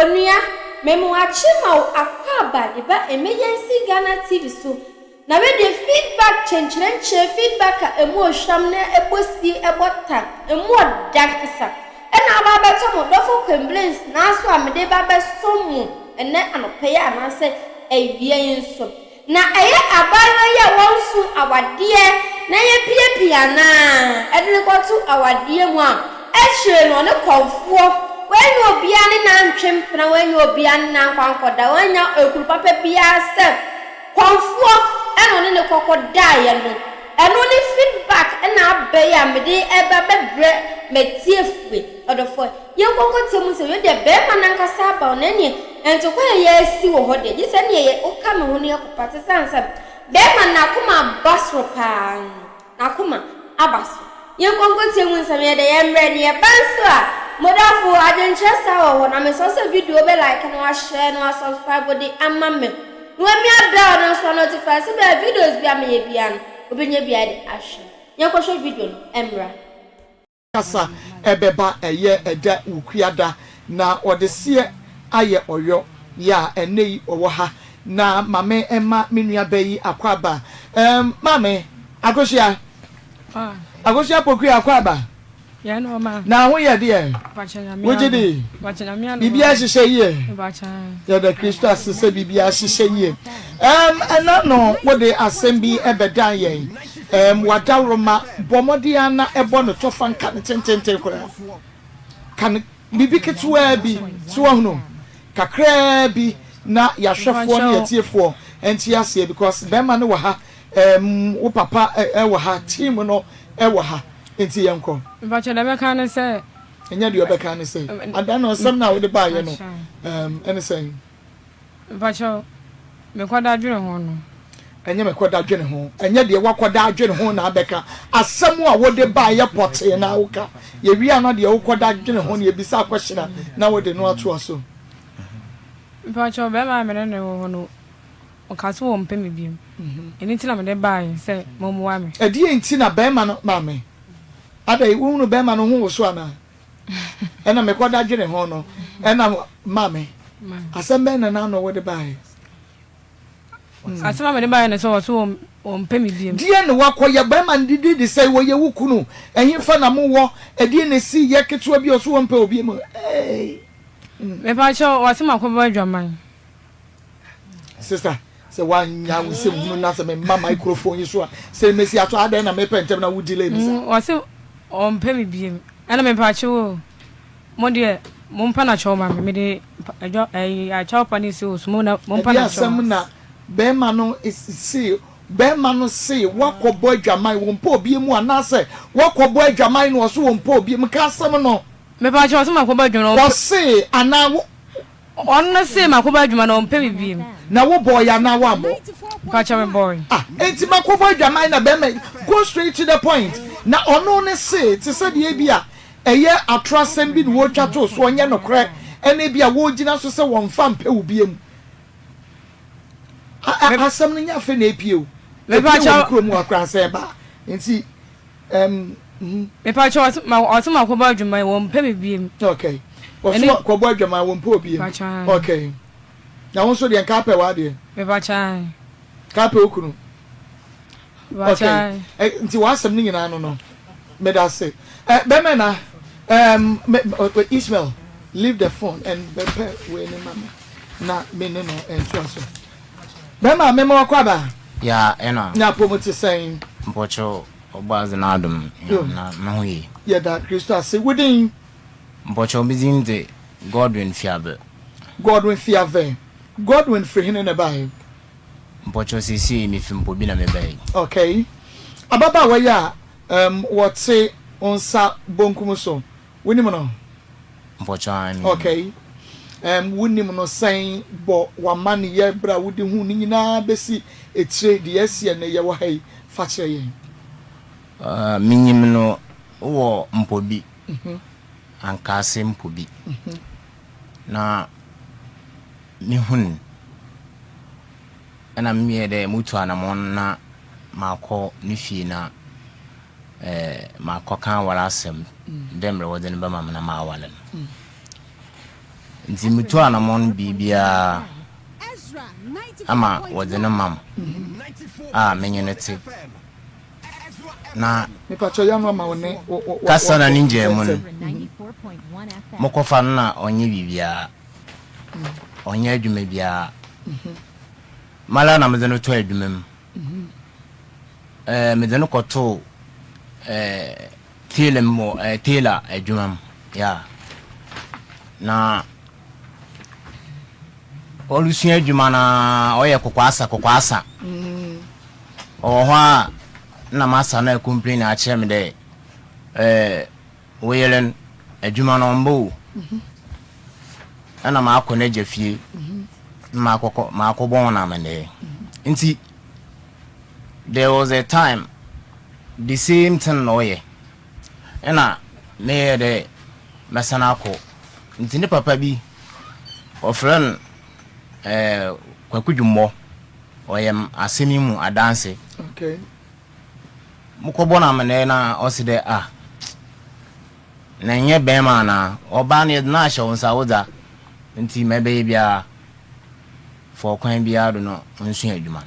Onuya, memu achima akwaba liba emergency Ghana TV so. Na we the feedback chenche feedback emu shamne ebosi ebota emu dankisa. Ena aba beto mo dofo complaints na so amede ba besomu ene anope ya na se ebie yinso. Na eye abara ya wonsu awade na ye pia na edle kotu awade mu a ehire no ne konfuo when obia ne na ntwempna when obia na kwankoda wanya ekuru papa bia se konfuo eno ne kokoda ye no eno ne feedback na abe ya mede eba bebre metiefwe odofo ye kokotem se we de be manankasa ba onani ento kwa ye si wo hode ji se ne ye oka me ho ne yakopate sansa be manakoma basro pa nakoma abaso ye kokotem se me de ye mre ne ye banso a Modafu ajenchesa wo na me so se video be like no share no subscribe body amame. No me abla no so notify se be videos bia me ye bia no obenye bia de ahwe. Ye ko show video no emra. Kasa ebeba eye eda ukuada na odese aye oyo ya enei owo ha na mame ema menua bayi akwaba. Mame akosia. Akosia pokui akwaba. Ya no ma. Na ho ye de. Wojidi. Bibia hihye ye. Ya da Kristo asese bibia hihye ye. Ana no wo de assembi ebedan ye. Wadawroma bomodia na ebo no tofa nka tententen kora. Kan bibi ketwa bi so hono. Kakra bi na yahwefo na yetiefo enti ase because bema no wo ha wo papa wo ha team no wo ha enti yanko. Bacha da beka ne se enya de obeka ne se adan no sam na wo de ba ye no ene say bacha me kwada adwene ho no enya me kwada adwene ho enya de wakwada adwene ho na abeka asam a wo de ba ye pote na woka ye wi ano de wo kwada adwene ho na ye bisa akwhyena na wo de no ato aso bacha be ma me ne ho no okaso wo mpemi biem eni tina me de ba ye se mo mo wa me edi enti na be ma no ma me ada iwunu be ma no ho so ana ena me kwada adwene ho no ena mame asembe na na no wo de bai asema me de bai na so wo mpemi biem die ne wakoye be ma ndidi de sei wo ye wukunu ehimfa na mo wo edi ne si ye keto bi oso wo mpe obi mu me pa cho wasema ko ba dwaman sister se wanya wo se mu na se me microphone yi so se me si ato ada na me pentem na wo delay mi sa wase on pemi biem ana me pa cho mo de mo mpa na cho ma me de ajo a cho pa ni si o so mo mpa na cho asem na be ma no si be ma no si wakobo adwaman wo mpa obi mu ana se wakobo adwaman no so wo mpa obi mu ka asem no me pa cho wasema ko ba dwon wo si ana wo on se makoba adwuma na on pemi biem na wo boy ya na wa mo pa cha me boy enti makobo adwaman na be me go straight to the point na ono ne se ti se de bia eye atrasem bi wo twa to so onye no kre ene bia wo gina so se won fa mpe wo biem asem no nya fe na epie me pa cha kromu akran se ba enti me pa cha wasema makoba adwuma won pemi biem okay waso kobo adwaman won po biem okay na won so de nka pe wa de me pa cha ka pe okunu okay nti wasem ni nyina no me da say bemena Ismail leave the phone and prepare we ni mama na me ne no enso bema me mo kwa ba ya ena na promote saying mpocho obaze na adum na mahuyi ya da Kristo say within mpocho bizinde Godwin Fiabe Godwin free hin na bai mpocho sisi mi fimpo bi na me bai okay ababa wa ya what say onsa bonkum so woni mo no mpocho an okay woni mo no saying bo wa man ye bra wodi hu ni nyina besi etire de asia na ye wo hai fa kire ye minyim no wo mpobi ankase mpobi na mi hun ana mi de mutu anamon na mako ni fi na mako kan wala asem demre wode ne bama na ma wala nti mutu anamon bibia ama wodene mam menyenete na me pacho ya no ma woni kasa na ninja mun mokofa na onye bibia onye adwuma bia mala na mede no to adwuma mede no koto tela adwuma ya na olusun adwuma na oye kokwasa oho na masa na complain a chere me de oyelen adwuma no mbo ana ma akọ jafie ma akobon na mane nti there was a time the same thing no ye ena me de masana akọ nti ne papa bi ofren kwakudwummo oyem asemi mu adanse okay mukobona mane na oside na nye bema na oba ne na ahye nsa woda nti mebe bia for kwan bia do no nsu adwuma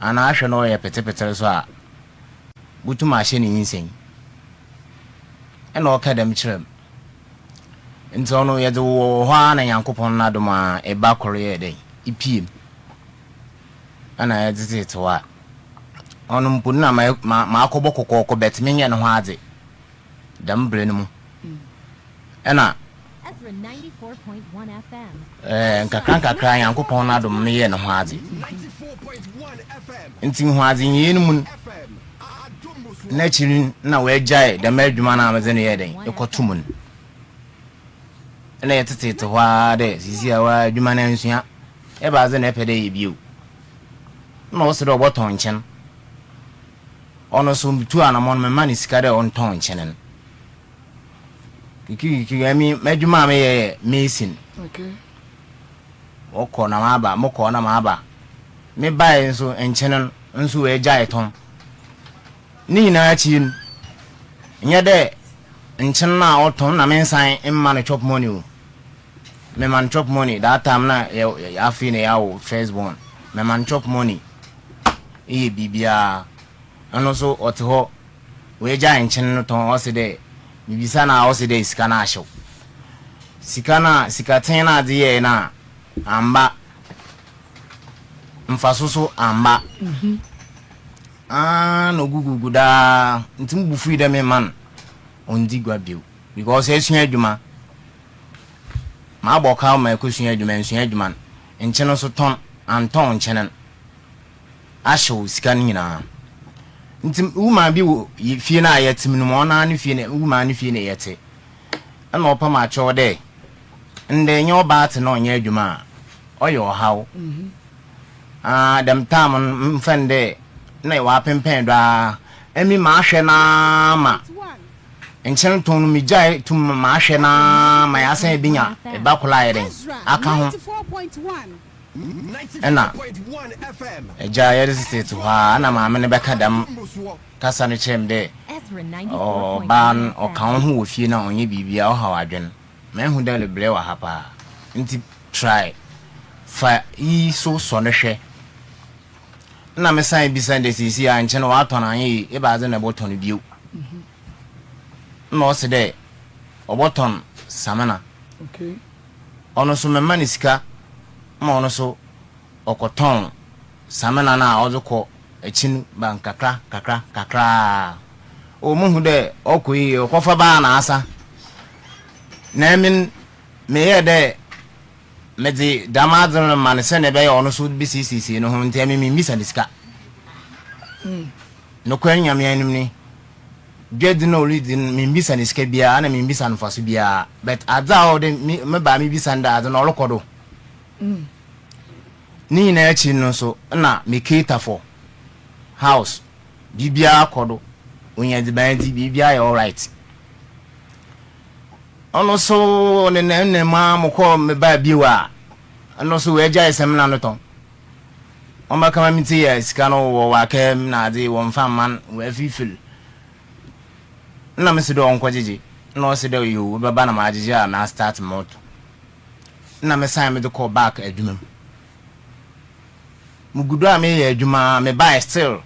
ana ahwe no ye petepete so butuma ahye ne yinsen ena okadam kirem nti ono ye de wo hwa na yankopon na do ma eba koro ye den ipiem ana ye tete wa ono mpunu na ma akobọ kokoko betime nye ne ho ade dam bre no mu ena 94.1 FM nkakran yankopon na do me ye ne ho ade nti ho ade ye no mu na chirin na we jai da madwuma na ameze no ye den ekotumun ena ye tete hwa de sisi awa adwuma na nsua e ba ze na epede ye bio na wo se do boton nchen ono so mtu anamon me mani sikare on ton chenen kiki ami madwuma me ye mesin okay oko na maba moko na maba me bae nso enchenen nso we jai ton ni na achi nya de nchen na oton na me nsan emma no chop money o me man chop money that time na ya fi na ya o first born me man chop money bibia ano so oteho we ja nchen no ton osede bibisa na osede sika na ahyew sika ten na de ye na amba mfasoso amba no gugugu da ntim bu free dem man ondi gwabio because esun adwuma ma aboka ma ekosun adwuma ensun adwuma nchen so ton anton nchenen ahyew sika nyina ntim woman bi wo fie na yetim no mo na ne fie na woman ne fie na yete ana opa ma cho de nde nyo baat na onye adwuma oyo hawo dem tam mfende na wa pempen da emi ma hwe na ma enchen ton mi jai tum ma hwe na ma yasan binya e ba kula yeden aka ho ena eja yere state ha na ma me beka dam kasa ne chem de ban o kan ho ofie na onye bibia o ha wadwen me hu de lebre wa hapa nti try fa yi so ne hwe na me san bi san de sisi a nche no wa ton anye e ba ze na boton biu no se de oboton samana okay ono so me manisika ma ono so okoton samana na ozoko echin ban kakra o muhu de okoyi okofa ba na asa na min me ye de me di damadron man se ne be ye ono so bcc no ho ntemi mi misa diska no kwen nyame anim ni gedi no leading mi misa diska bia na mi misa no faso bia but adza o de me ba mi bisa nda adza no lokodo ni na echi no so na me cater for house bibia akodo onya di ban di bibia ya all right ono so ne ma mko me ba biwa ono so we ja esem na no ton on ba kama miti ya sika no wo wa kem na ade wo mfa man we fifil na me se do on kwajeje no se do yo we ba na ma ajeje a na start moto na me sign me the call back adwuma mu gudu a me adwuma me buy still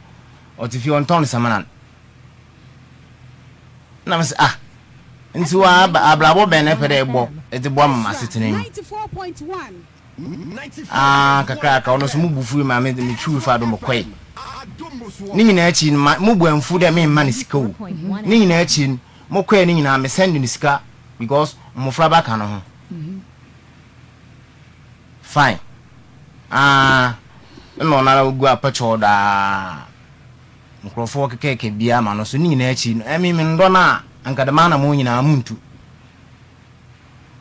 or if you want on samana na me say nti wa abrabo ben e pede ebo e de bo am asetene 94.1 kakra ka ono so mu bufu ma me me twu fa do mo kwai ni nyina achi mu bu amfu de me man sika wo ni nyina achi mo kwai ni nyina me send ni sika because mo fra ba ka no ho fine no na ogu apacho da nkrofo keke bia ma no so ni nyina achi no emi me ndo na ankadama na mo nyina amuntu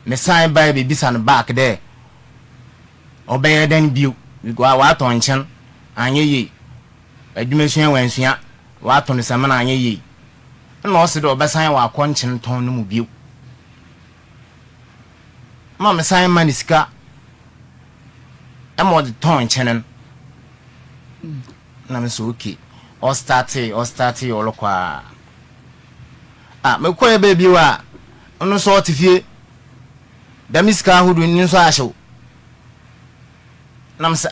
me sign by be bisa no back there obey den biu because wa ton chen anye yi adwumesua wansua wa ton samana anye yi na o se do obesan wa konchen ton no mu biu ma me sign man sika amo de ton chen na me so okay o start o lokwa me koye baby wa ono so otifie da miska hudu ni so ahyew nam se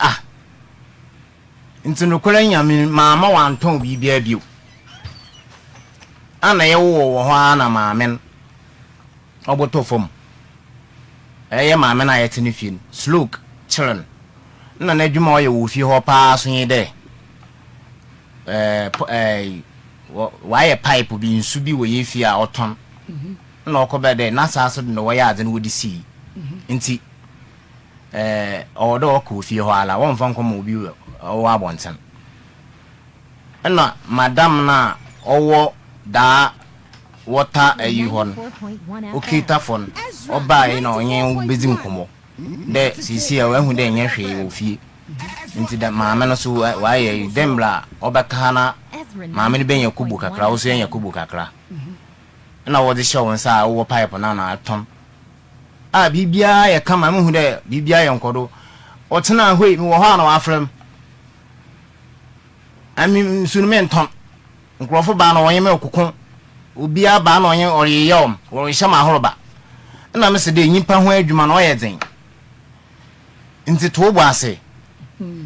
ntino kwara nyame maama wanton bibia bio ana ye wo ho ana maamen oboto fom eye maamen ayete ne fie slok children na na dwuma oye wo fie ho pa so yede why pipe bi nsu bi wo ye fie a oton na okobede na saso de no wo ya ade no wodi si nti odo ko fie ho ala won fa nkom obi o abonten na madam na owo da water ayihon okita fon oba e na onye bezi nkomo de sisi a wahu de nya hwe wo fie nti da maame no so waye dembla obaka na maame ni benya kubu kakra wo so enya kubu kakra na wo de show nsa wo pipe na na atom bibia ya kama mu hu de bibia ya nkodo otena hoi mi wo ha na wa afrem ami sunumen ton nkrofo ba na onye me okukun obia ba na onye oriyom wo shama horoba na me se de nyipa ho adwuma na oyeden nti to bo ase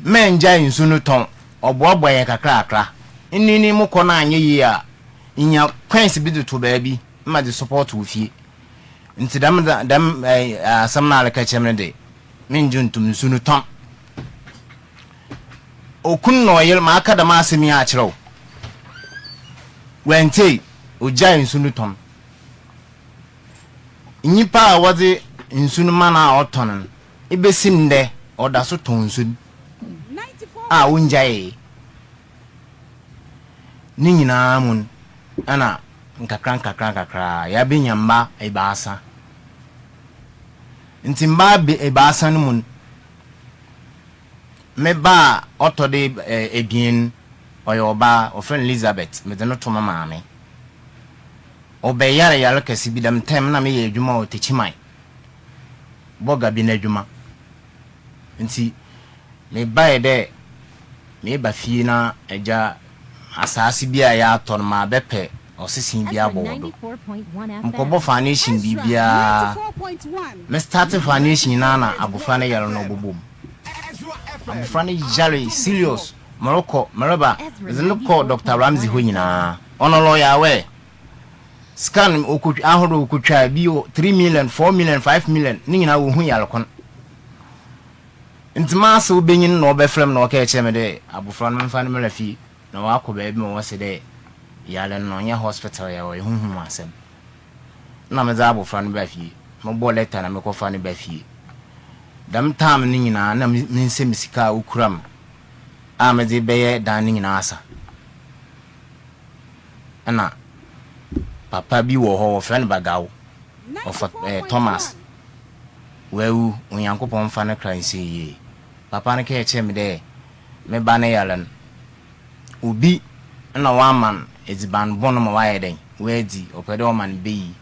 menja insunu ton oboabo ye kakra akra nini mu kọ na anye yi a inya kwansi bi do to baabi ma de support wo fie nti dam samna alaka chemne de minjuntum sunu tom okun no yel ma aka da ma asemi a kirew wente oja insunu tom nyipa a wode insunu mana otonen ibesim de oda so ton sun unjaye ni nyina mun ana nkakra ya be nyamba ebasa ntimba be ebasa no mun me ba otode ebien oyoba ofren Elizabeth me de no to mama me obe yare kasi bidam tem na me ye adwuma o techimai boga bi na adwuma nti me ba de me ba fie na eja asasi bia ya ton ma bepe osisin bia bodo mkobo foundation bibia me start foundation na abufra na yaro no bobom abufra na jare serious Morocco maraba zinko Dr. Ramsey ho nyina ono lawyer we scan okutu ahoro okutwa bio 3 million 4 million 5 million ni nyina wo hu yaro kon ntima so benyin no obefrem no ka echeme de abufra no mfa no merafi na wako ba bi mo wose de yale no nya hospital ya wo huhu asem na me za abufra no ba fi mo bo letter na me ko fa no ba fi dam tam ni nyina na me nse misika ukuram a me de be dan ni nyina asa ana papa bi wo ho friend bagawo of Thomas wewu onyankopon fa no kran se yi papa ne ka echeme de me ba na yalen ubi na waman eziban bono ma waye den wedi opede o man beyi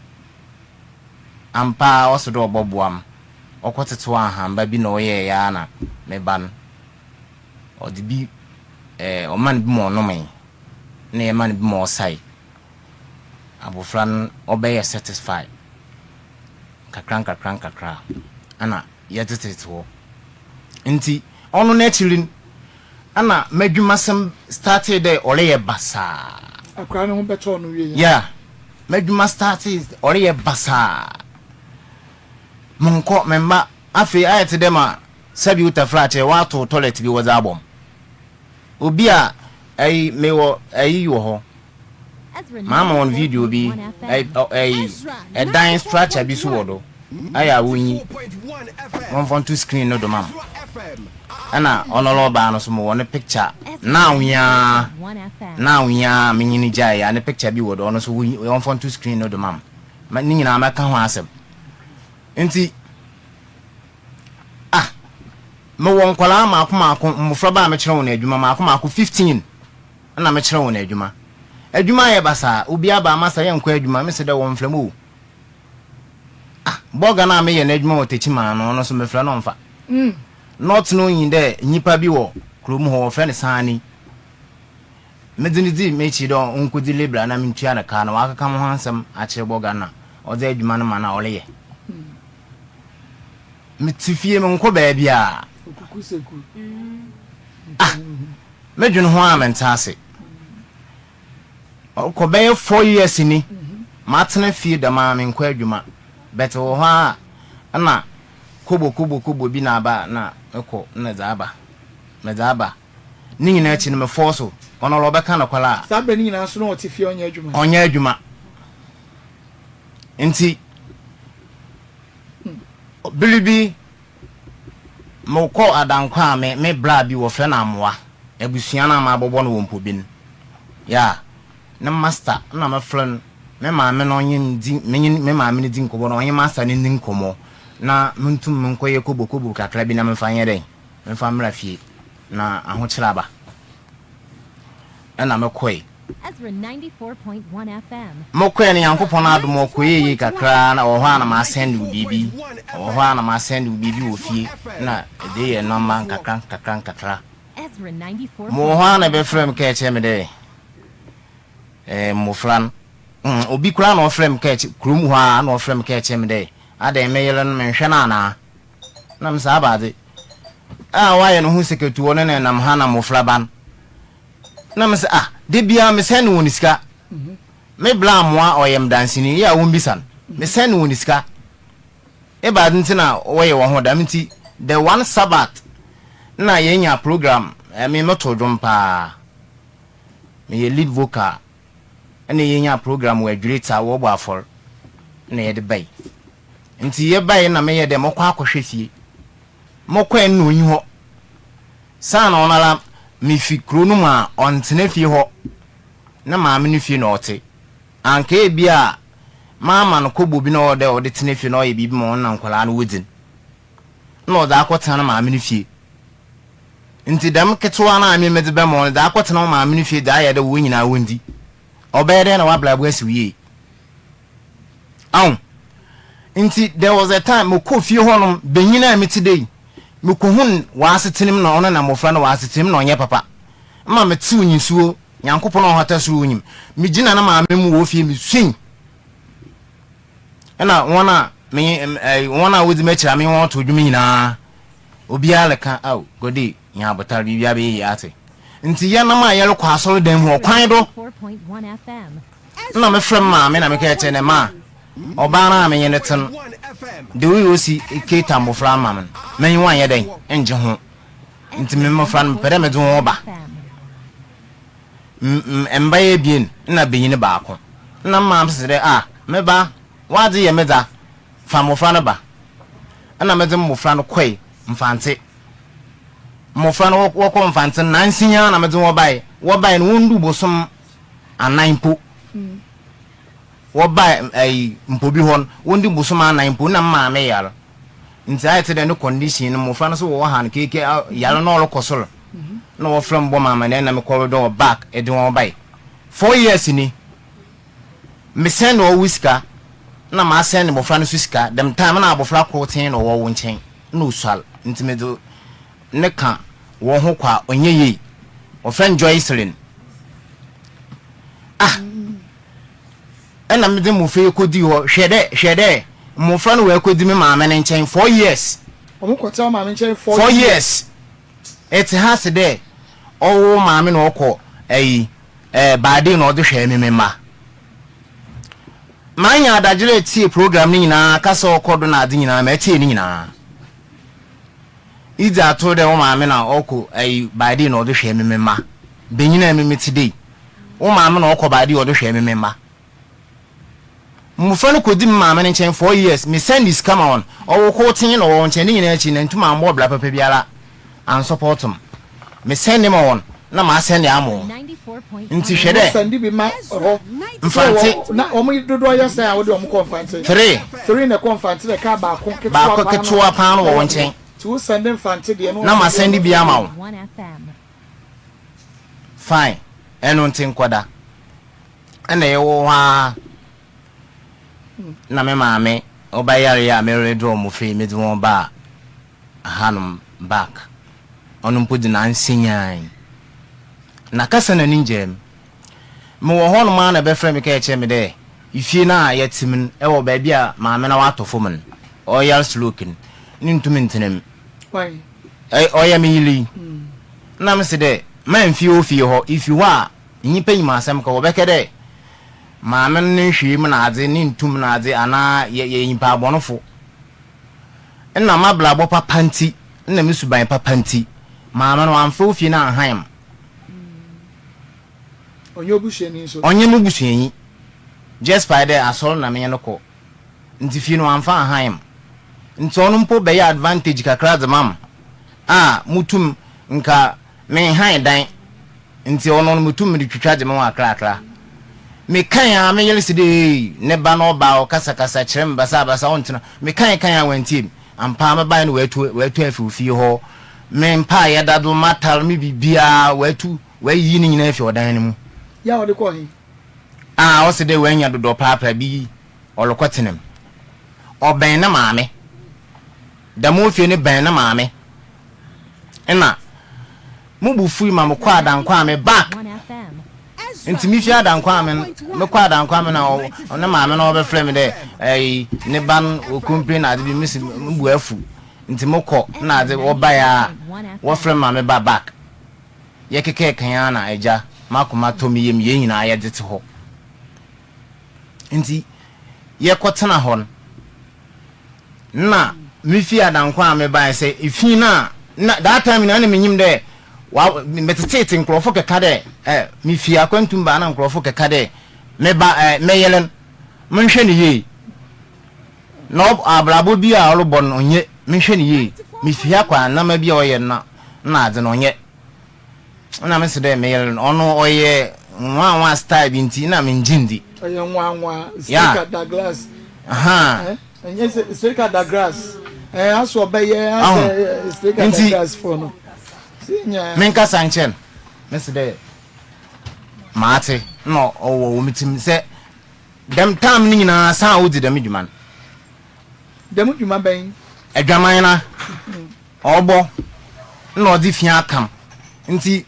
ampa osodo oboboam okoteto ahamba bi na oye ya na me ban odi bi o man bi mo no me na e man bi mo sai abofran obeye satisfied kakran ana yeteteto nti ono na chirin ana madwumasem started there ole basa akra ne ho beto no wie yeah madwuma started ole basa monko memba afi ayete dem a sabi utafrache wato toilet bi waza abom obi a ai mewo ai yo ho mama on video bi a dying structure bi so wodo aya wonyi one phone to screen no do mam ana onolo ba no so mo won picture now ya menyini jaya and picture bi wodo ono so one phone to screen no do mam ma ni nyina maka ho asem enti me won kwala maako mfra ba me kire won adwuma maako 15 na me kire won adwuma ye basa obi aba masa ye nkwa adwuma me se da won mflamu boga na me ye na adwuma wotechi ma no so me fra no mfa not no yin de nyipa bi wo krom ho fra ne sani medinizi me chi do onkudi lebra na me ntua na ka na wakaka mo hansam a kire boga na oza adwuma no ma na ole ye mitifie me nko ba bia kukuseku medwun ho amentase ko be 4 years ni matena fie da ma me nkwa adwuma bet wo ha na kobo bi na ba na eko na zaba ni nyina chi no me force ono lo be ka na kwala sabe ni nyina so no otifie onya adwuma enti bilibi moko adankwa me bra bi wo fre na amwa abusua na ma bobo no wompo bin ya na master na ma fren me ma me no nyim me ma me din kobo no onye master ni din komo na mentum me nkoye kobo kakra bi na me fanye den me fa mra fie na aho kiraba na me koi Ezra 94.1 FM. Mokwe ni yankopon adom okoye yi kakra na wo ho na ma send bibi wo ho na ma send bibi wo fie na de ye no man kakra Ezra 94. mo ho na be frem ka eche me de mo fran obi kura na ofrem ka eche krum ho na ofrem ka eche me de ada me yele no me hwe na na msa baade wa ye no hu seketu wo ne na ha na mo flaban na msa de bia me send won iska me bla moa oyem dansini ya won bisan me send won iska e ba ntina woye wo ho da mti the one sabbath na yenya program me moto drum pa me ye lead vocal na yenya program we greater wo gba for na ye de bay nti ye bay na me ye de mokwa akohwe fie mokwa enu nyi ho sa na onala mi fi kronu ma ontene fi ho na maame ni fi no ote anka e bia mama no kobo bi no de tene fi no ye bibi mo na nkwala no wodin no da akwota na maame ni fi nti dam ketwa na ame mede be mo da akwota na maame ni fi da ya de wo nyina wondi obede na wabla bu asiwie nti there was a time mo ko fi ho no benyina mi today me ko hun waasetenim na ono na mofra na waasetenim na onye papa ma me ti unyisuo nyankopon ho hatasu unyim me gina na maame mu wo fie me swin na wona wodi me kira me won to dwumi nyina obi aleka aw godi nya abotar bibia be yi ate nti ya na ma yele kwa asoro dan hu okwan do 4.1 FM. na me frem maame na me ka eche ne ma oba na me yene ten de we osi keta mofra mamen men wan ye den enje ho nti me mofra no pere me do oba embaye bien na benyine baako na mam sere me ba wade ye meda fa mofra no ba na me de mofra no kwai mfante mofra no wo mfante nansinya na me de wo bai no wondu bosom ananpo wo bai mpobi hon wondi bosom ananpo na ma me yaro nti ayete de no condition no mofra no so wo han keke yaro no lokosoro na wo from bo mama na me corridor back e de won bai 4 years ni me send no whisker na ma send mofra no whisker dem time na abofra koten no wo nchen na usal nti me do ne ka wo ho kwa onyeye wo friend Joycelyn ena me de mo fe kodi ho hwede mofra no we kodi me mama ne nchen 4 years omo kwata maame nche 4 years it has there owo maame no okọ baade no de hwe memema manya adagere tie program ni nyina kasa okodo na ade nyina ma tie ni nyina iza ato de wo maame na okọ baade no de hwe memema benyina ememeti dey wo maame na okọ baade o de hwe memema mufano kodi maame ne nchen 4 years me send this come on owo ko tin no wo nchen ni nyina achi na ntuma ambo bla papa biara and support him me send him on na ma send ya mo nti hwede send bi ma ho mfante na omo dodo ya say wo de omo konfante 3 na konfante de ka ba ko ketua pan no wo nchen tu send mfante de no na ma send bi ama wo fine eno ntin kwada ana ye wo ha na me maame obayare ya me redo mo fe me do ba hanum back onum podi na ansinyan na kasa na ninjem me wo hono ma na be frɛ me ka eche me de ifie na yetimin e wo ba bia maame na watofo men oyal slokin ni ntumi ntenem why oya me yili na me se de man fie ofie ho ifi wa nyipa nyima asem ka wo be kede maame no hwie mu na ade ni ntum na ade ana ye nyipa abonofo nna mabla bo papa nti nna misuban papa nti maame no amfa ofie na anhan onye obusheni so onye mu busuani just by the asol na me no ko nti fie no amfa anhan nti ono mpo be ya advantage kakra de mam mutum nka me han dan nti ono mutum me twitwa de mam akra me kan me yele sidi ne ba no ba o kasa kyerem basa ontina me kan wantim ampa me ba no wetu afi fie ho me mpa ye dado matal me bibia wetu wayi ni nyina afi odan ne mu ya ode ko hin o se de wanya dodo papa bi olokotenem oben na maame da mo fie ne ben na maame ena mo bu fui ma mo kwa adankwa me back nti mi fi adankwa ame me kwa adankwa ame na maame na obe frame de ne ban o complain ade bi misi mbu afu nti mokọ na ade oba ya wo frame maame ba back ye keke kan na eja makoma to mi yem ye nyina ya dete ho nti ye kotena ho na mi fi adankwa ame ba say ifi na that time na me nyim de wa metete nkrofo keka de mi fi akwantum ba na nkrofo keka de me ba me yelen monhwe ne yi no abrabo bi a olobo no nye monhwe ne yi mi fi akwa na ma bi oye na ade no nye na me se de me yelen ono oye nwa style bi nti na me njindi oye nwa sticker da glass enye sticker da glass aso obeye sticker da glass for no menka sanchen mese de maate no owo mitim se dem tam ni nyina sa odi dem djuman ben adwaman na obo no di fia akam nti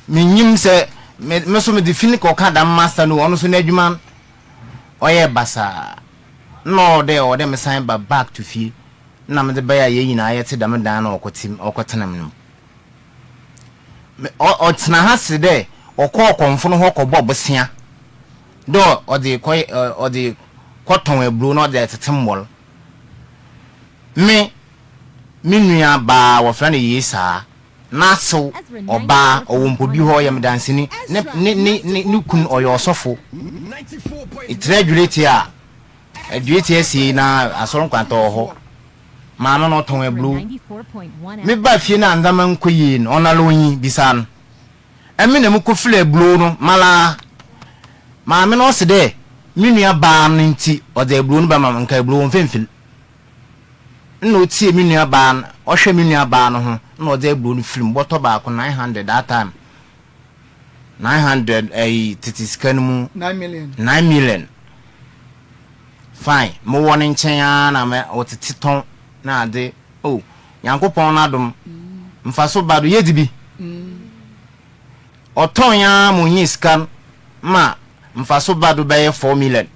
menyim se me so me di fini ko ka da master no ono so na adwaman oye basa no de o de me sign back to fie na me de ba ya ye nyina ye te dem dan na okotenam no o tena ha se de okonfo no ho kobo bosia do odi koton ebru no de tetemmol me nua ba wo fra ne yesa na so oba owompo bi ho yam dansini ne kun oyo osofo itrejureti a edueti esi na asoron kwanto ho maama no ton ebru me ba fie na andama nkoyi no onalonyi bisan emi na mu kofle ebru no mala maama no se de minua ba nti o de ebru no ba maama nka ebru mfemfil no tie minua ba o hwe minua ba no ho no de ebru no film boto ba ko 900 that time 900 titiskan mu 9 million fine mo won nchen na me o tititon na de yankopon na dom mfaso bado yedibi oton ya mo nyiskan ma mfaso bado be 4 million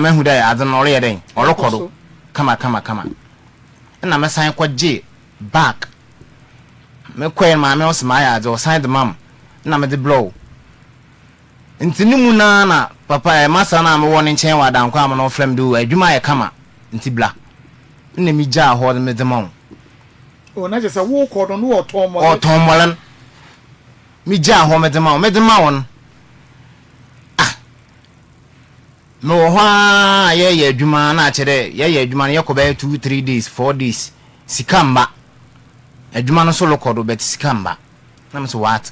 mehu da ade no re den orokodo kama na me san kwa je back me kwen ma me osma zo sign the mam na me de blow nti ni mu na papa e masa na me woni nchen wa dan kwa am no frem do adwuma ye kama nti bla na mi ja ho me de mam o na je sa wo ko do no o ton molan mi ja ho me de mam won me wo ha ye adwuma na kire ye adwuma na ye ko be 2-3 days 4 days sikamba adwuma no so lokodo bet sikamba na me so what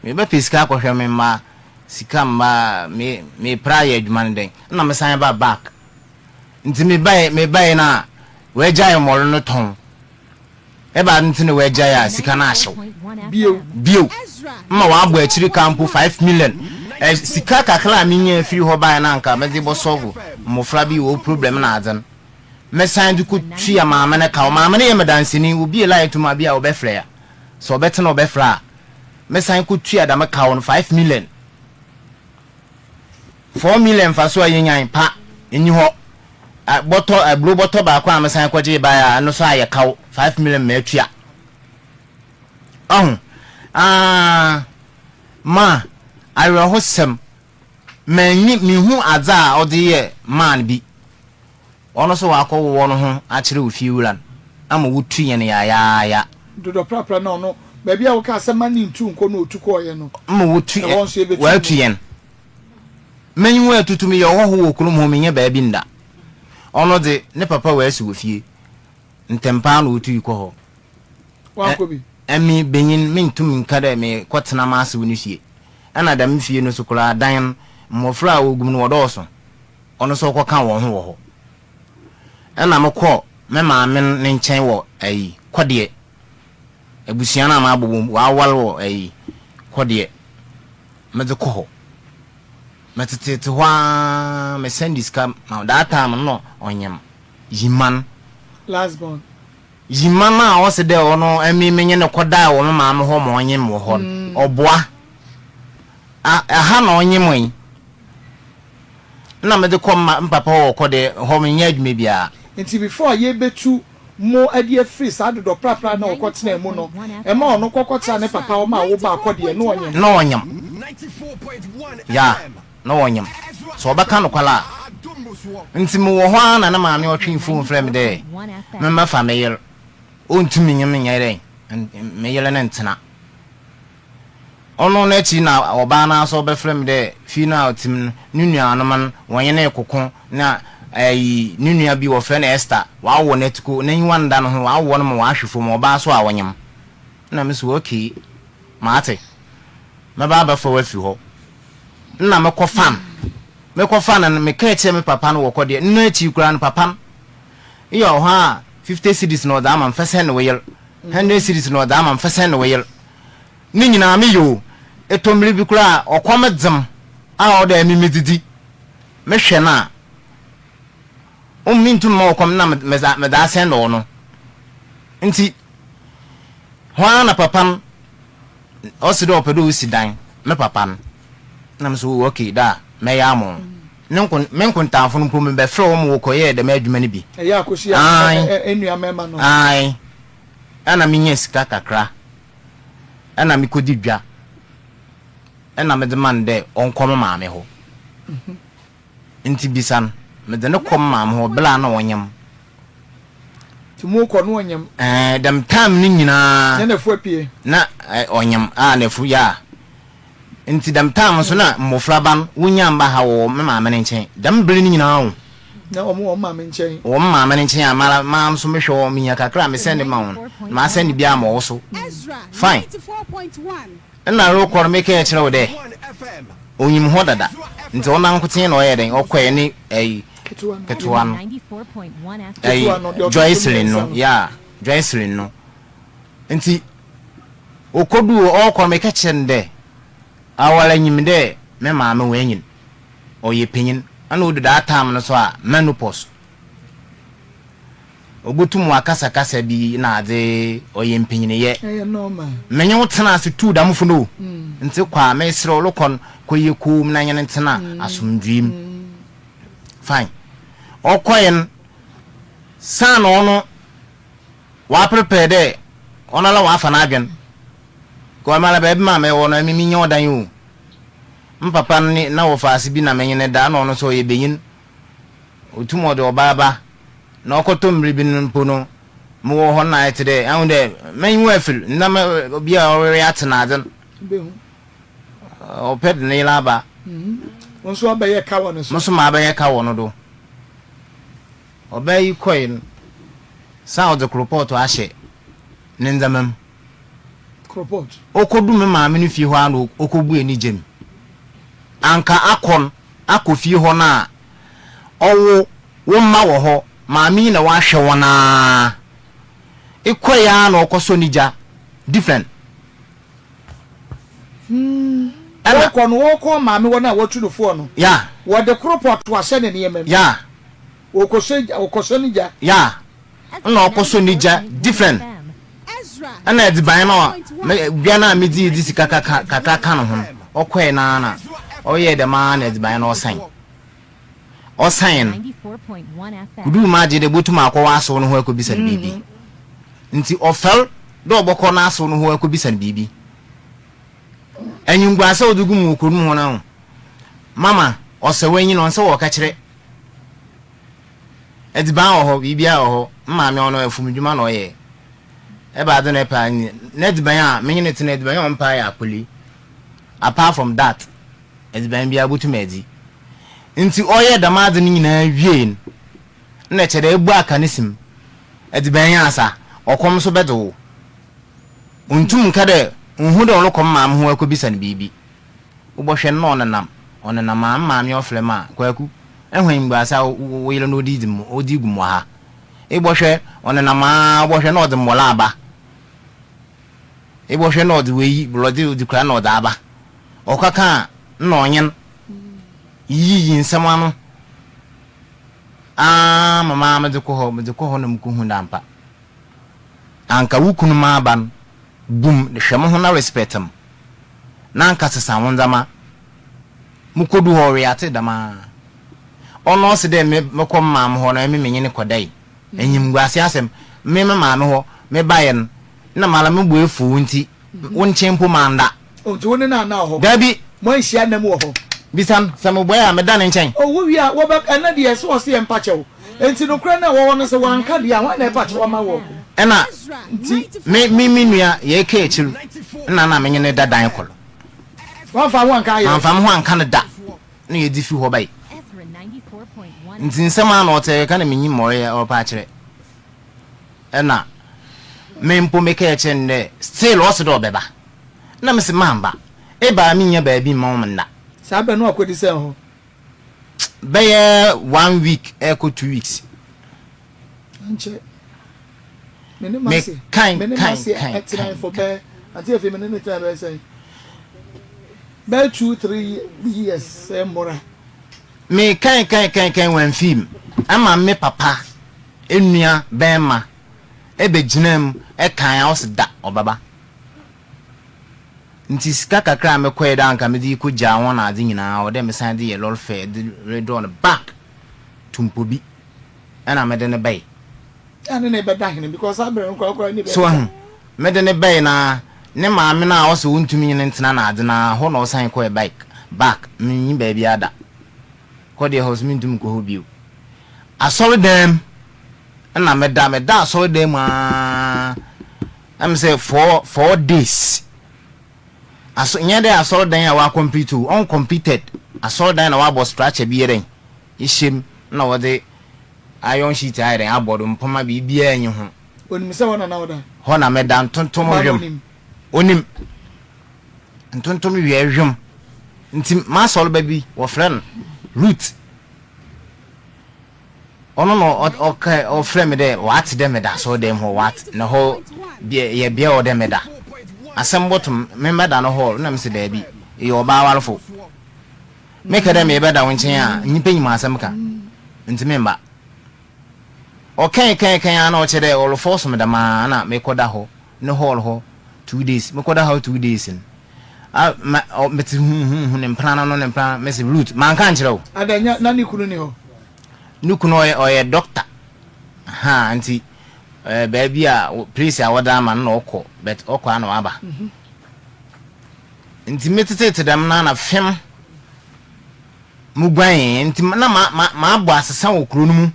me be piska ko hwe me ma sikamba me prayer adwuma no den na me san ba back nti me bai na we jai mo no ton e ba nti ne we jai a sika na ahyew bio ma wa agbo akiri camp 5 million sika kakra minye free ho bai na nka me de bo solve mofra bi wo problem na adan me san du ku twa maama ne ka maama ne ye medansini obi elai to ma bia obefra ya so obete na obefra me san ku twa da me ka 5 million 4 million fa so ayenyan pa enyi ho blue bottle ba kwa me san kwaje ba ya no so aye ka 5 million me twa ma ayrohosem mi hu adza odiye man bi ono so wakowo no ho akire ofiuran ama wutu yen ya dodo prapra na ono ba bia wo ka asema ni ntu nko no otuko ye no ama wutu wa tu yen menyu atutumi ye ho wo kunu mo menye ba bi nda ono de ne papa wa asi ofie ntempa na otu iko ho wa ko bi emi benyin mintum nkada me kwetena ma ase woni fie ana da mfie no sokora dan mmofra ogum no wodoso ono so kwaka won ho ho ana mekọ me maame ne nchen wo ayi kwode abusia na ma abubu wa awal wo ayi kwode me de ko ho metete hwa me sendis kam na that time no onyam yiman last born yiman na o se de ono emi menye ne koda wo me maame ho mo onyem wo ho oboa aha na onyem yi na me de ko mpapa wo kwode ho menye adwuma bia nti before ye betu mo adie free sa do prapra na okotena mu no e ma ono kokotena ne papa o ma wo ba akode no onyam ya no onyam so baka no kwala nti mo wo ho na na ma me otwe phone frame de me ma fa me yel ontumi nyem nyere me yel na ntena ono na chi na oba na so be frame de fi na otim nunua no man wonye na ekoko na ai nunua bi wo frɛ na Esther wa wo netiko na nyi wanda no ho wa wo no mo wa hwefo mo ba so a wonyam na me so okay maate me ba fa wa fi ho na me kɔ fan na me ka eche me papa no wo kɔ de nnu achi kura no papa iyo ha 50 cedis no da man fese no weyel 100 cedis no da man fese no weyel ni nyina me yo etomri bi kura okomedzem a o da mi medidi me hwɛ na mintu mo kom na me da sen no nti hwa na papa o se do opedo usi dan me papa na me so okay da me ya mo menkon tafo no pom be frɛ wo mo ko ye de me adwuma ni bi ya akosi enua mema no ai ana minye sika kakra ana mikodi dwa ana me de man de onkom maame ho nti bisan me de ne kom maame ho bla na wonyam ti mo ko no wonyam dem tam ni nyina na fu apie na onyam na fu ya nti dem tam so na mmofra ban wonyam ba ha wo me maame ne nchen dem bre ni nyina wo na wo maame nchen wo maame ne nchen amara maam so me hwe me nya kakra me send ma wo ma send bia ma wo so fine na ro kor me ke kire wo de onyim ho dada nti ona nkoten na o ye den okoye ni ketuan Joycelyn no ya Joycelyn no nti okodu o kor me ke kire de awala nyim de me maame wenyin oye penyin ana odu da time no so a menopause obutum akasa kasa bi na ade oye penyin ye normal menye wotena se tu damfo no nti kwa me sro lokon koye kum na nyene ntena asomdwim fine okoyen san ono wa prepare de onala wa afa na adwen ko mala be ma me wono mi nyo dan yu mpapa ni na wo faase bi na menyene da na ono so ye beyin otumo de obaba na okoto mribi npo no mo wo ho na etede an de menwu afil na me bia ore atena aden behu oped ni laba onso abaye ka wono so muso ma abaye ka wono do obayi coin sound the report ahye nendamam report okodu me ma me no fie ho anu okobu eni gem anka akon akofie ho na owo wo ma wo ho ma mi na wa hwe wona ikoya na okoso nija different ala kon wo ko ma me wona watu fo no ya wo de report wa hye ne ne yemem ya okoso nija ya na okoso nija different ana ediban na bia na medi di sika kaka no ho okoe na oye de ma na ediban na osan kudu ma je de botu ma akwa aso no ho akobisa bibi nti ofel do oboko na aso no ho akobisa bibi anyungwa asa odugu mu okuru ho na mama osewanyi no nse wo ka kire ediban ho bibia ho mma me ono afumdwuma na oye eba de na pa ni ediban a menyine tene ediban on pa ya akoli apart from that ediban bia botu medi nti oye damade ni nyina wie na chere egbu aka nisim ediban ya asa okom so bedo untum nka de nhu de ono kom ma ho akobisa ne bibi ubohwe no onenam ma me ofrema kwaku ehwen mgba asa wo yele no odi gumo ha ibohwe onenam bohwe no de mola aba ibohwe no de weyi blode odi kra no da aba okaka na onyen yi nsema no mama me de ko ho na mkuhu ndampa anka wukunu ma ban bum de hwemo ho na respectam na anka sesa wonzama mukodu ho reate dama ono se de me kom mam ho na me menyene kodai enyim guase asem me mama me ho me bayen na mala me buefu nti wonchempo manda o to ne na ho dabi mo nhia nam wo ho bisan samoboya me dan nchen o wo wi a wo ba na de so se empa chewo enti no kra na wo no se wanka de a wan na empa chewo ma wo ena nti me nua ye ka echiru na menyene dadan kolo wan fa wan ka ye wan fa ho anka ne da na ye di fi ho bai nti nsema na ote ka na menyi moye o pa kire ena me mpo me ka eche ne still o se do beba na me se mamba e ba mi nya ba bi ma mo nda sabe no akodi se ho beye 1 week echo 2 weeks nche me kind for be until if me ne try be say be 2-3 years mora me kind when film ama me papa enua bema ebe ginam e kan house da obaba nti sika kakra me kweda anka me di ko ja won na ade nyina o de me san de ye lol fair de red on back tumpobi ana me de ne bay ana ne be da hene because abere nkwa ni be so me de ne bay na ne ma me na o so untumi nyine ntena na ade na ho na o san ko e bike back me nyi ba bi ada ko de house me ntum ko ho biu asori dem ana me da asori dem am say 4 days aso nyade asoro dan ya wa compete on competed asoro dan na wa bo structure bi yeren ishim na wode iron sheet ayren abodo mpoma bi bia anyi ho onim se wona na woda ho na me dan tontom hwem onim tontom wi hwem nti ma solo ba bi wo friend root ono no okay o friend me de what dem da so dem ho what na ho ye bia o dem da asem bottom member da no hall na mse da bi e oba walfo make dem e beda wonchen a nyipa nyima asem ka nti member okay kan na o chere all force me da ma na me koda ho no hall ho 2 days me koda ho 2 days meti ne mpana no ne mpana mese root man kan kire o adanya na ni kunu ni ho ni kunu o ye doctor ha nti baby a priest a wada man no okọ but okọ ana aba nti metete dem na fem mugwan nti na ma abo asesa wo kuro no mu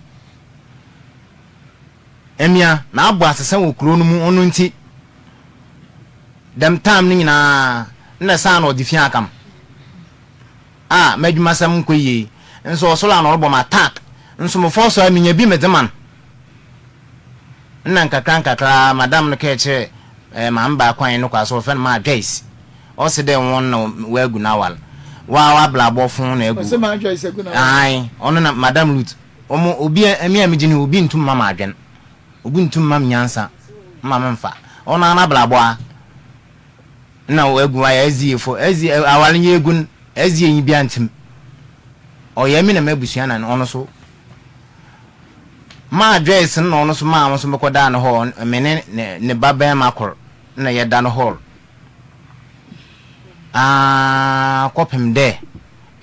emia na abo asesa wo kuro no mu onu nti dem tam ni na sa na odi fi akam madwuma sam koyi nso osola na robo ma attack nso mo force aminya bi medeman nna nkakra madam no keche ma mba kwan no kwaso fe ma Joyce o se de won no wagu na wal wa blabo fun na egu o se ma Joyce egu na ai ono na madam Ruth omo obi ami amigini obi ntum mama adwen obi ntum mam nyansa mama mfa ono na blabo a na wagu wa ezifo awalnye egu ezi enyi bi antim oyemi na mabusia na ono so ma Joyce no ono so ma so mekoda na ho mene ne baba makor na ye da no hall kopem de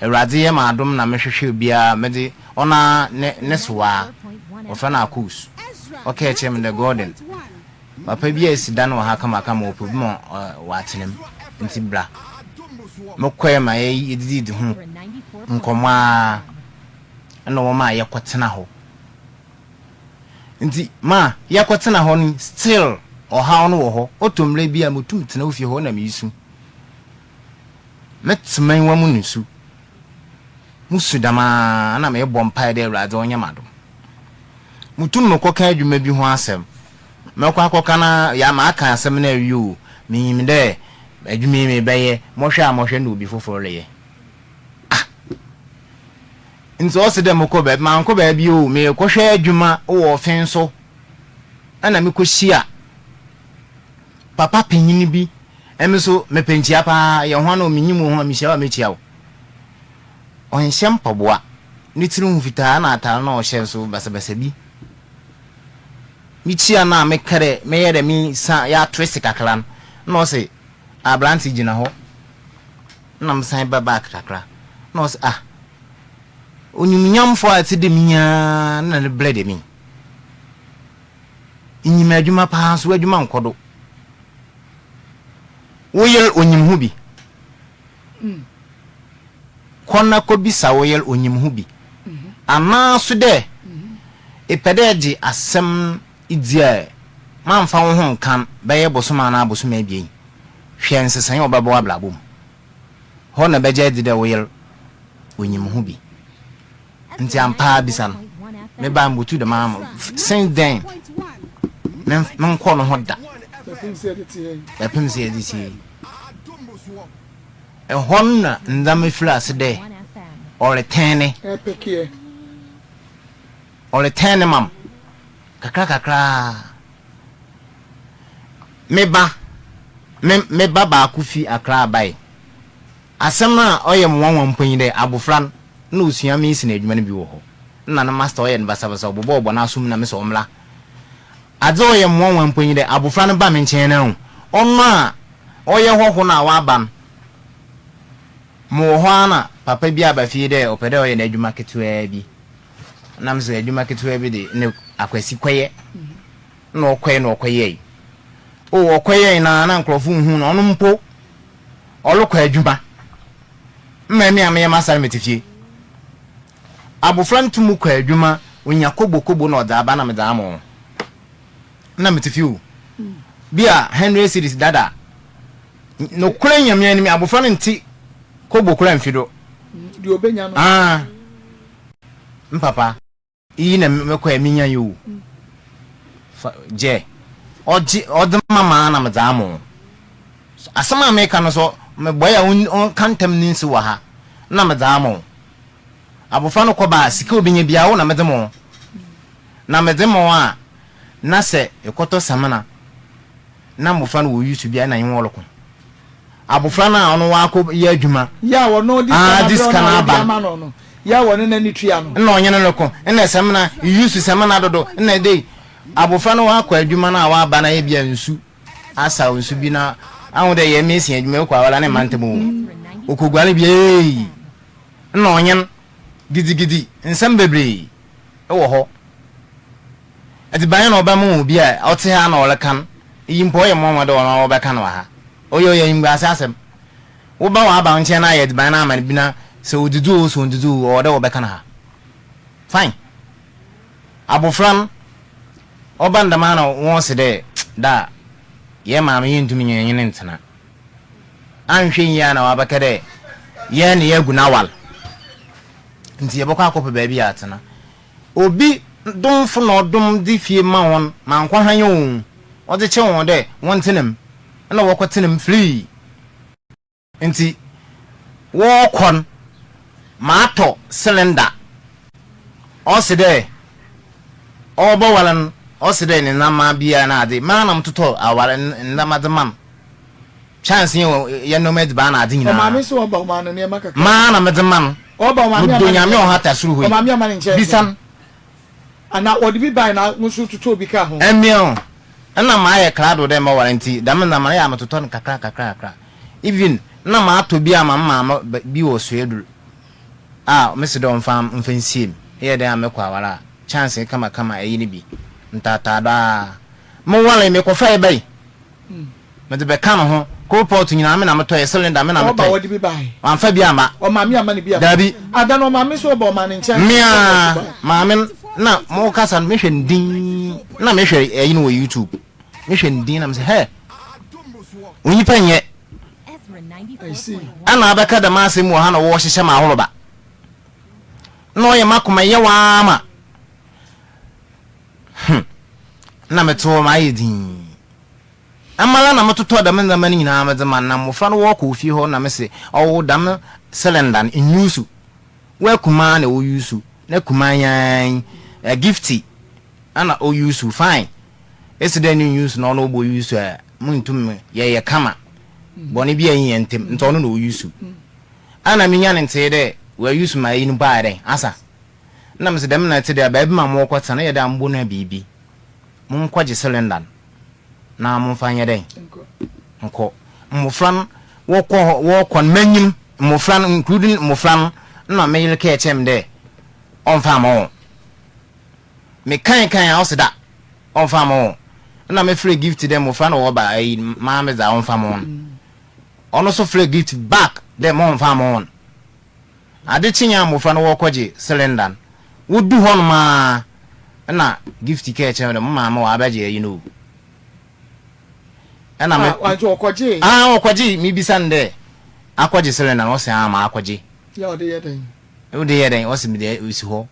Awurade ye ma adom na mehwehwe bia mede ona ne soa ofana akus okay chem the garden papa bia esida no ha kama opubi mo watenem nti bra mokwa ma ye didi hu nkoma na wo ma ye kwotena ho nti ma ye kwotena ho ni still oha ono wo ho otomre bia motum tena ofie ho na misu metman wa munusu musudama na me bompa de Awurade onyamado mutum no koka adwuma bi ho asem mekwa koka na ya ma aka asem na awiu miyim de adwuma me beye mohwe na obi foforo leye nso se de moko be man ko ba bi o me ko hwe adwuma wo ofen so ana me ko hia papa penyini bi emiso me pentia pa ye ho na o minyimu ho me hia wa me chia wo on hyem paboa ni tiru fitaa na atar na o hye so basabasa bi mi chia na me kare me yere mi sa ya twist kakran no se abranti gina ho na msan baba kakra no se onyumnyam fo ati de minya na ne blede mi inyima adwuma pa so adwuma nkodo woyel onyim hu bi konna ko bisa woyel onyim hu bi ana so de epedeji asem idia manfa wo ho kan beye bosoma na bosoma biyen hwe nsesan obaba wa blabom ho na beje di de woyel onyim hu bi nti ampa bisan me ba mbutu de mama since then men ko no hoda epim se editi honna ndame flas de ore tene mam kakra me ba ba kufi akra bai asem na oyem wanwan mpanyi de abofran na osua me isi na adwuma ne bi wo ho na na master oyen basabasa obo na asum na me so omla adze oyem wanwan mpanyi de abofran ba me nchen na ho ono a oye hoho na wa ban mo ho ana papa bi abafie de opede oye na adwuma ketwa bi na mse adwuma ketwa bi de ne akwasi kwaye na okwaye okwaye na nkrofo hu na ono mpo olokwa adwuma mmami ame masare metifie abofran tumu kwa adwuma onya kobo na oda aba na meda amo na metifie bia Henry series dada no kura nyamia ni abofran nti kobo kura mfido di obenya no mpapa iyi na mekwa eminya yo je odama na meda amo asama America no so me boya on kantem ninsi wa ha na medamo abofa no koba sika obinya bia wo na medemo a na se ekoto samana na mofa no wo yusu bia na yin woloko abofra na ono wa ko ya adwuma ya wo no dis kana ba no ya wo ne nani tua no na onye no ko na samana yusu samana dodo na dey abofra no wa ko adwuma na wa ba na ye bia nsu asa nsu bi na awode ye mesi adwuma ko awala ne mantemo okogwale bi na onyen gidi nsem bebre wo ho ati ban no ba mu bi a ote ha na ole kan yimpo ye mo de ona oba kan wa ha oyo ye yimba asasem wo ba wa ba nche na ye di ban na amane bi na se odudu o de oba kan ha fine abofran oba ndama na won se de da ye ma me yintumi nyenye ntena anhwe ya na wa ba kede ye ne ye gunawal nti ye bokọ akọpẹ baabi atena obi domfo na odom di fie ma won ma nkwa hanye won o de che won de won tenem na wo kwotenem free nti wo kon ma to cylinder o se de o bo walan o se de ni na ma bia na ade ma na mtoto awale na madman chance ye no med ba na ade nyina ma me so oba ma no ne makaka ma na medman oba ma me do nyame o hata suru ho ma me ma nche bisan ana odi bi bai na musu tutu obi ka ho emio na ma ye krado de ma warranty dam na ma ya matoto kakra even na ma to bi ama ma bi wo so edu mesi don fam mfensim ye de amekwa wara chance kama eyi ni bi ntata da mo wala me ko fa e bai me de be kan ho ko pot nyina me na me to e cylinder me na me to oba odi bi bai wan fa bi ama o ma me ama ni bi ama dabi ada no ma me so oba ma nche mia ma me na mo kasa me hwe ndin na me hwe eyi no YouTube me hwe ndin na me say he onyi panye I see ana abaka da masem wo ha na wo hyehye ma ahoroba no ye makoma ye wa ma na meto ma yedin amala na metoto da men zaman nyina amedema na mofra no wo ko fie ho na me se owo dam cylinder in use we kuma na o use na kuma yan gifty ana o use fine eside ni use no no bo use muntum ye kama boni bia yin ntem nto no no use ana minya ne nte de we use my in baare asa na me se dem na te de ba bi ma mo kwata na ye da mbo na bibi mun kwaje cylinder na mun fanya den nko mofran wo kon manyim mofran including mofran na me yele ke chem de on fama me kan ausida on fama na me free gift dem mofran wo ba ma me za on fama ono so free gift back dem on fama ade chinya mofran wo kwaje cylinder wudu hon ma na gift ke chem de mama wa abaje you know ana me wanjo okwaje okwaje mi bisande akwaje cylinder no se ama akwaje ya ode yeden ode yeden o se mi de isi ho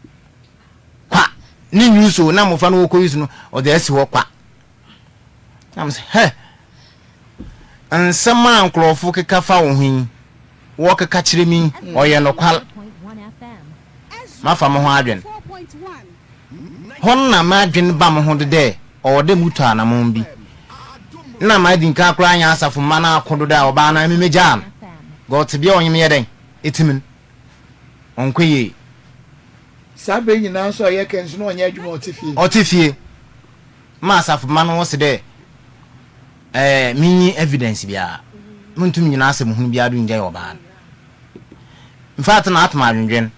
kwa ni nyuso na mofa no ko yusu no o de esi ho kwa am se he ansama anklofo keka fa wo hin wo keka kire mi oye no kwal mafa mo ho adwen hon na ma adwen ba mo ho de o de mutu ana mo bi na ma din ka kra anya asafo mana akodo da oba na memejan got bia onyem yeden etimin onkwe sabe nyina so ye kensu no onye adwuma otifie ma asafo mana wo se de minyi evidence bia muntum nyina asem hu bia do nje oba in fact na atma adwendwen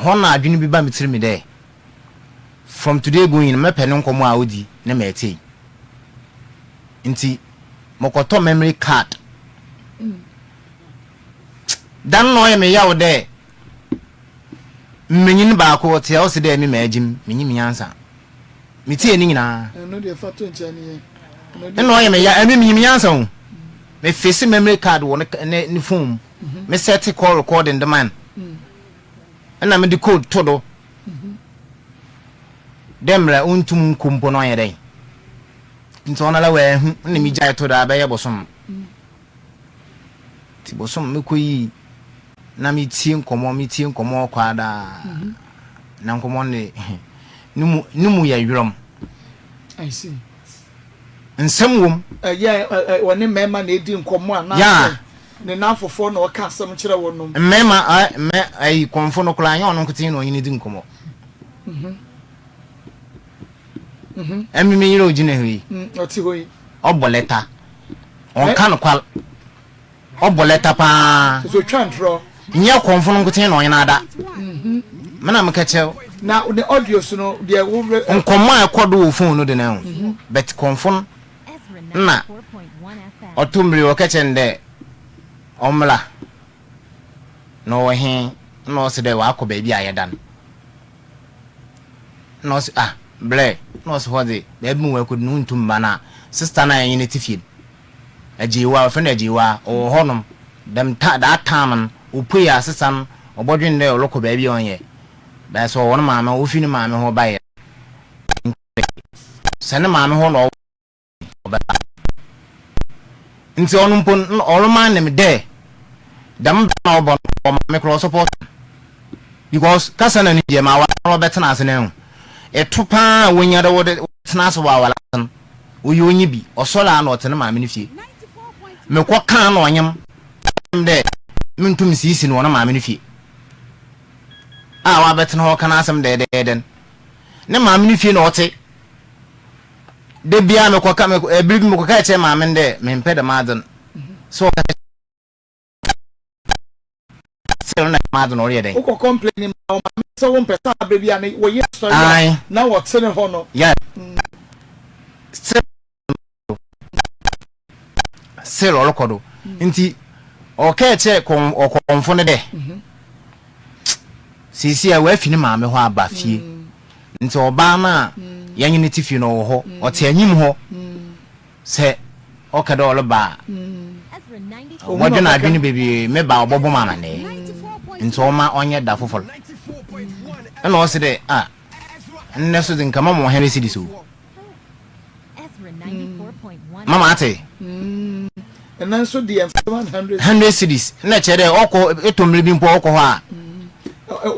hon na adwene bi ba mitiri mi de from today going me pene nkomo a odi na me eti nti mokoto memory card dan no ye me yawo de menyin ba ko te o se de me magim menyin yansa meti eni nyina no de fato nchani no ye me ya menyin yansa o me face memory card wo ne phone me set call recording the man na me de code todo demra untum kumpo no ye den nti ona la we hu na mi jai to da ba ye bosom ti bosom me koyi na mi tie nkomo kwa da na nkomo ne numu ya yrom I see nsem wom woni mema na edi nkomo ana ne nafofo na o ka asem kire wonum mema ai konfo no kula anya ono nkutin no yin di nkomo emi mi yiro jine hui oti hoyi oboleta on kan kwal oboleta pa so twantro nya konfo no nkutin no yin ada mena mekache Now the audio so no the nkoma ekodo phone no de na but confirm na otumri o kechende omla no he no se de wa akọ ba bi ayedan no se ble no se hode ba bi mu akọ nu ntumba na sister na yin ne tifie ajiwa fa na ajiwa o honom dem ta that time opu ya sister obodwen de oloko ba bi onye ba so won maama wo fini maama ho baye sene maama ho no ba nti onu mpon oroma nem de dam na obon me cross support because kasana ni je ma wa betena ase na hu etupa wonya de wo tena so wa wala wo onyi bi osola na otene maama ni fie me ko kan na onyam de mintum sisi no na maama ni fie wa betena ho kana asem de den ne maama ni fie na ote de bia me ko ka me ebiri me ko ka che maama nde me mpeda maden so na maden ori eden ko complain ma so won pesa baby ani wo ye sorry na what tene ho no yeah sel olokodo nti o ka che konfo ne de sisi a wa fini maame ho aba fie nti oba na yanyi ne tifi no ho o te anyim ho se o ka do ba o de na adwini baby me ba obobo mama ne nti o ma onye da fofol na o se de nne so din kama mo here sidi so mama ate and then so the 100 cities na chere oko etomre bi mpo oko ho a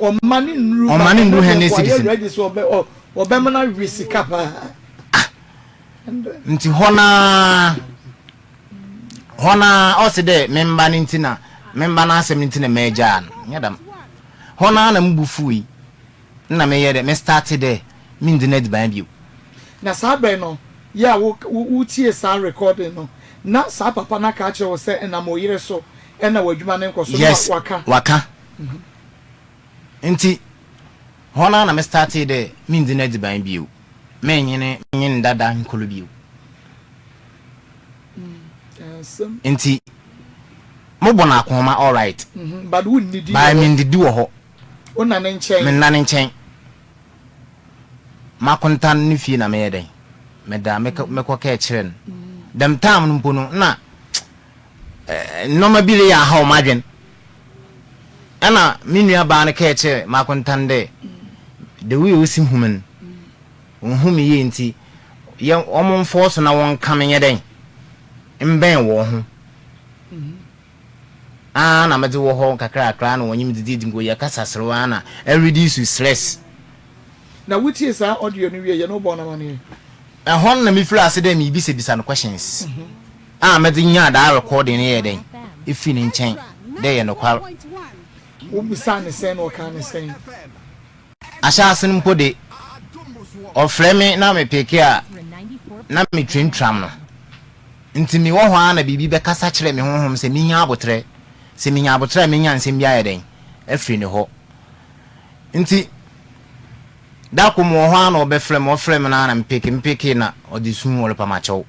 o mani nru hene cities ready so o be mana risika pa nti hona o se de memba ni ntina memba na asem ntina meja nyadam hona na mbufu na me ye de me start de me ndined ban bio na sabe no ya wo tie sa recording no na sa papa na ka che wo se na mo yire so na wadwuma ne nkoso waka nti hona na me start de me ndined ban bio me nyine dada nkolo bio nti mo bona akoma all right but we need ba me ndidi wo ho ona ne nchen me na ne nchen ma kontan ni fie na me yeden me da me ko ka kiren dem tam no mpono na no ma bile ya ha o madwen ana minua ba ne ka kire ma kontan de we osi human humi ye nti ye omon force na won kam yeden mben wo ho na mede wo ho kakra na wonyim didi ngo ya kasasrewa na reduce stress na wutie sa audio no wie ye no bona mane hon na mi fira ase de mi bi se bisa no questions mede nya da recording ye den ifi ni nchen de ye no kwal wo bisa ne sen o kan ne sen asha asen mpo de o frame na me peke a na me twintram no nti mi wo ho na bibi be kasa kire me honhom se mi nya abotre me nya nsem bia ye den afri ne ho nti da ko mo ho na obefrem na mpeke na odisun wole pamacho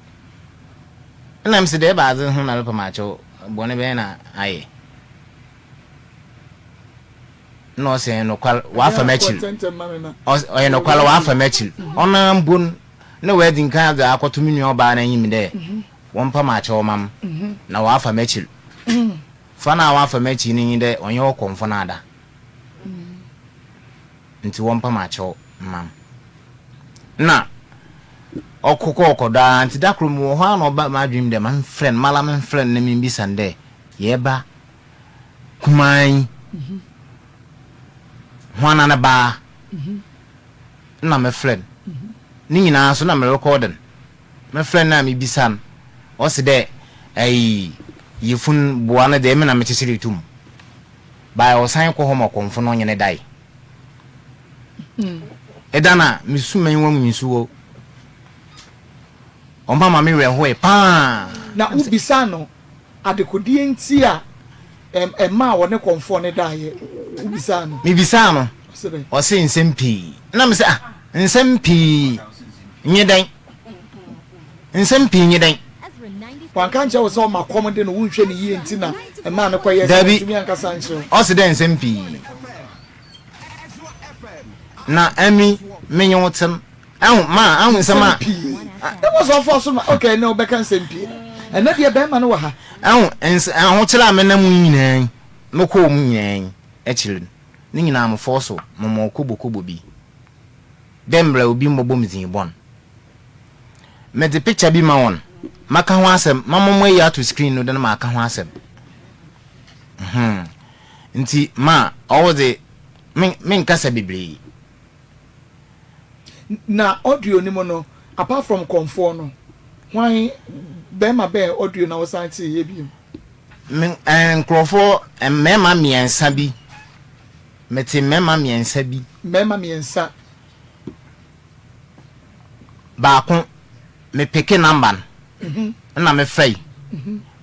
na mse de ba ze hu na pamacho bone be na aye no se no kwal wa fa mechil o ye no kwal wa fa mechil ona mbon na we din kan za akoto minu oba na yimi de won pamacho mam na wa fa mechil fa na wa fa mechil ni de onye okonfo na ada nti won pamacho mam na okoko da nti da krum wo ha na oba ma dream de man friend mala man friend na mi bi sande ye ba kuman hwana na ba na me friend ni nyina so na me recording me friend na mi bi san o se de yefun boana de me na me chesiri tum ba o san ko homo konfo no nyene dai edana misumen wo misuwo ompa ma me reho pa na ubisa no adekodie nti a ma wo ne konfo ne dae ubisa no mi bisa no o se nsempi na me se nsempi nyedan nsempi nyedan wan kan che wo so ma komode no wunhwe ne yie ntina e ma me koye tumi ankasa nche o se den nsempi na ami menyotem ahun nsema that was all for so okay no be kan nsempi and na dia be ma no wa ha ahun chira me na mu nyinan me ko mu nyinan e chire ni nyina am force mo kobo bi dembra obi mbobom zin bon me the picture bi ma won maka ho asem mammo ya to screen no de na maka ho asem nti ma all the men kasa bibli na audio ni mo no apart from comfort no why be ma be audio na was anti ye bi men crofo mema miensa bi meti mema miensa bi mema miensa ba ko me peke number na me frey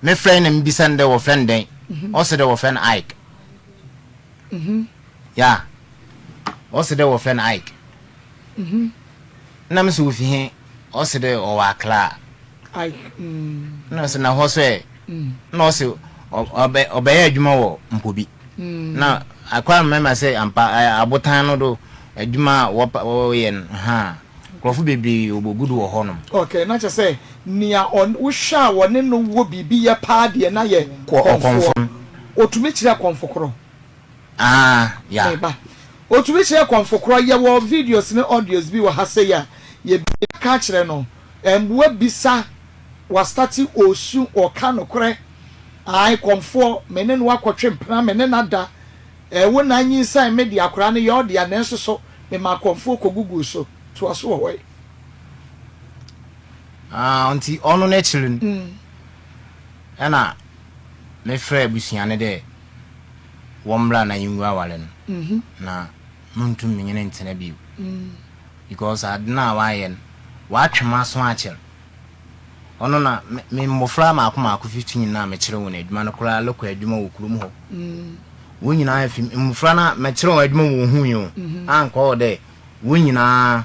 me frey na mbisa nde wo friend den o se de wo friend Ike ya o se de wo friend Ike na me so fi he o se de o wa kla Ike na se na ho so e na o se obe ya adwuma wo mpobi na akwa mema se ampa abotan no do adwuma wo yen Krofu bebre obogudu wo honom. Okay, na che say nia on wo hwa wo ne no wo bibi ye pa de na ye konfo. Otumi kire konfo kro. Ya. Eba. Otumi kire konfo kro ye wo videos ne audios bi wo ha say ya ye ka kire no. Emwa bisa wa starti osu o ka no kre. Ai konfo mene no akotwe mpna mene nada. Wo na nyi sai media akora ne ye ode anan so me ma konfo kogugu so. To aso way anti ono na chilun ana me frɛ busuane de womra na yinwa wale no na muntum menyene ntena biu because adna wayen wa twema so achel ono na me mmofra ma akoma 15 na me kyerɛ won adwuma no kora lokɔ adwuma wo kurum ho wo nyina afi mmofra na me kyerɛ won adwuma wo hu yo anko de wo nyina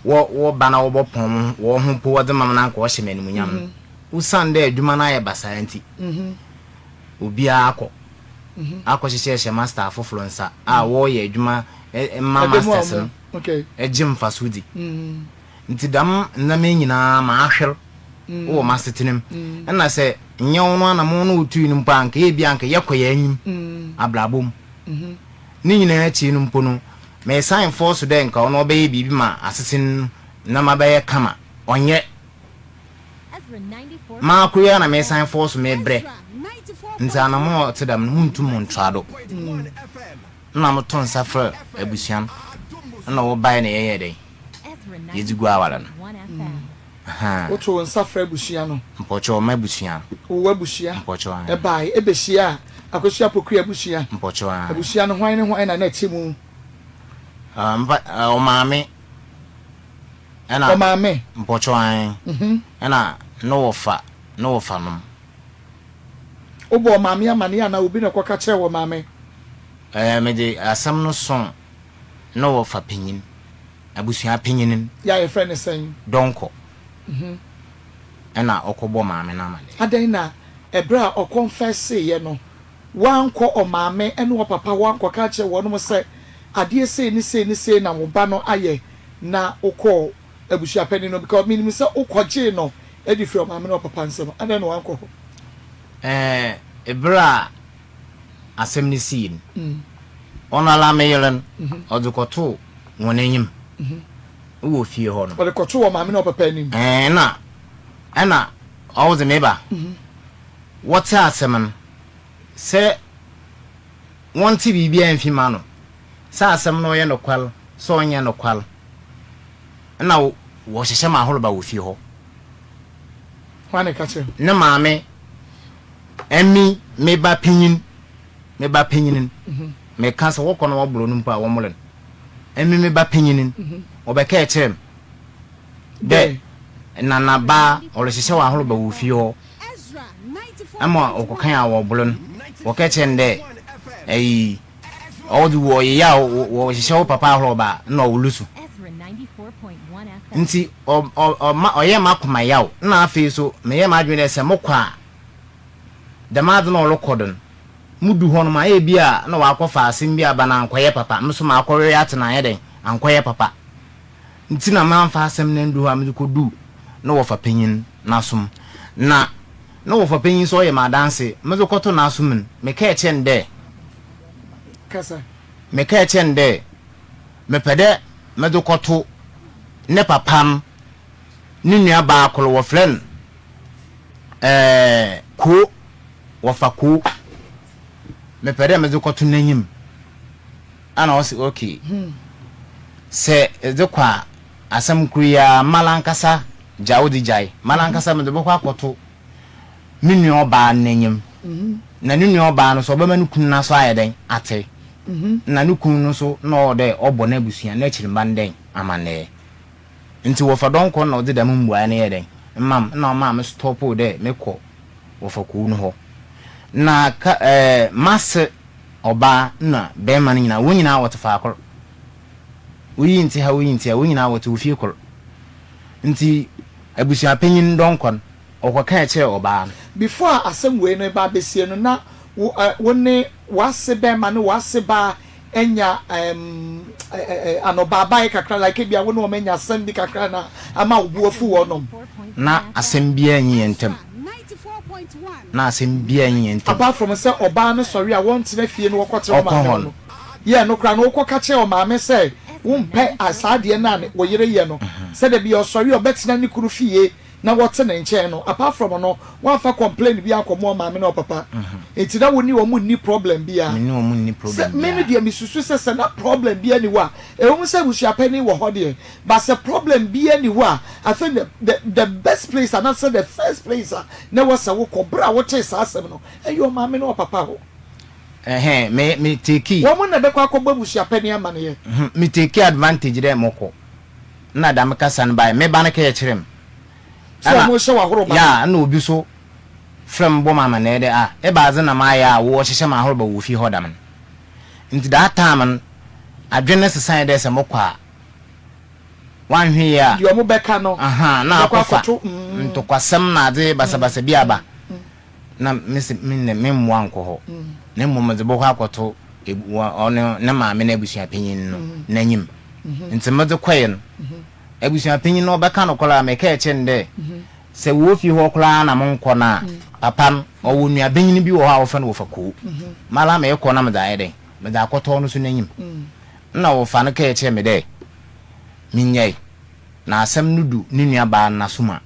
wo bana wo bopom wo ho po wode mam na nko wo hye manimu nyam usande adwuma na ye basa anti obi akọ hye master afoforo nsa wo ye adwuma ma masters okay ejim fasudi nti dam na me nyina ma ahwer wo master tinim na se nyew no na mo no otu ni mpa anka ye bi anka ye koya anyim ablabom ni nyina achi no mpo no me sign force de nka ono be bibi ma asesin na mabaye kama onye ma akuya na me sign force me bre nza na mo tedam huntum ntrado na mo ton safra abusian na wo bae na yeye de yezigu awala no wo to nsafra abusian no mpocho ma abusian wo abusian mpocho e bae e behia akosia pokua abusian mpocho abusian no hwan ne hwan na timu o mame ana o mame mpocho ana no wofa no nom obo mame amane ya na obi na kwaka kire wo mame me de asam no son no wofa pinyin abusuan pinyinin ya ye friend sen donko ana okobo mame na amane adan na ebra o confess ye no wanko o mame ene wo papa wanko ka kire wo no se ade sei ni na wo ba no aye na okọ abusua pani no because minimum say okoje no e di from mame no papa nsem adan no wanko ebra asem ni sin onala meyelen odukoto wonanyim wo fie ho no odukoto wo mame no papa anim na always neighbor what asem se wonti bibia enfima no sa asem no ye no kwal so onye no kwal na wo hyehye ma holo ba wo fie ho wane ka che na maame emi meba pinyin me kansa wo kono wo bro no mpa wo molen emi meba pinyin obeka e kyerem de na ba o hyehye wa holo ba wo fie ho ama okokan a wo bro no wo ka kyerem de all the war ya wo show papa roba no wulusu nti oye makoma yawo na afi so meye madwene se mokwa de mad no lokodon mudu hono ma e bia na wakofa asim bia bana ankoye papa mso ma akọrọ atena yeden ankoye papa nti na manfa asem na ndu ha mkodu na wofa panyin nasum na wofa panyin so ye madanse mezokoto nasum me ka echen de kasa me ka echen de me pede mezokoto ne papam ni nua ba akolo wo friend ko wofa ko me pede mezokoto nanyim ana wasi okay se ezekwa asam kuya malankasa jawdi jai malankasa me dobokwa akoto ni nua ba nanyim na ni nua ba no so ba manu kun na so ayeden ate na ni kun no so no de obo na busua na chirimba nden amane nti wo fa donko na odi da mumbu ane yeden mam na ma me stop de meko wo fa ku no ho na mas oba na be man nyina wo nyina wo tefa akor uyi nti ha uyi nti wo nyina wo te ofie kor nti abusua panyin donko okwa che oba before asem we no ba besie no na wo ne wase be man wase ba enya anobabai kakra like bia wo no menya asem di kakra na ama obuafu wonom na asem bia nyi entem na asem bia nyi entem apart from say oba no sorry I want na fie no wokotre ma no ye no kra no wokokache o ma me say wo mpe asade na wo yere ye no say da bia sorry obetina ni kuru fie na wote na nche no apart from no one fa complain bia akomo ma me no papa enti na woni wo mu ni problem bia me no mu ni problem me me dia misusu se na problem bia ni wa e wo say bushia pani wo hode but say problem bia ni wa I think the best place and also the first place na was a wo kobra wo chase asem no e yo ma me no papa ho me take wo mo na be kwa akobba bushia pani ama ne ye me take advantage de moko na da me kasa no bai me ba na ka ye kirem so mo show ahoro ba ya na obi so from bo mama na de e baaze na ma ya wo hyehye ma ahoro ba wo fi hodam nti that time adwene sesan de se mokwa wan hwe ya yo mo beka no na akwafa ntokwasem na ade basabasa bi aba na me mwa anko ho na mmomze bo akoto ono na ma me na abusua panyin no nanyim nti mede kwaye no abusua panyin no beka no kola me ka echende se wo fi ho kola na monko na papam owo nua panyin bi wo ha wo fa no wo fa ko mala me ko na me da ede me da akoto no so nanyim na wo fa no ka eche me de minyai na asem nudu ni nua ba na suma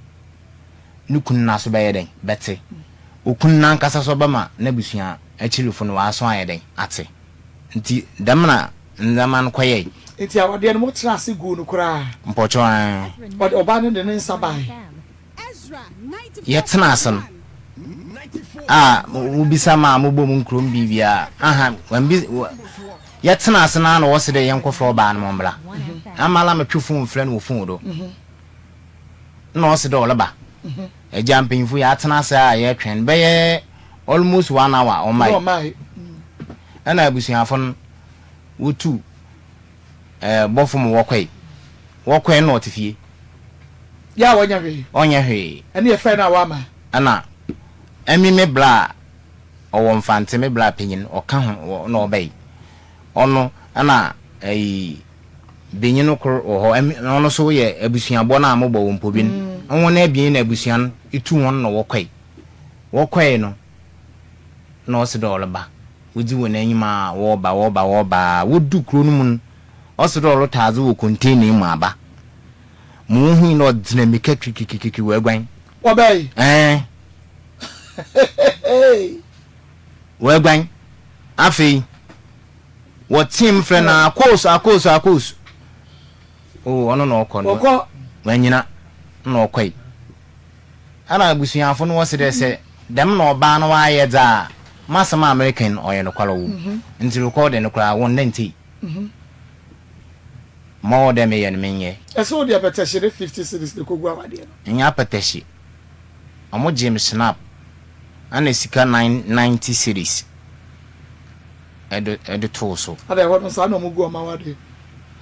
nukun na so bayeden bete okun na nkasa so bama na busua achilufo no aso ayeden ate nti damna ndaman kwaye enti awade no mo trase gu no kura mpocho an oba ne de nsa bai yetna asan ubisa ma mo bom nkrom bibia wambi yetna asan na wo se de yenkofo ba no mbra amala metwufo mfra no fon do no se de olaba e jampinfu ya tena sa ya twen be almost 1 hour on my ana abusuafon wotu bofum wokwai no tifie ya wonya hwe ene ye na wa ma ana emi me bla owo mfante me bla penyin oka ho no bai ono ana benyino kor oho ono so ye abusuabo na amobɔ wo mpobin onwo na abien na abusuan itu won no wokwai no no se do leba wudi won anyima wo ba wodu kro no mun o se do lo taze wo container mu aba mu hu no dinamika kikikiki wegwan obai wegwan afi wo team friend akos ono no kono wanyina no kwai ana abusuafo no wose de se dem no ba no wa ye za masama American oye no kwalo wo nti record no kwa won nanti more dem ye no menye eso dia Fetish 50 series de kogu awade no nya Fetish amo James Snap ana sika 990 series edo to so ade ho no sa no mu go ma wade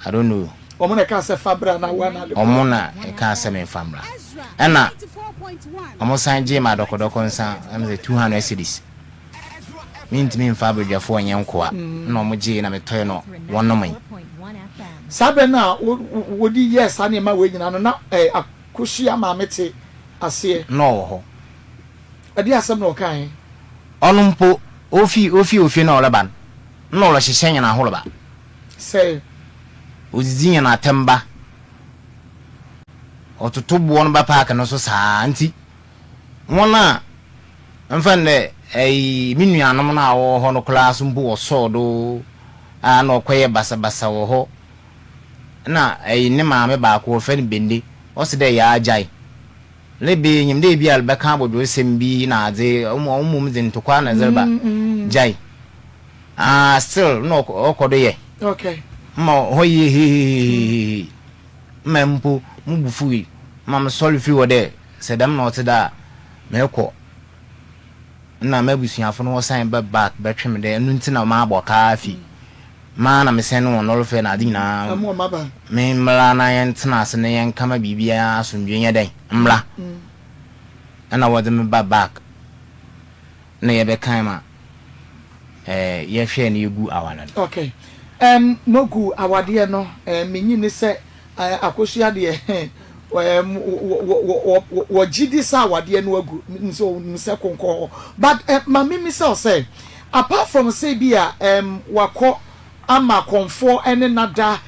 I don't know omo na ka se fabra na wa na omo na ka se me famra ena omo sanje ma dokodoko nsa am the 200 cedis me fabra fo nyenkoa na omo je na me toy no wonno man sabe na wodi yes ani ma we nyina no na akohia ma mete ase no ho ade asem na okan onumpo ofi na oleban na ole hyehyenya na holoba say ozizinya na temba ototobo no ba park no so saa nti wona mfande minuanom na wo ho no class mbo wo sodo na okoye basa wo ho na ne maame ba ko fe ni bende o se de ya ajai lebe nyim de bi albeka abodo sembi na ade umum de ntokwa na zerba jai still no okodo ye okay ma hoyi mempo mubufui mam sorry free wode sedam na oteda meko na mabusuafo no sign back betwem de enu ntina ma aboka afi ma na mesen no no fe na adina amu maba me mla na yentina ase ne yenkama bibia asomdwe nyeden mla ana wode me back na yebe kan ma ye hwe na yegu awala okay nogu awade no menyi ni se akohia de wo gidi sa awade no agu nso nse konko but mami mi say apart from say bia wako ama konfo ene nada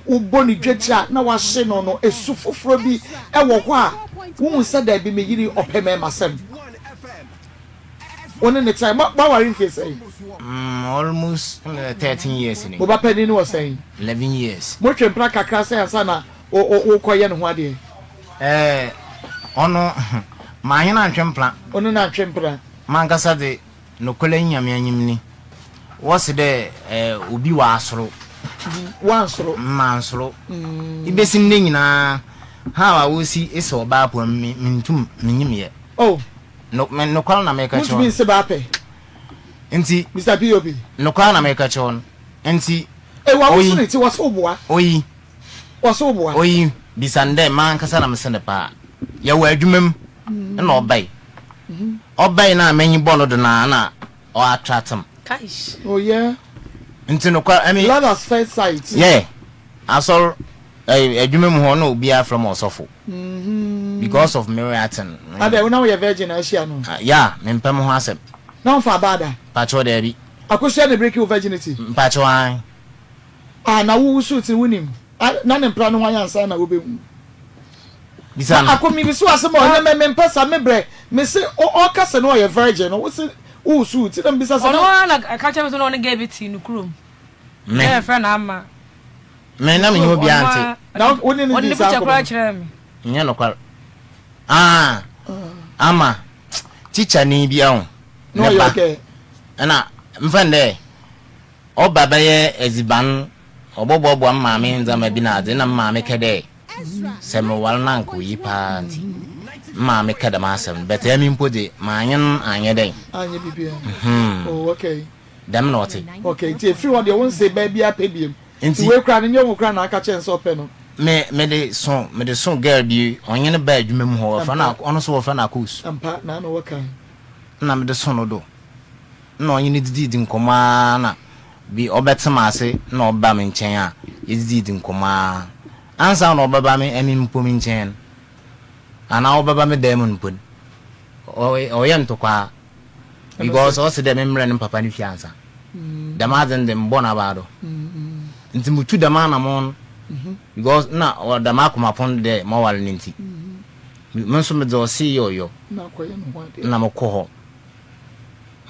uboni dwecha na wa hye no esufoforo bi ewo ho a wo se da bi meyiri opeme masem one ne time ba wari fe say almost 13 years in it. Boba Penny was saying 11 years. Much in Praka Crasa and Sana or Koyan Wadi. Ono Mahina Chempla, Onuna Chempra, Mancasa de Nocolenia Mianimni. Was there Ubi Wasro? Once Mansro. Ibesin na how I will see is so bad when mintum minimia. Oh, no man, no call na make a which means Sebape. Enti Mr. P.O.B. no kwa na make a chon enti it was Oboa. Oyi Was Oboa. Oyi bisande man kasa na mesende pa ya wa adwumam na obai na manyi bono do na o attract Eiish. Oh yeah. Enti no kwa I mean love us first sight. yeah asol adwumam ho na obi from osofo because of Meriaton And then now we are virgin Asiano. yeah mempem ho asem Now for bada. pacho there bi Akohia the break your virginity. pacho an Na wo shoot win him. Na ne mpra no wan ansa na wo be hu. bisa na Akomi bi so asem o me mpesa me bre. Me say o kase no ye virgin. Wo say wo shoot. Dem bisa say Ono na ka cha me so no give it in krum. me Yeah, friend ama. me na me obi ante na woni ni Oni bisa picture ko. kra kire me. nya no kwa ama teacher ni bi ahun No you okay. na mfande o baba ye eziban obobobo maame nzama bi na ade na maame kede semo wal na nko yi pa nti maame kede ma asem beta mi mpode maanyen anye den Anye bibia. Oh okay. dem no te Okay, tie free one dey won say baby apebiem. Nti- We kra ne nyo kra na aka chen so pe no. me de son girl bi onye ne ba adwuma mu ho fa na ono so fa na kus Ampa na no wakan. na me de son no do na onye ne didi nkoma na bi obetema ase na oba me nchen a didi nkoma ansa na obaba me emi mpo me nchen ana obaba me dem mpo o ye ntokwa because o se dem mre ne papa ne fiansa dem azen dem bona bado nti mutu dem ana mon because na o dem akoma pon de mawal ninti menso me do si yo Na koye no wade. na mokọ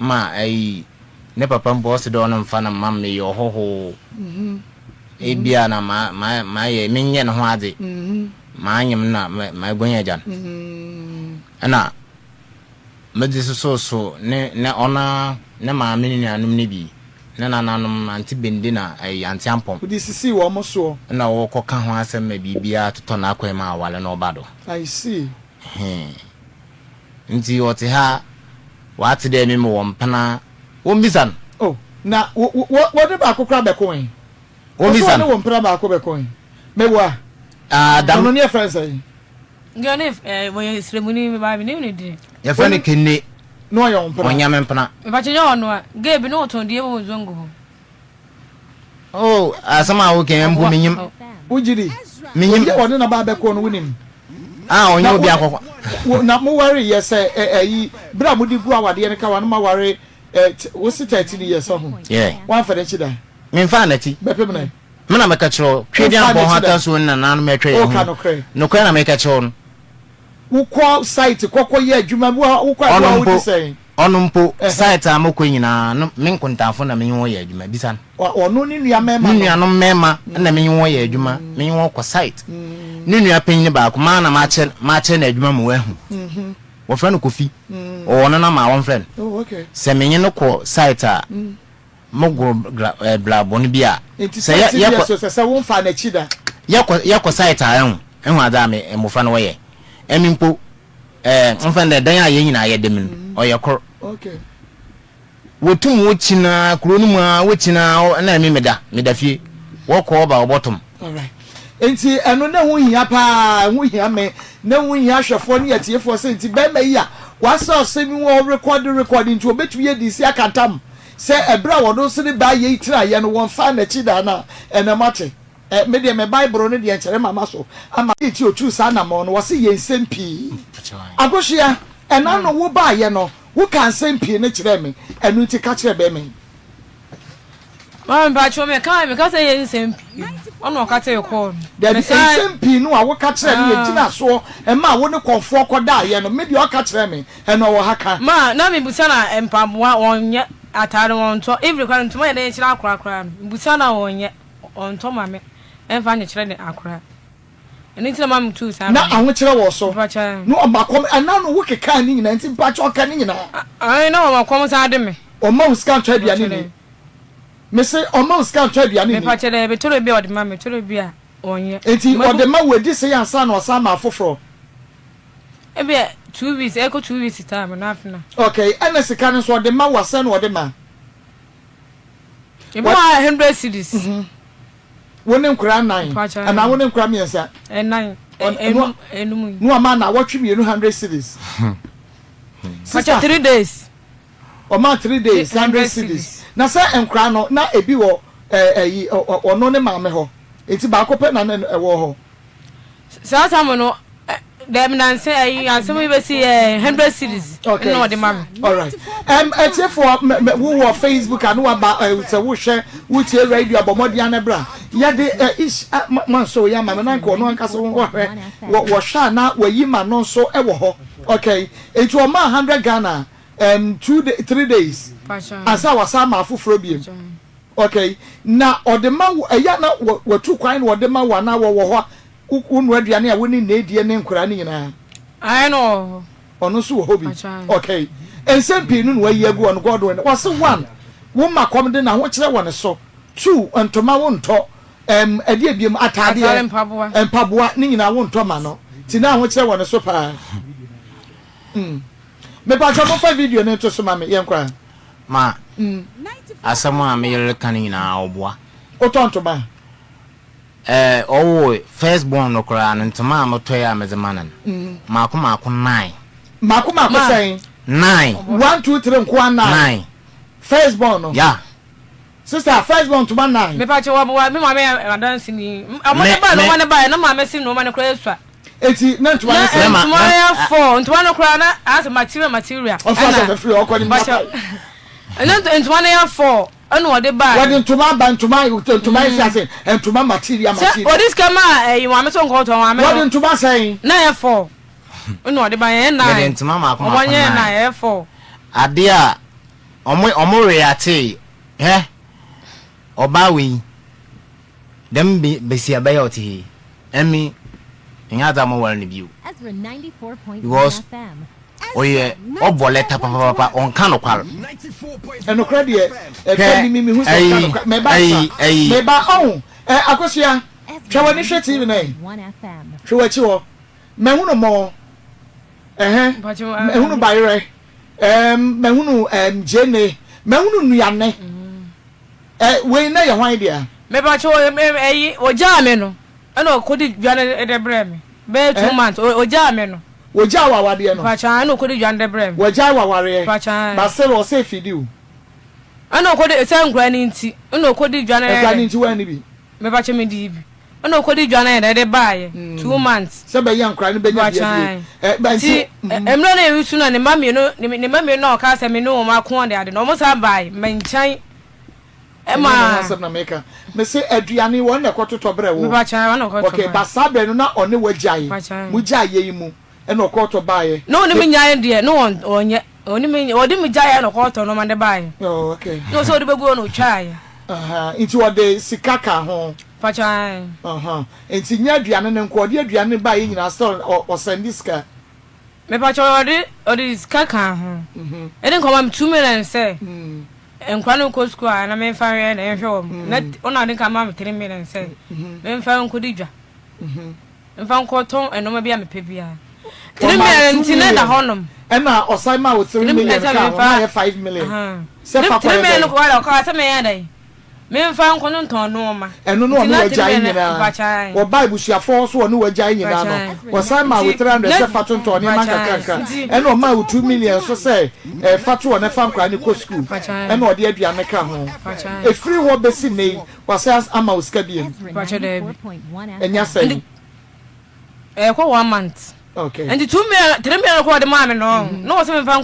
ma ai ne papa mbo se do no mfa na mam me yo hoho ebia na ma ye menye ne ho ade ma anyem na ma gonya jan ana medi so ne ona ne ma me ni anum ne bi ne na nanum anti bende na ai anti ampom Udi sisi wo mo so. na wo koka ho asem ma bibia toto na akwa ma awale na obado I see. nti wote ha wate de me mo mpana wo mbisan Oh, na what de ba kokra be coin o mi san no mpra ba ko be coin mewa dam no ne friends aí ngone we ceremony me ba bi ne di ya fa ne kenne no ya mpra onya me mpna me ba chenye ono a gabe no ton die wo zongo ho oh asama wo ken mbu minyim ujiri minyim ye wona na ba be ko no wunim onya obi akokwa na mo worry yes yi bra mo di gu awade ne ka wa no ma worry wo si 13 years ho yeah one for the chida me fa na ti be pem na me na me ka chiro twedi abon hata so na na me twa ye no kwa na me ka chiro wo call site kokko ye adwuma wo kwa wo di say onumpo site amoko nyina no me nkontafo na me nwo ye adwuma bisan ono ni nua mema ni nua no mema na me nwo ye adwuma me nwo ko site ni nua panyin ba ko ma na ma che na adwuma mu wahu wo fra no kofi o no na ma won friend oh okay se me nyin ko site a mogro bla bon bia se ya so won fa na chida ya ko site a ehun ada me mofa no ye emimpo mfa na dan aye nyina ye dem o ye kor okay wotum wo china kuro no mu a wo china na me meda fie wo ko ba obotom all right enti eno na hu hia pa hu hia me na hu hia hwefo ne yetiefo se enti be me ya wasa osemi wo recording nti obetu ye di si akatam se ebra wodo se ne ba ye itira ye no won fa na chida na enamate me de me bible no de enchere mama so ama ti otu sa na mo no wo se ye nsempi agohia ena no wo ba ye no wo kan nsempi ne kire me enu ti ka kire be me man ba cho me ka say ye nsempi ono ka say ko de nsempi no a wo ka kire ne tina so e ma wo ne konfo koda ye no me de o ka kire me eno wo haka ma na me busa na empaboa wonye atare won to every kwan ntoma ye de kira akora busa na wonye on to ma me enfa nye kire ne akora eni tina mam tu sa na aho kire wo so no omakom ana no wo keka ni nyina nti pa cho ka ni nyina ai na omakom sa de me o ma scan twa bia ni me say o ma scan twa bia ni me pa kire be toro bia o de ma me toro bia onye enti o de ma we di say ansa na o sa ma afoforo e be 2 weeks e ko 2 weeks time na afina okay ana sika no so o de ma wasa na o de ma e ba 100 cedis woni nkura 9 ana woni nkura miensa 9 enum no ama na watch me 100 cedis for 3 days o ma 3 days 100 cedis na sa nkura no na ebi wo ono ne ma me ho enti ba ko pe na wo ho sa time no dem nan say ayi ansem we see 100 cedis no de ma all right eti for wo Facebook and wo ba say wo hwe wo tie radio abomodi anebra ya de ish man so ya ma na nko no anka so wo hwe wo sha na wayi ma no so e wo ho okay eti o ma 100 Ghana 3 days asa wasa ma afoforo biem okay na odema ya na watu kwan na odema wa na wo ho unu aduane a woni na edie ne nkura ne nyina ai no ono so wo hobi okay ensempi nu no wayi agu on god when was one wo makom de na ho kire won so 2 ntoma wo nto ade abiem atade empaboa ne nyina wo nto ma no ti na ho kire won so pa me pa cho mo fa video ne to so ma me ye nkwa ma asama me yele kan nyina oboa o tonto ba first born no kra no ntoma amotoya amezemanan mako 9 mako saying 9 1 2 3 nko 9 first born no yeah sister first born to 9 me pa che wa me ma me dance ni amone ba no one ba na ma me sim no ma ne kra esua eti na ntoma ne say ntoma ya 4 ntoma no kra na as material of course free okoni ma ntoma ya 4 anu ode ba what ntoma ba ntoma is saying ntoma material what is kama you want me to go to wa me what ntoma saying na ya 4 anu ode ba ya 9 ntoma mako onye na ya 4 ade a omo reate oba wi dem besi abaya oti emi nya za mo wal ni biu Ezra 94.1 because FM oye oboleta papa on kan okwal eno kra de e mi hu so kan me ba akosia twa ni hwe TV na hwe wachi wo me hu no mo me hu no bayre me hu no jene me hu no nuane we na ye hwan dia me ba cho oja me no na okodi dwane de brem be 2 months oja me no oja wawade no pa cha na okodi dwane de brem oja waware pa cha ba se wo se fidi o ana okodi esankura ni nti na okodi dwane nti wa ni bi me ba che me di bi ana okodi dwane de baaye 2 months se be yankura ni be nya bi ba nti emro na ewisu na ne mamie no na oka se me no ma ko de ade no mo sa baaye menchan Emma na meka me se aduane won na kototo bre wo me ba cha won kototo okay ba sabe no na one wajaye mu jaye yi mu e na kototo baaye no ni me nyaye de no onye oni me odi me jaye na kototo no mande baaye oh okay no so odi beguo no twaye inti wode sikaka ho pa cha inti nya aduane ne nko odi aduane baaye nyina so o send ska me pa cha odi sikaka ho edi nko ma 2 million say enkwano ko school na me fa re na ehwe wo na ona de ka ma 3 million say me fa nko di dwa mfa nko ton enoma bia me pe bia 3 million ti na da honom na osaima wo 3 million ka na 5 million se fa 3 million ko wala ka se me ya dai me mfa nko no ton no ma eno no no wajai nyina wo bible suafo so no wajai nyina no osaima wo 300 se fa ton ton ni ma kakaka eno ma wo 2 million so se fa to na fa nkra ni ko school eno ode aduane ka ho e free wo be si nei wasas ama uska biem enya se ko 1 month okay and 2 million 3 million ko de ma me no so me mfa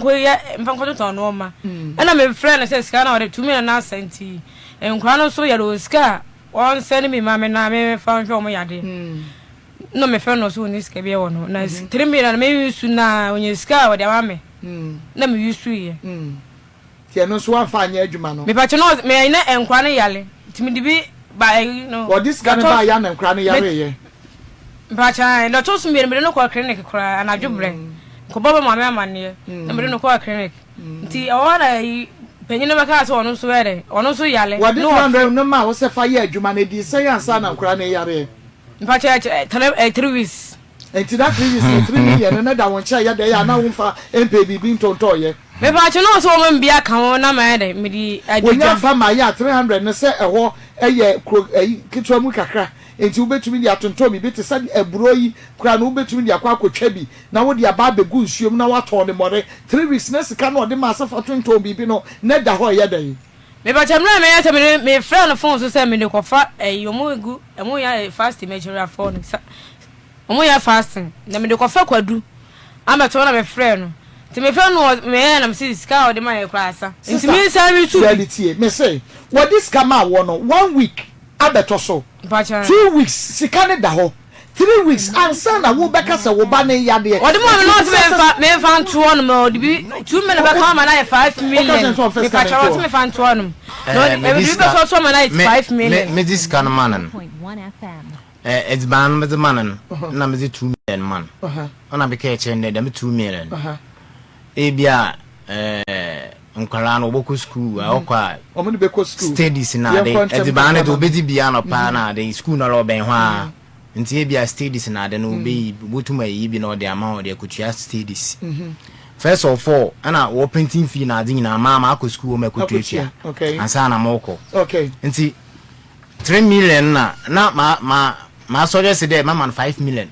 nko ton no ma ena me friend say ska na ode 2 million na senti enkwa no so ya do ska on send me mama na me fa nhwe omo yade no me friend no so ni ska bia wono na 3 million me yusu na onye ska wo de ama me na me yusu ye ti no so afa anya adwuma no me pa che no me na enkwa no yale timi di bi ba no what this kind ba ya na enkwa no yare ye pa cha no to so me no ko clinic kra anadwo bre ko baba mama amane na me no ko clinic nti ora penyine baka so ono so ere ono so yale no 100 no ma wo se fa ye adwuma na di se yansa na nkura na yare mpa che 3 weeks enti that 3 weeks 3 million na da won cha ya de ya na wo fa MPB bi ntonto ye me ba che no so wo mbia ka ho na ma de me di adwuma wonya fa ma ya 300 ne se eho eye kitwa mu kakra enti ubetumi di atonto mi beti sa eburo yi kura no ubetumi di akwa akotwa bi na wo di aba begu nsuom na wato ne more 3 weeks na sika no de ma safa tonto bi no na da ho ye dan me ba chamra me ya se me friend phone so se me ne kofa yomo egu emo ya fast measure phone omo ya fasting na me de kofa kwadu amato na me friend no ti me friend no me na me sika o de ma ye kwasa enti me sa ri tu reality me say what this come out one 1 week abeto so 2 weeks sika ne da ho 3 weeks ansa na wo beka se wo ba ne yade e odi mo me fa nto on me odi bi 2 million beka ma na 5 million me ka chawo me fa nto on no e bi be so ma na 5 million me this kind man it's ban with the man na me 2 million man ona be ka chende dem 2 million e bia nkwara no boku school akwa omo be ko school studies na dey it's ban do be di bia no pa na dey school na ro ben ho a nti e bia studies na dey no be botuma yi bi na dey ama dey akutua studies first of all ana wo printing fee na adin na ma akọ school o makutua okay ansa na moko okay nti 3 million na ma suggest dey ma 5 million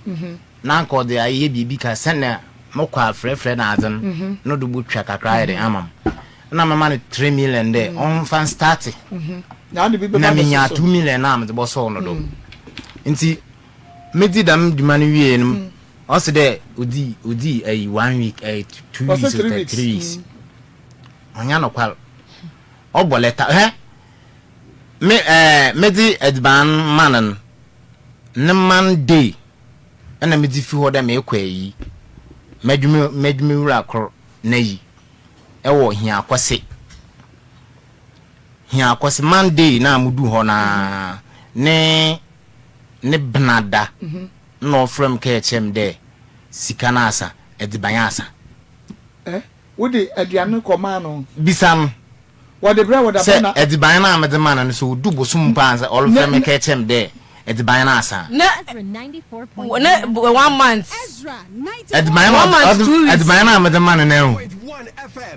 na ko dey aye bibi ka sena mokwa frefre na adin no do butwa kakra dey amam na mama no 3 million dey on fan start na de bibi na minya 2 million na am de boso no do nti medi dam duma no wie no also dey odi 1 week 2 weeks or 3 weeks onya no kwal oboleta medi adban manan ne man day ana medi fi ho da me kwa yi medwumi wura kro na yi ewo hia akwose Monday na amudu ho na ne bnada no from ka chem de sikanasa edibanyasa wodi aduane koma no bisam wodi bra woda bana ediban na amedema na so du bosum panza all from ka chem de edibanasa na 1 month ediban na amedema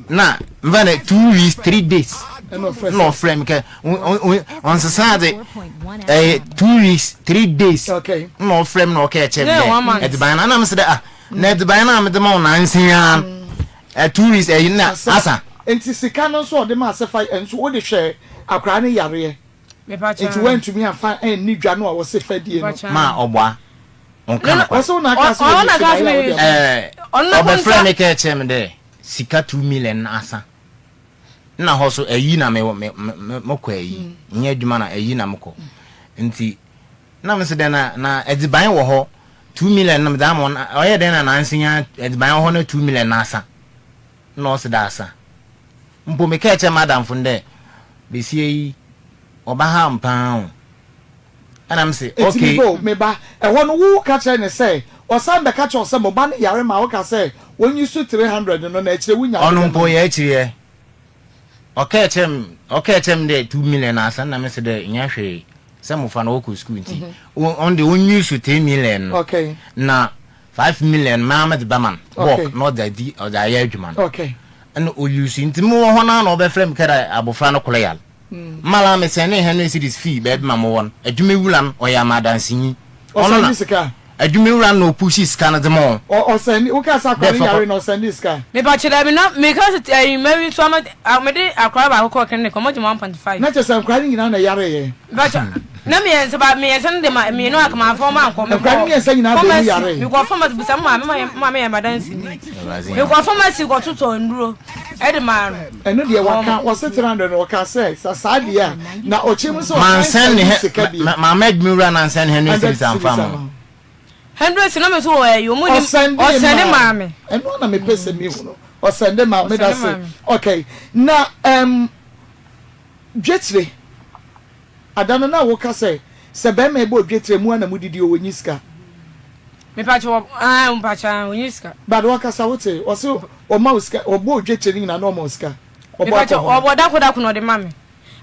na mvane 2 weeks 3 days no frame ke on society 2 weeks 3 days okay no frame no ke che e de ban na me se da na de ban na me de ma na nsia 2 weeks na asa enti sika no so de ma se fa enso wo de hwe akra ne yare enti went to me and find ni dwa no wo se fa die no ma obwa onka so na ka se obe frame ke che me de sika 2 million asa na hoso ayi na me mokọ ayi nya adwuma na ayi na mokọ nti na me se de na ediban wo ho 2 million na me da mo oye de na nansinya ediban wo ho na 2 million na asa no se da asa mpo me ka che madam funde be sie oba ha mpan ana me se okay me ba e ho no wo ka che ne say o san be ka che o se mo ba ne yare ma wo ka say when you su 300 no na e kire wunya onu mpo ye kire okay chem de 2 million asa na me se de nya hwe se mo fa na wo ko school nti on de on use 10 million okay na 5 million Mohammed Baman work not the di or the adwuma okay and o use nti mo ho na na obefrem kera abofra no kolayal mala me se ne Henry cities fee be ma mo won adwuma wulan o ya madansinyi ono na adwuma wulan no push scan de mo o send o ka sa kwa yare no send scan me ba chira bi na me ka se maybe so me de akra ba ko ken ne ko mo 1.5 na che se kwa ni na yare ye ba cha na me yense ba me yense de ma me no akama fo ma anko me kwa ni yense nyina de yare me ko fo ma bu sa ma me madansi me ko fo ma si ko tuto nduro e de ma eno de waka wo se 300 no waka say sa dia na o chim so man send ma medmura na send Henry cities am fam 100 na me so yo mu ni o send ma me eno na me pese mi hu no o send ma me da say okay na dwetre adana na wo ka say se be me bo dwetre mu na mu didi o nyiska me pa cho pa cha o nyiska ba do ka sa wote o se o ma uska o bo dwetre ni na no ma uska o bo ta o bo da ko no de ma me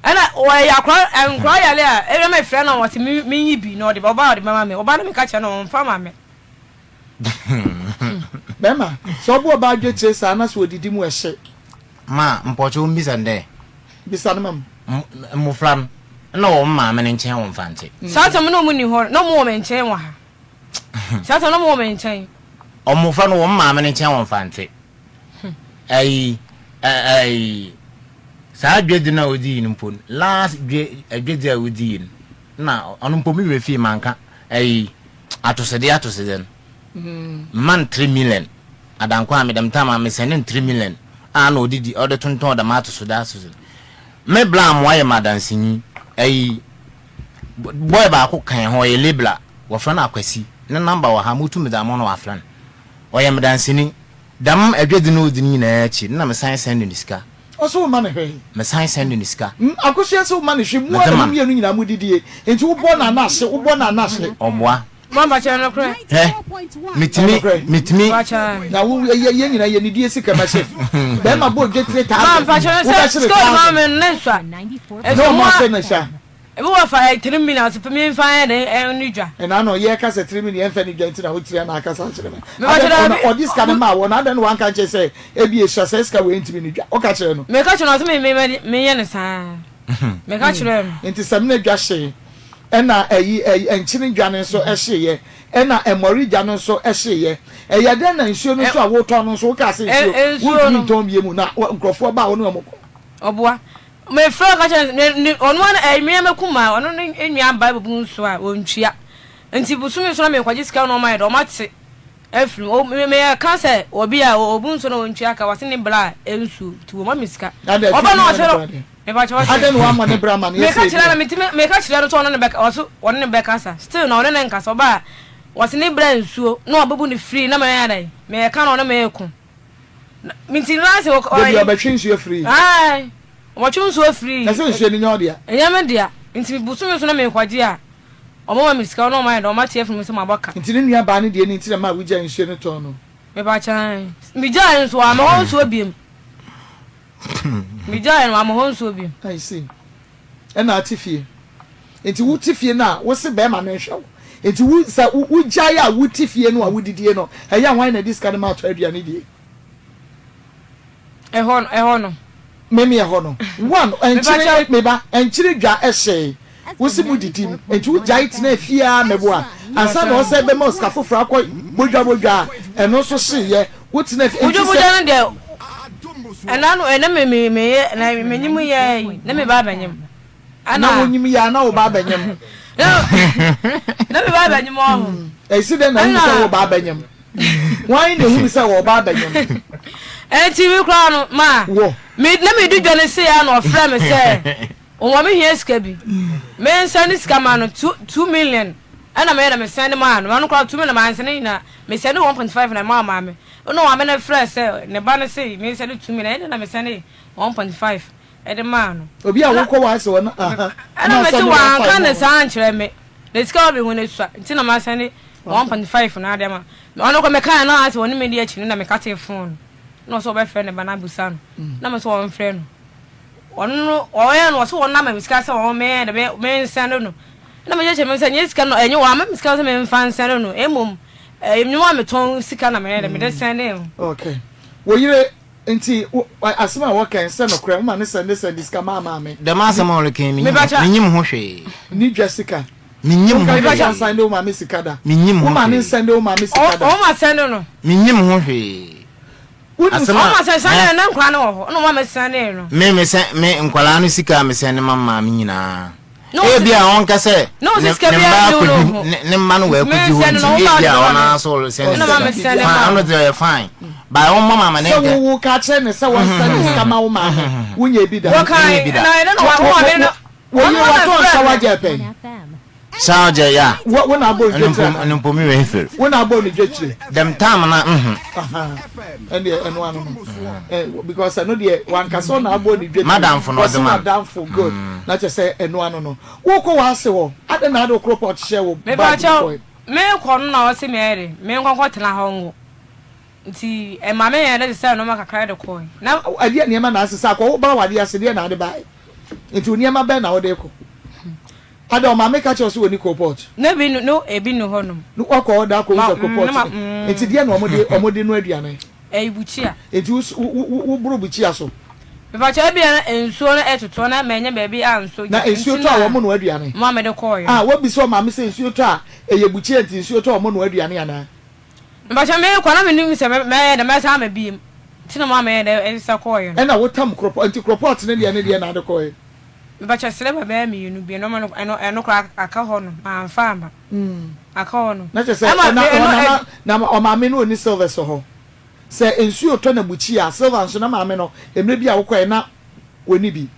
ana o ya kra ya le a e me frɛ na wo se me yi bi no de ba o de mama me o ba na me ka cha no mfa ma me bema so bo ba dwetre sa na so didi mu ehye ma mpocho mbisa nde bisa na mam mo flam na wo ma me nchen wo mfante sa ta me no mu ni ho no mo me nchen wa ha sa ta no mo me nchen o mo fa no wo ma me nchen wo mfante ai sa dwedi na odi yin mpo last dwedi a odi yin na onu mpo mi we fi manka ai atosede man 3 million adankwa me dem tama me senen 3 million ana odidi ode tonton da mato so da so me blam wa ye madansinyi ai boy ba ko kan ho ye lebla wo fra na akwasi ne number wa ha mutu me da mo no wa fran o ye madansini dam adwedi na odi ni na achi na me san send ni ska o so ma na hwe me san send ni ska akosia so ma na hwe mu a mi anu nyina mu didie enti wo bo na na hye oboa mama cha no kre mitimi na wo ye nyina ye nidie sika ma hye be ma bo dwetre ta mama cha no se go mama ne swa no ma se na sha e bo fa 3 million so me fa de ni dwa e na no ye ka se 3 million fa ni dwa nti na wo tire na aka sa kire me o dis ka ma wo na den wan ka che se e bi e sha se ska we ntimi ni dwa o ka kire no me ka kire no so me ye ne sa me ka kire nti sam na dwa hye ena enchini dwane so ehye ena emori dwane so ehye eya den na nsuo no so a wo ton no so wo ka se nsuo wo ton bie mu na nkrofo ba wo no mo oboa me fro ka che onu na me mekuma onu enua bible bu nso a ontwia nti busumi so na me kwaji sika no mai do mate efrim o me ka se obi a obu nso na ontwia ka wase ne bra ensu ti wo ma misika oba na o se me ba chawa aden wa ma ne bra ma ne me ka chira na me ka chira no to no beka oso won ne beka sa still na won ne nka so ba wase ne bra nsuo na obabu ne free na me ya dai me ka no me eku minti lase o obi obetwe nsuo free ai o twe nsuo free na se nsuo ni nyodia eya me dia nti busumi so na me kwaji a o ma misika no ma ya do ma tie fun so ma boka nti ne nua ba ne de ni nti na ma wugya nsuo ne to no me ba chan mi ja nsuo a ma ho nsuo biem mi ja en am ho nso bi I see na atifie enti wu tifie na wo se be ma no hwe enti wu sa wu jaya a wu tifie no a wu didie no eya wan na dis kan ma to aduane die e ho no meme ho no one enchire meba enchire dwa ehye wosi mu didim entu jait na afia meboa ansa na ose be moska foforo akọ bodwa eno so hye wotina afia bodwa no de enano ene me na menyimu ye na me ba banyem ana wonyim ya na wo ba banyem na me ba banyem ho esi de na hu se wo ba banyem why na hu se wo ba banyem TV crown no ma me na me du dwane se ya na ofra me se o wa me hie ska bi me send ska ma no 2 million ana me na me send ma no no crown 2 million ma send na me send 1.5 na ma me no wa me na fresh se ne ba no se me send 2 million na me send 1.5 e de ma no obi a wo ko wa se wona ana me se wa kan ne san kire me le ska bi wona sua nti na ma send 1.5 na de ma ono ko me kan na ase woni me di achi na me ka te phone no so be friend ba na busa no na me so won friend no oye no so won na me ska se won me de me send no na me je me send sika no enye wa me ska se me fan send no emom emnyu wa me ton sika na me de send no okay wo yire nti asema wo kan se no kra ma ne send sika ma me de ma asema wo kan minyim ho hwe ni dwasika minyim ho hwe send o ma me sika da minyim ho ma ne send o ma me sika da o ma send no minyim ho hwe asema send na nkwa na wo no ma me send no me nkwala no sika me send mama me nyina e bia on ka se ne mma no wa kudi ho e bia ona so send no dey fine by on mama ne so wo ka che ne se won send sika ma wo ma wunye bi da wo kai na no wa me no wo yi wa ton sawa je pe Saja ya. What na bo jetre? Anu po mi we fer. Wo na bo ni jetre? Dem time na And one because I know the one kaso na bo ni jetre. Madam for no dem. Madam for good. Na che say enu anu no. Wo ko wa se wo. Ade na do crop out share wo. Me ba cha me ko no na o se me ere. Me nkon tena ho ngo. Nti e ma me ere se no ma kakra de ko. Na ade ne ma na asesa ko wo ba wade ase de na ade ba. Nti oni ma be na wo de ko. Ada o ma make catch us woni copot na bi no ebi no honum no kwakọ da ko so copot enti de na omode no aduane buchia enti wo buru buchia so me ba cha bia ensuo na etoto na menye ba bi anso na ensuo to a wo mo no aduane ma me de koyo wo bi so ma me se ensuo to a eye buchia enti ensuo to a mo no aduane ana me ba cha me kwa na me nim se me de me sa ma bi tina ma me de ensa koyo na wo tam cropot enti cropot ne de na de koyo But I said, "Baby, me, you be no man. I know crack a cahon, my farmer. A corn. Not just say, now, or my men will silver so. Say, ensure turn a buchia, silver and sonama meno, and maybe I will quite not when he be.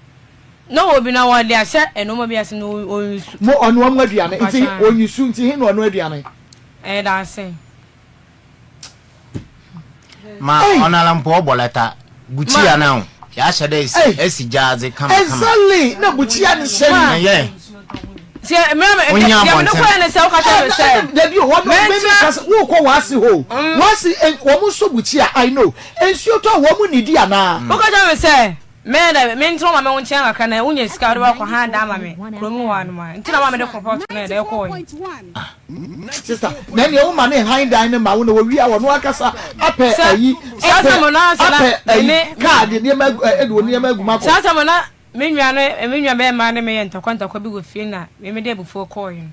No, will be no one there, sir, and no more be as no more on one Mediana, when you soon see him on Mediana. And I say, Ma on a lampo boleta, buchia now. Ya shade esi jaze kama exactly na buchia ni shey yeah se me ya no kwa na se o ka tell say da bi wo me kasa wo ko wasi ho wasi wo mu so buchia I know ensuo to wo mu nidi ana o ka tell say me na me ntro ma me won chian aka na unye sika do kwa ha da ma me kromu wa no ma ntina ma me de report na de ko sister na ne wo ma ne hand dan ne ma wo na wo wi a wo no akasa ape ayi sasa mo na sala ne card ne ma edu ne ma aguma ko sasa mo na me nwa be ma ne me ntakwa bi go fie na me de bufo ko yin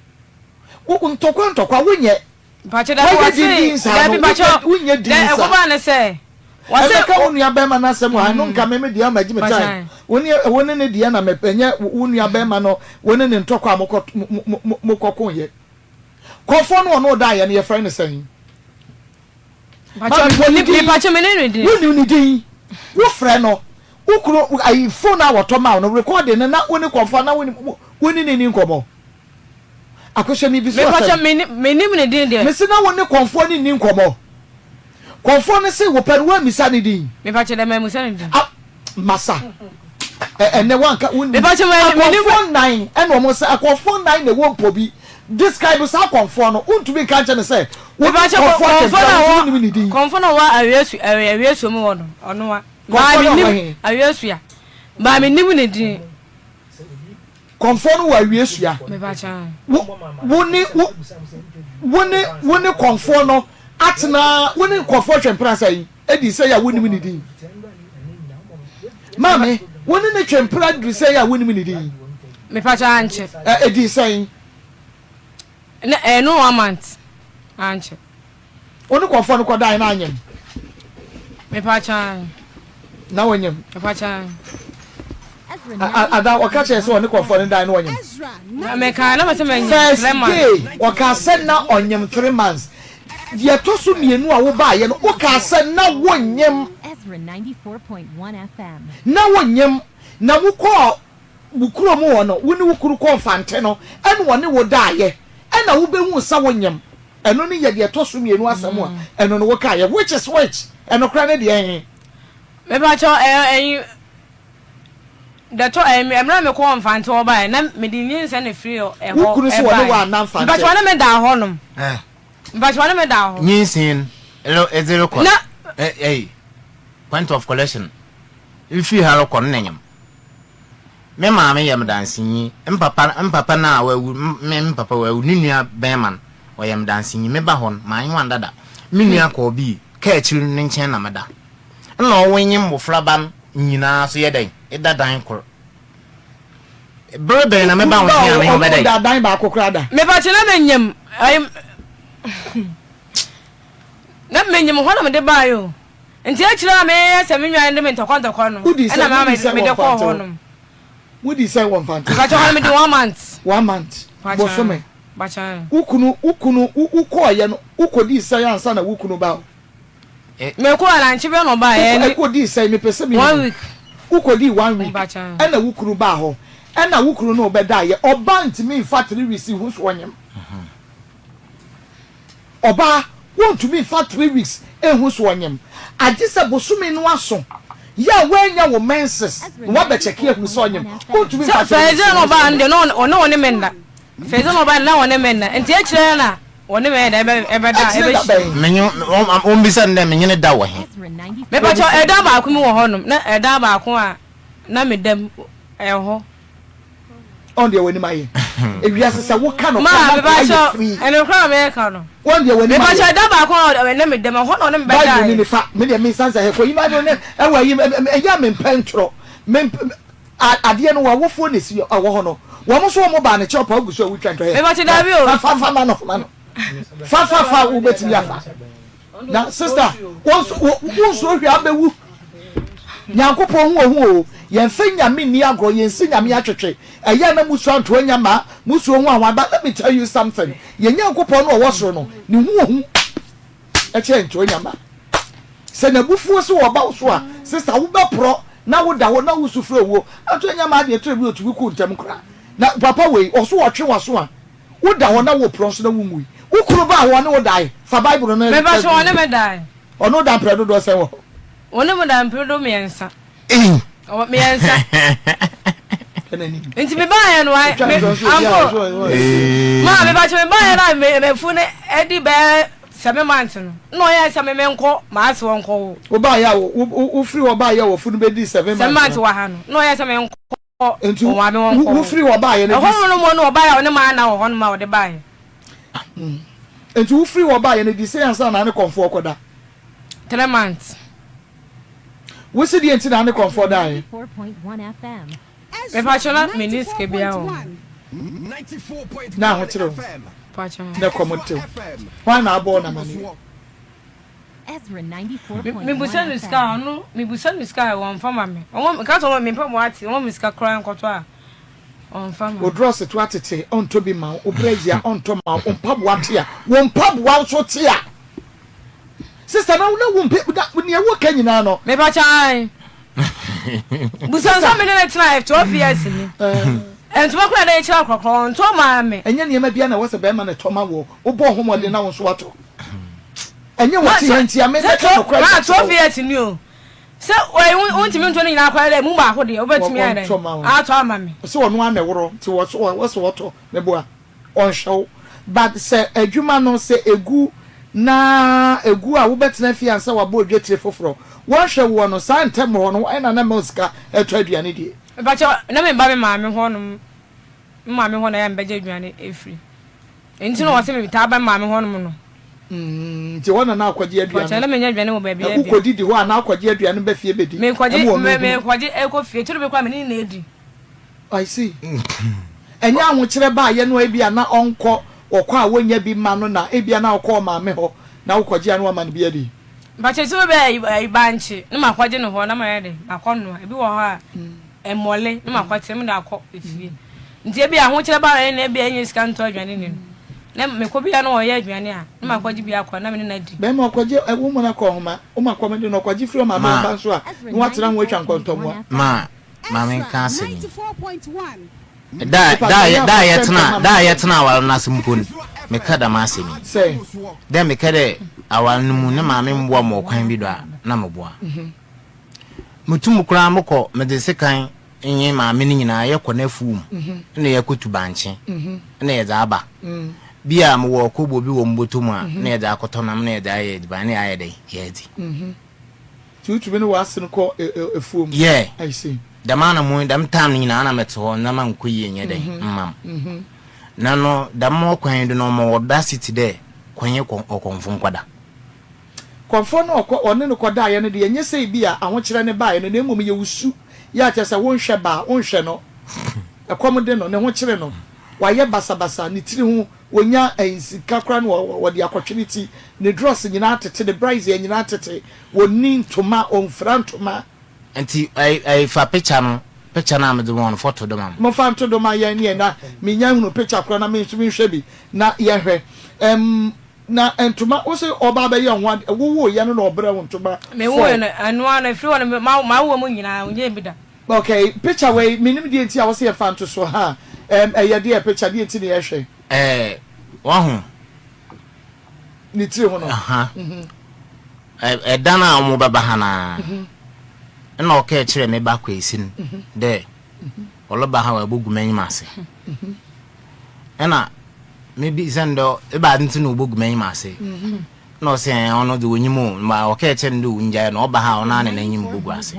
wo ntokwa wonye ba che da wo se da bi ba che wonye din sa e ko ba ne se wase ka wonu abema na asem ha no nka me dia magime time woni ne dia na mepenye wonu abema no woni ne ntokwa mokoko ye kofo no no da ye ne ye friend sen ba che me ne di woni ni din wo friend no ukuro ai phone na woto ma no recording na woni kofo na woni ne ni nkomo akoshe mi bi so ba che me ni ne din de me se na woni kofo ni nkomo Conforme se wo per wa misani din. Me pa che da me musani din. Masa. Ne wan ka me pa che me phone 9 and wo mo se phone 9 ne wo pobi. This guy was how conform no untumi ka che ne se. Wo pa che conform wa awiesu mu wo no. Ono wa. Ba mi nim awiesu ya. Ba mi nim ne din. Conform wa awiesu ya. Me pa che. Woni conform no atna woni kofo twempra sai edi say ya woni ni din Mami, woni ne twempra du say ya woni mi di. Me pacha anche. Edi say. No 1 month. Anche. Oni kwofo no kodai na anyem. Me pacha. Na wonyem. Me pacha. Ada wakache so oni kwofo no dai na wonyem. Me ka na me nyem 3 months. Waka say na onyem 3 months. Dia to so mienu a wo ba ye no waka say na wonyem. 94.1 FM. Na wonyem na wukọ wukuro mu wono woni wukuru ko mfante no ene woni wo daaye ena wo behu sa wonyem eno ne ye de to so mienu asem a eno no woka ye which is which eno kra ne de ehin me ba cho da to emra me ko mfante wo ba na me di nyin se ne free e ho wukuru so woni wa na mfante ba cho na me da ho nom ba cho na me da ho nyin sin ezero ko point of collection if you have a connection me mama yam dancing mpapa na me papa wa nua benman o yam dancing me ba hon man wan dada me nua ko bi ka achiri ne nchen na meda na o wenyim mofra ban nyina so yedan edadan kor brother na me ba won ya me obedai dadan ba kokra da me ba chena me nyam na me nyam ho na me de ba yo nti achira me se me nwan de me ntokon no na mama me de ko ho no wodi say one fan ka cho me de 1 month 1 month bo so me ba cha ukunu ukoye no ukodi say ansa na ukunu ba me ko ala nchi be no ba e ukodi say me pese me 1 week ukodi 1 week ba cha na ukunu ba ho na ukunu no be da ye oba ntimi fa 3 weeks hu so onyem oba want to be for 3 weeks hu so onyem agisa bosumi no aso ya wenya wo menses wo be check hu so onyem want to be for feze no ba ande no ne menda feze no ba na woni menda enti e kire na woni menda ebe da menyo on bisa nde menye da wo he me ba cho eda ba ku mi wo honom na eda ba ku a na medam e ho on the woni maye e wiase se wo ka no ma me ba cho eno kra me ka no on the woni maye me ba cho eda ba ku na medam ho no me ba da ba ni fa me de me sansa he ko yima no ne e wa yi e ya me mpentro me ade no wa wo fo ne si wo ho no wo mo so wo mo ba ne chopa oguso wi twantwa he me ba cho da bi o fa ma no fa wo beti ya fa na sister won so hwe abewu Nyankopon hu o yen fe nyame ni agro yen si nyame atwetwe eya na musu anto nyama musu hu anwa but let me tell you something yen Nyankopon no wo soro no ni hu e che nto nyama se na bufuo so wo ba so a sister wo be pro na wo da wo na wo sufre wo anto nyama de trebi otu ku ntem kra na papa we oso wo twe wo so a wo da wo na wo pro so na wo ngui wo kuro ba wo na wo dai fa bible no me ba so ne me dai ono da predo do se wo woni mo da mpedo miensa o miensa nti me ba ya no ai anko ma me ba che me ba ya na me fu ne edi be 7 months no ya se me menko ma ase wonko wo ba ya wo free wo ba ya wo fu no be di 7 months wa ha no ya se me menko o wa me wonko wo free wo ba ya na ho no mo no ba ya ne ma na ho no ma wo de ba ya enti wo free wo ba ya na di say ansa na ne konfo koda 3 months we see the enti na ne konfo da ye 4.1 FM me pa chola miniske bia o 94.1 na ho tiro pa chola na komoto why na abo na mani Ezra 94.1 me busa ni ska no me busa ni ska won fama me won ka to me pa mo ati won me ska kran nkoto a on fama o draw se to atete on to be ma o brazia on to ma on pabo ate a won pabo wan so te a sister na wo mpe ne wo ka nyina no me ba chan busa so me na try 12 years ni ento ma kura da chira kokro nto ma me enya ne ma bia na wo se be ma na toma wo bo homode na wo so wato enya wo ti hantia me be ka kokro na 12 years ni o se won nto ni na kwara da mu ba ho de obetumi ya da ato ama me se wo no ameworo ti wo so wato me boa on show but se adwuma no se egu na egu a wo betena fiansa wa bo dwetire foforo wo hwe wo no san tem ho no ena na musika eto aduane die ba cha na me ba me maame ho no maame ho na ya mbeje aduane efri enti no wo se me ta ba maame ho no no nti wona na akwaje aduane Chala menya aduane wo ba bia. Ukodi di ho na akwaje aduane ba fie bedi. Me kwaje ekofie turu be kwa me ni na edi. I see. Enya ahokire ba ye no ebia na onko okwa a wonya bi ma no na ebia na okọ ma me ho na ukwaje anu ama ne bia di. Bache so be banchi na makwaje no ho na ma yede akono ebi wo ha emole na makwate me da akọ efie. Nti ebi ahokire ba ye na ebia enye sika nto aduane ni. Na me ko bia na wo ye aduane a na makwaje bia akọ na me na di. Be ma okwaje wo mo na ko ho ma o ma komedi no okwaje firi ma ba so a no watena wo atwa nkontomo ma men ka se da yetna awal na simpon me kada ma se mi say dem me kada awal no mu na ma men mboa mo kwan bi do a na mboa mutum kura mko me de sekan enye ma men nyina ye kona fuum na ye kotu banche na ye za aba bia mo wo ko bobi wo mbotum a na ye za akotona na ye za ye di ba na ye dey ye di tutu be no wasen ko efuum yeah I see the man among them time in an amateur, no man could ye, ma'am. No, the more kind no more audacity there, when you or confirm quada. Confirm or no quada, and the and say beer, I want you to buy, and the name of you shoot. Yet as I won't share bar, won't share no. A common dinner, no one channel. Why, ya bassa, nitty when ya a Kakran or the opportunity, the dross in United to the Brazil and United would need to my own front to my. Anti I fa picture na me the one photo do mam. Mo fa to do ma yan ye na me nya hunu picture kro na me ntumi hwe bi na ye hwe. Na entuma o se oba ba ye ho wo ye no na obra ntuma. Me wo no anu ana firi won ma wo mu nyina onye bi da. Okay, picture we minim die nti a wo se ye fa nto so ha. Ye de picture die nti ne ye hwe. Wa hu. Ni tiri ho no. Aha. Dana omo baba hana. Na okay kire me ba kwasin de oloba ha wa bogumanyi mase na me bi sendo e ba nti no bogumanyi mase na o se ono de onyimu ma okay kire ndo unja na oba ha ona na nyim bogu ase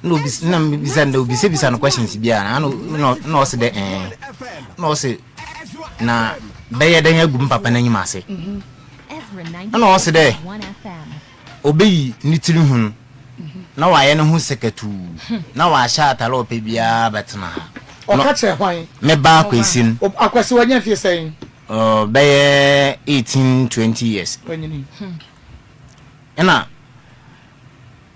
no bi na bi sendo bi se bisa no questions bia na no se de no se na be ye den agum papa na nyim ase na o se de obeyi ni tiri hun na wa ye no hu sekatu na wa sha atalo pe bia betna o ka che hwan me ba kwasin akwase wanya fie sen be 18-20 years wanyini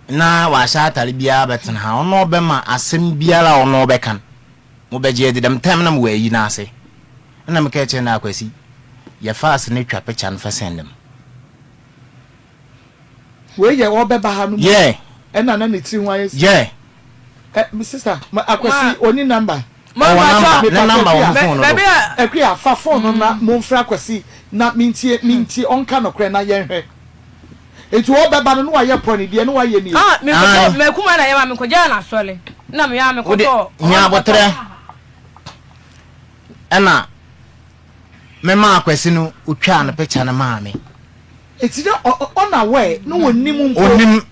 na wa sha atalo bia betna ono be ma asem biara ono be kan mo be je de dem time na mo wa yi na ase na me ka che na akwasi ye fast ne twa picture no fa send dem we ye wo be ba ha no yeah na ne tiri hwan yes yeah my sister akwasi oni number number on phone baby akria fa phone na mo mfra akwasi na mintie onka no kre na ye hwe etu wo beba no wa ye poni de no wa ye ni me kuma na ye ma me ko ja na sole na me ya me ko to nya botre na me ma akwasi no utwa na picture na ma me eti na ona we no woni mu mpo onim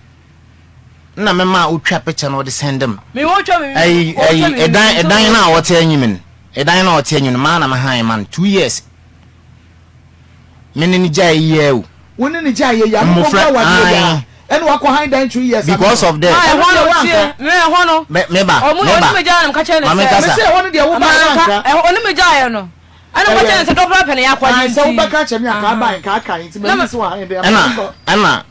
na me ma utwa picture no de send them me wo twa me edan na wote anyimin edan na wote anyimin ma na me han man 2 years me ni jai ye o woni ni jai ye ya mo fa wa de ya enu wa ko han dan 2 years because of that me hono me ba onu me jai na ka che ne me say onu de wo ba nka onu me jai no ana ko che se do pra pen ya kwa ji so ba ka che me aka ban ka aka nti me so wa han de ana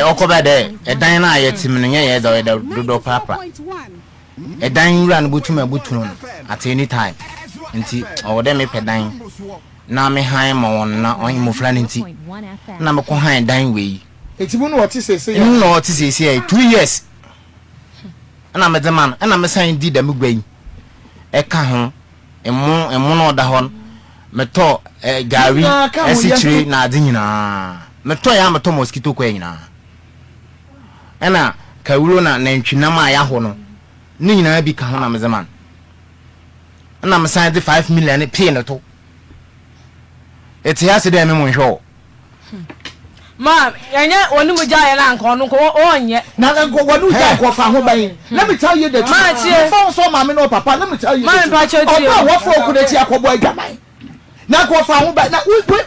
okoba de edan na ayetim no ye do papa edan wura no butuma butuno at any time nti o de me pedan na me han ma won na on mo fla nti na me ko han dan we eti bu no woti sese ya no woti sese ya 2 years ana me de man ana me san di da me gwan e ka ho emu no da hon me to gari esichiri na adi nyina me to ya me to mosquito kwa nyina ana kawuro na ntwina ma ya ho no ni nyina bi ka ho na me zaman ana me san de 5 million pay no to eti ya se de me mo hwo ma yanya onu mu ja ya na nko no ko onye na nko wonu ja ko fa ho ban let me tell you the truth phone so ma me no papa let me tell you ma pa che ti o wo fo ku de ti akobo adwaman na ko fa ho ba na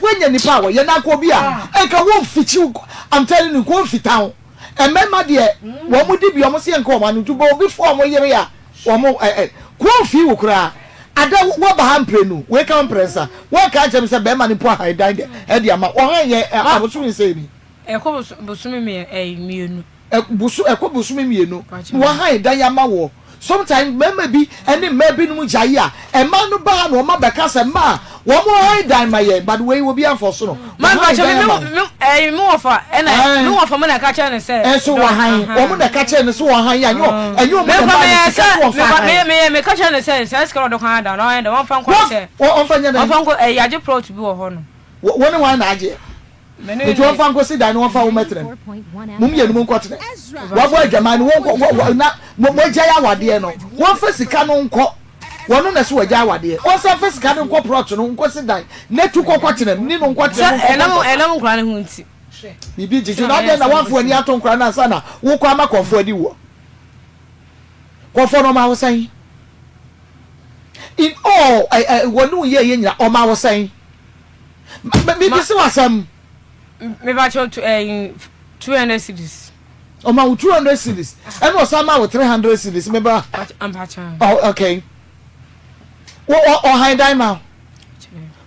wenya nipa wo ye na ko bi a enka wo fichi I'm telling you ko fita ho emema de wo mu di bi o mo se enka o ma no tubo obi fo mo yere ya wo mo ko fi wo kura ada wo ba ha mprenu we kan pressa wo ka jem se be ma ni po ha dan de e de ama wo han ye abosu ni se ni ko bosumi me mienu busu bosumi mienu wo han dan ya ma wo sometimes maybe any maybe no jai a man no ba no ma beka se ma wo mo han dan ma ye but we will be enforce no man ba che me ofa na no ofa mo na ka che ne se so wo han wo mo na ka che ne so wo han ya nyo enyo mo me ka che ne se ska do kan da no and one fan ko se wo fan nya na fan ko yaje pro to bi wo ho no wo ne wan na age it one fan ko si dan one fan wo metre mum ye no mo nkotre wo bo adwaman wo na mo jaya wade no wo fa sika no nko wono na so wagya wade wo sa fa sika no nko prot no nko si dan na tu kokwatre ni no nkotre enam nkra ne ho nti bibi jiju na de na wanfo ani ato nkra na sa na wo kwa ma konfo adi wo konfo no ma wo san in all wonu ye nyina o ma wo san bibi si wasam me ba cho 200 cedis o ma 200 cedis and o sama wo 300 cedis me ba am pacha oh okay o high dime ma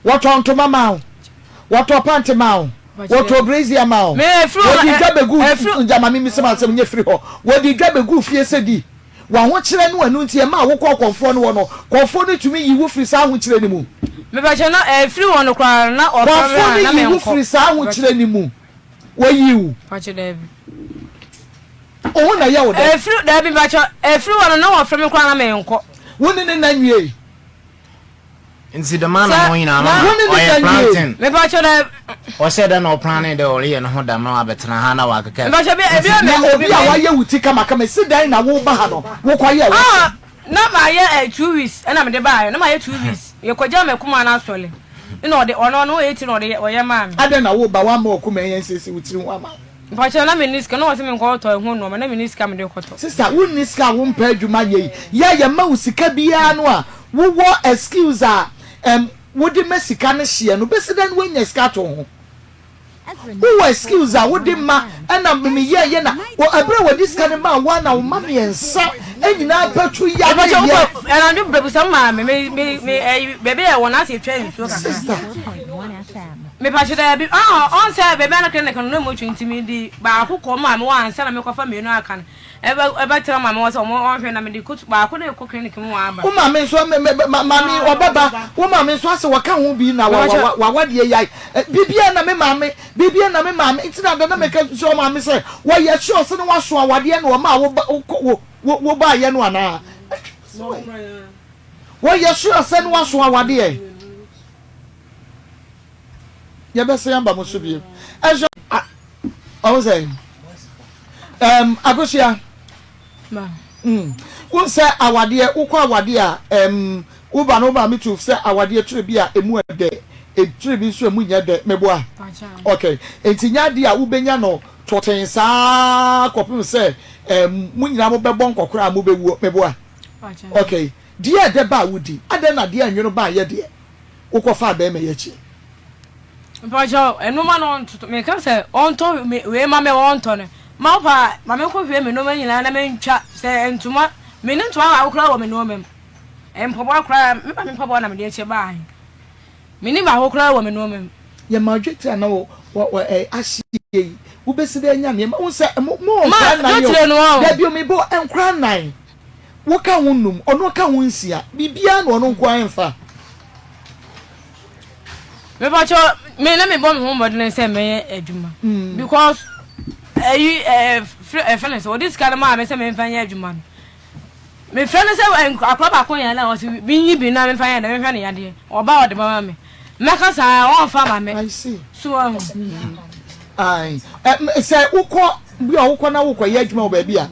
what on to mama what to pant ma what to brazier ma me free what you grab a good jama mi se ma se nye free ho what you grab a good fie se di wa ho kire no anu ntie ma wo konfo no no konfo no tumi yi wo free sa ho kire ni mu me ba che na free one kwa na o na me wo free sa ho kire ni mu wo yi wo pacha David o na ya wo da free David ba che free one na wo free me kwa na me nko wo ni na nwie nsi the man no ina no o planting me ba che na o said that no planning the ori no ho da ma abetena ha na wa kaka me ba che me obi a wa ye wuti kama si dan na wo ba ha no wo kwa ye wo na ma ye 2 weeks na me de ba na ma ye 2 weeks ye kwaja me kuma na sole ina ode ono no 18 ode o ye ma me ade na wo ba wa ma okuma yen sesi wutiri wa ma ba che na me niska no wo se me nko to hu no na me niska me de koto sister wo niska wo mpa adwuma ye ye ma usika bia no a wo excuse a wo de mesika ne hye no besiden wo nya sika to ho wo excuse a wo de ma na me ye na wo abra wo diska ne ma wa na wo ma me ensa enyina patu ya ba che na de brebu sam ma me bebe e wona se twa nsuo kaka me pa che da bi on say bebe na clinic no mo twintimi di ba akoko ma me wa ansa na me kwafa me no aka eba tira ma me wa so mo on hwe na me di kutu ba akoko na ko clinic mu wa ba wo ma me so ma me obaba wo ma me so ase waka ho bi na wa de yai bibia na me ma me itina da na me ka so ma me say wo ye sure se no wa so awade na wo ma wo ba ye no ana wo ye sure se no wa so awade ya be se yamba mo so bi ejo I was saying agosia ma wo say awade ukwa awade a wo ba no ba me to say awade tire bi a emu ede tire bi so emu nya de meboa okay entinya de a wo benya no toten saa kopim say mu nyina mo bebon kokora mo bewu meboa okay dia de ba wudi ade na dia nweno ba ye de ukofa ba me yechi Pacho, enuma no nto me ka se onto we ma me onto ne ma pa ma me ko hwe me no ma nyina na me ntwa se entuma me ne ntwa a okra wo me no mem empobo akra me pa me pobo na me de eche ba hin me ni ba okra wo me no mem ye ma dwetira na wo ahie wo beside nya ne ma wo se mo na yo da bi o me bo enkra nan wo ka wonum ono ka wonsia bibia na ono nko anfa me pacho me na me bomb home modern say me adwuma because friend so this kind man me say me fanya adwuma me friend say akwa ba kon ya na o say bi bi na me fanya na me fanya ya de oba o de mama me ka sa on fa ma me I see so ai say ukọ bi o ukọ na ukọ ya adwuma o ba bia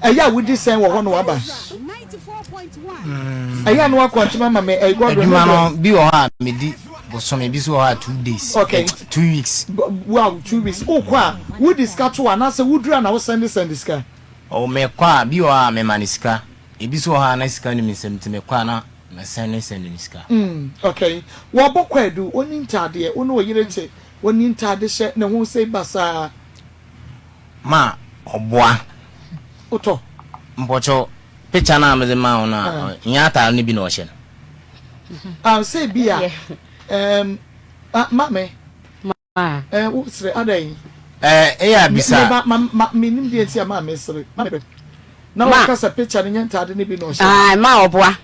eya wudi sen wo ho no waba 94.1 eya no akọ chima ma me adwuma no bi o ha me di so maybe so 2 days okay 2 weeks wow 2 weeks okwa we discuss to na say wudura na we send ska o me kwa bi o a me maniska e bi so ha na ska ni me sem te me kwa na na send niska okay wo bokwedu oni ntade oni oyereche oni ntade hye ne ho sei basa ma oboa oto mpocho picture na ameze ma ona nyata ni bi na ohye say bia mame usre adai ya bisa minim die ti mame sre mame na wakasa picture ni ntade ni bi na ohye ma oboa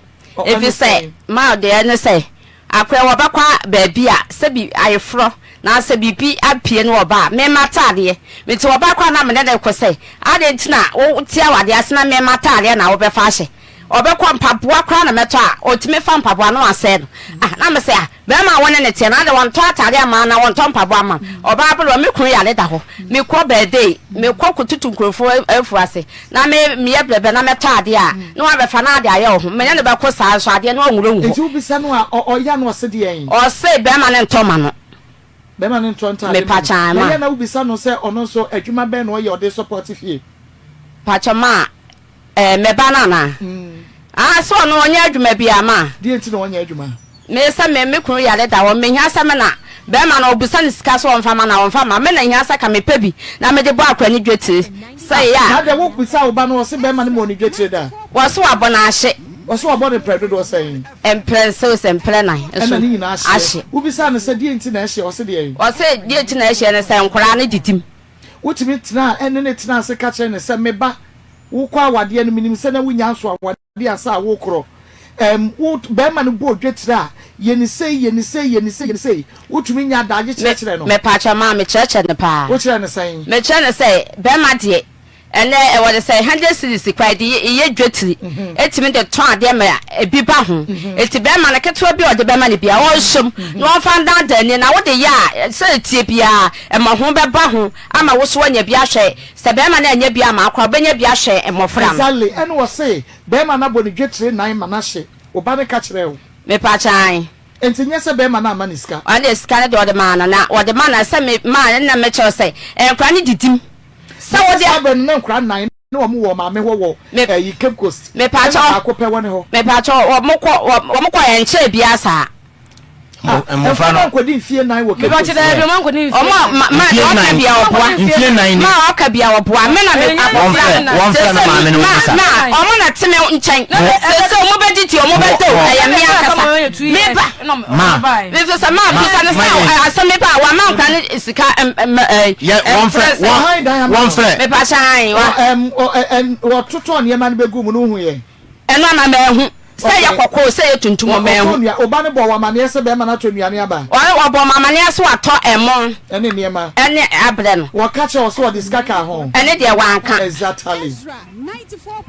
if you say ma de na say akwa wobakwa baabia se bi ayefro na se bibi apie no oba me matade me ti wobakwa na me de ko say ade ntina wo ti awade asena me matade na wo be fa hye obekwa mpaboa kra na meto a otime fa mpaboa no ase no na me say be ma wona ne tie na de won to atade ama na won to mpaboa ama oba bolo me kru ya le da ho me ko birthday me ko kututu nkrofo afu ase na me yebrebe na meto ade a na wa be fa na ade aye ho me ne be ko saa so ade no nwuro nwu enti ubisa no a oya no ose de yen o say be ma ne ntoma no be ma ne ntonta me pacha ma na ubisa no say ono so adwuma be no ye ode support fie pacha ma me banana so no onya adwuma bia ma die enti no onya adwuma me se me kunu ya le da wo me nya me na be ma na obusa ni sika so onfa ma na onfa ma me na nya sa ka me pebi na me de bo akwani dwetire say ya na de wo busa wo ba no se be ma ne mo ni dwetire da wo so abona ahye wo so abona predo do say so semple na so ni na ahye ubisa no se die enti na ahye wo se de wo se die enti na ahye ne se nkora ne ditim wotimi tena ene ne tena se ka kire ne se me ba wo kwa awade no minim se na wunya nso awade asa wo kro wo be ma no bo dwetire a yeni sei wotumi nya daje kire no me pacha ma me kire ne pa wo kire ne sei me kire ne sei be ma de ene e wo de say 100 series kwai de ye dwetiri etimi de ton ade ma ebi ba ho eti be ma na keto bi o de be ma ne bia wo shom no fa ndan da ni na wo de ya se tie bia e ma ho be ba ho ama wo so nya bia hwe se be ma na nya bia ma akwa be nya bia hwe e mofra exactly ene wo say be ma na bo ne dwetiri nan ma na hye wo ba ne ka kire wo me pa chan enti nya se be ma na ma ne ska ane ska de wo de ma na wo de ma na se me ma na me che say e kwa ni didim so wo de aben na nkra nan na wo mo ma me wo yi Cape Coast me pa cha akopɛ woni ho me pa cha wo mo ko ye nche bia sa mo fa no ko di fie nan wo Cape Coast de mo ko di o ma o ka bia wo boa fie nan ni ma o ka bia wo boa me na me won fra na ma me no bisa na o mo na teme nchen se mo be diti o mo be to aye me akasa me ba ma me so sa ma bisa na sa asame ba wa ma nka ne sika ya won fra me pa chan wo toto ne ma no be gu mu no hu ye eno na me hu say ya kokko say tuntum o me hu oba ne bo wa ma ne se be ma na to nuane aba o bo mama ne so ato emo ene ne ma ene abre no wo ka che wo so de skaka ho ene de wa nka exactly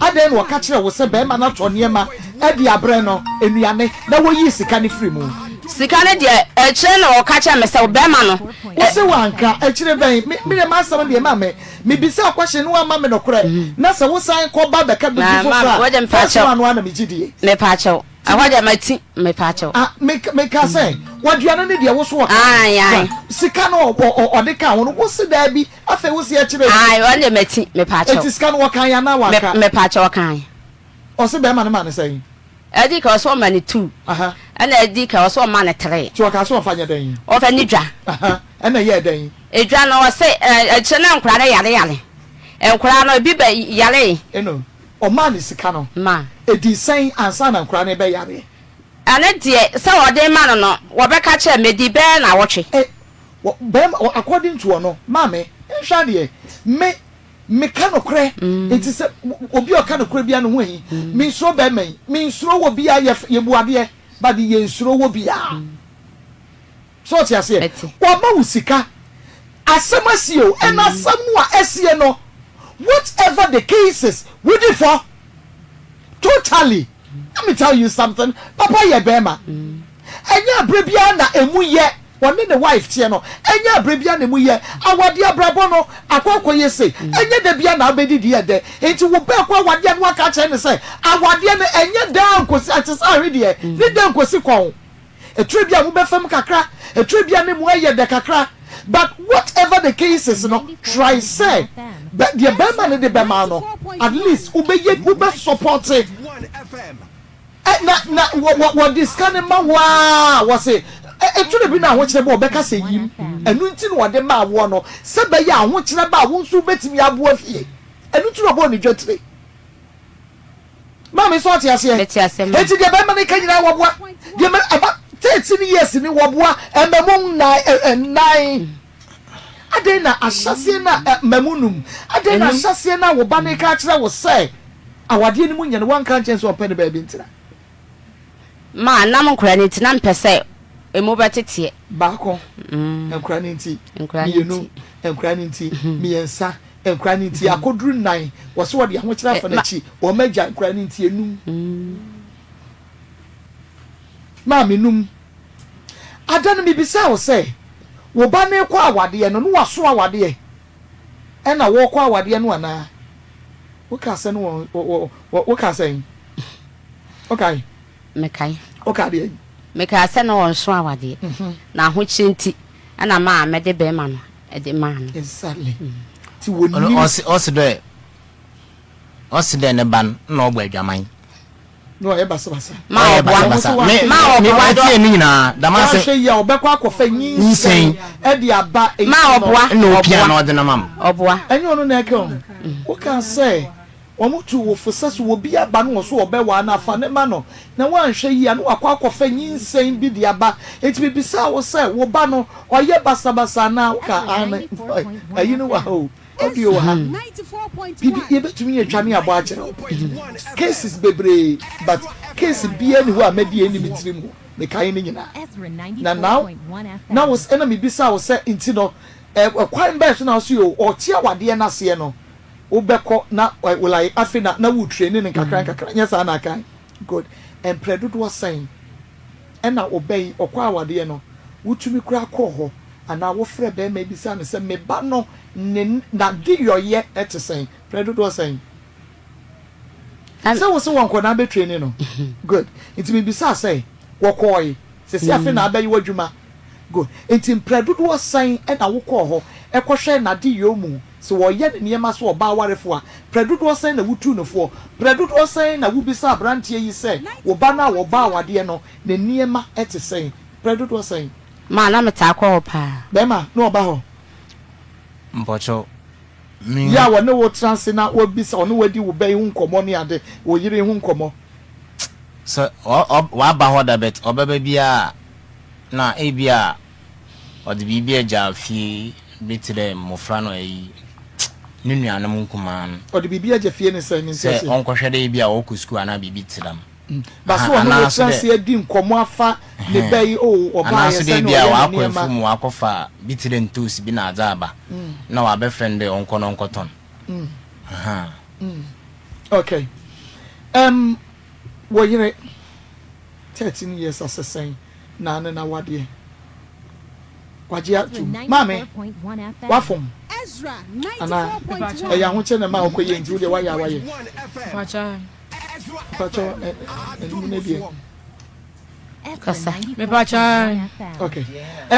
aden wo ka che wo se be ma na to ne ma e de abre no enuane na wo yi sika ne free mu sika ne de e kire no wo ka che me se wo be ma no wo se wa nka e kire ben me ma asam de ma me bisa kwahye no ama me no kore na se wo san ko ba be ka be fo fa wo de mpache no na me gidie me pache awaje mati me pache me ka say waduane ne de wo so wo ai sika no o de ka wo wo se da bi afa wo se a kire ai wo de mati me pache eti sika no wo kan ya na wa ka me pache wo kan o se be ma ne ma ne say edi ka so ma ne 2 ana edi ka so ma ne 3 ti o ka so fa nya den o fa ni dwa ana ye den edwa no se e kire na nkura ne yare nkura no bi be yare eno o ma ne sika no ma edi sen ansa na nkura ne be yare ane die se wo de ma no wo be ka kire me di be na wo twe be according to no ma me nhwa de me ka no kre enti se obi o ka no kre bia no ho yi me nsuro be man me nsuro wo bia ye buade ba de ye nsuro wo bia so ti ase wo ma usika asemasio and asamu a esie no whatever the cases we did for totally let me tell you something papa ye bema enya brebia na emu ye one the wife tie no enya brebia na emu ye awade abrabo no akokoye se enya de bia na abedi die de enti wo be kwa awade no aka che ne se awade no enya dan kosi atisa ahwede ni dan kosi kwon etrebia mu be fam kakra etrebia ne mu aye de kakra. But whatever the case is, try say that the Bema and the Bemano at least ube support it. what this kind of man was it? Actually, be now what's the boy Becca say him, and you know what the man won. Said by ya, what's the about won't so bet me up worth ye. And you know about the judge. Mammy, what you say? It's your money. Can you know what? Give me about 13 years in the Wabwa and the moon 9. I didn't assassinate Memunum. I didn't assassinate what Banny Catcher was say. Our dear moon and one conscience or penny baby. Man, I'm crying to none per se. A mobile tea. Bacco, and crying tea, and crying and crying tea, me and sa. And crying tea, I could do 9 was what you much left for the cheek or major crying tea. Mammy, noom. I don't be beside say. Wo ba na ekwa awade no no waso awade e na wo kwa awade no ana wo ka se no wo ka se okay mekai okay de mekai se no won so awade na ho chinti ana ma amede be ma no e de ma no exactly ti wo ni oside ne ban na ogba adwaman no e basa ma tie ni nyina damase hwe ya obekwa akofa nyinsen e de aba ma oboa na opia na ode na mam oboa enyo no na eke o kan say omutu wo fosas wo bi aba no so obewa na afa ne ma no na wan hwe ya no akwa akofa nyinsen bi de aba eti bi bisa wo say wo ba no oye basa na ka an ayi no wa ho audio ha 94.1 you bet me atwa me abo a kire cases bebre but case bia ni ho a medi eni mitrim ho me kai ni nyina na now was enemy bisa wo say inti no kwan ba so na so yo o tia wade na se no wo beko na like afina na wo training nkakran nya sa na kan good and predude was saying and na obey okwa wade no wutumi kura kɔ ho ana wo frɛ be ma bisa ne se me ba no na di yoye ete saying predude was saying so was one kɔ na be training no good it me bisa say wo kɔe se se afina abayi wadwuma good it predude was saying and na wo kɔ ho ekɔhwɛ na di yomu so wo ye ne yema so oba warefo a predude was saying na wutu no fo predude was saying na wo bisa brantie yi say wo ba na wo ba awade no ne niema ete saying predude was saying ma na meta akɔ pa be ma no oba ho mpocho ya wo ne wo trans na wo bisa ono wadi wo be hu nkomo ne ade wo yire hu nkomo so wa ba ho da bet obaba bia na e bia odi bibia ja fi bitre mofra no yi ne nuanam nkuman odi bibia ja fie ne se ni se se onkohwede e bia wo ku school ana bibi tiram ba so ono wo trans e di nkomo afa ne bei o oba ya se no bia wa akwafu mu akofa bitre ntos bi na azaba na wa be friend onko no nkoton aha okay wo yire 13 years assessing na wade kwajia tu mame wafom Ezra ana ya ho che na ma okoye nti de waya pacha ne die kasa me pacha okay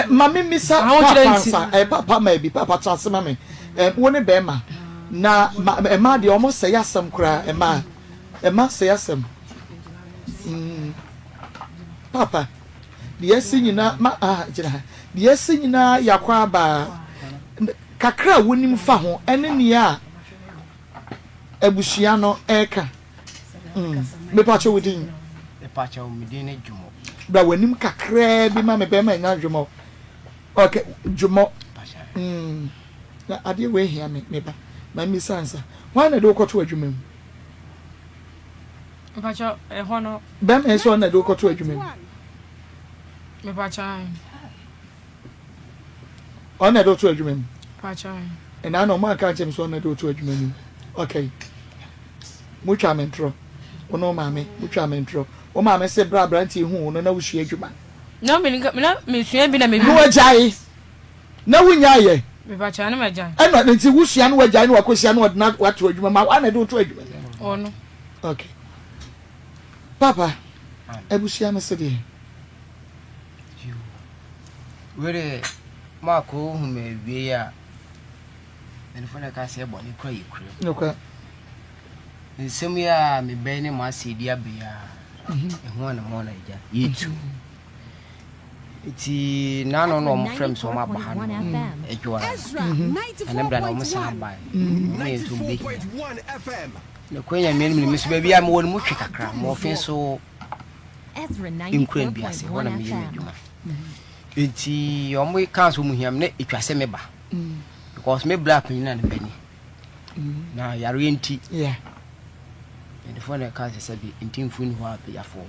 mame misa papa ma bi papa trans mame wo ne be ma na ma de omo say asem kura ma say asem papa de nyina ma jira de nyina yakwa ba kakra wonim fa ho ene ne a abushia no eka me pacho within me pacho medine djumo bra wonim kakra bi ma me be ma nya djumo okay djumo na ade we hia me ba ma mi sansa why na do koto adwuma mu me pacho ho no be ma so na do koto adwuma mu me pacho ona do to adwuma mu pacho and I know my catch so na do to adwuma mu okay mucha mentro ono mame mucha mentro o mame se bra branti hu no na wo hwie adwuma no me sua bi na me no ajai na wunya ye me pacho na me ajai eno nti wo hwie no wajai no wakohia no na wato adwuma ma ana do to adwuma oh no okay papa ebusia me se de were mako hu me wie ya enfona ka se boni kwa yikure okay nsem ya me be ne ma se dia be ya ho na mo na ja yetu iti nano no mo frem so ma ba ha no ejwa ana bra na mo san ba me so be na kwenya me ni me so ba bia mo won mu twekakra mo fe so inkwen bi ase wona me yɛ adwuma iti omo kanso mu hiam na etwase me ba because me black ni na ne bani na yare enti and for the case sabi enti mfuni ho apia fo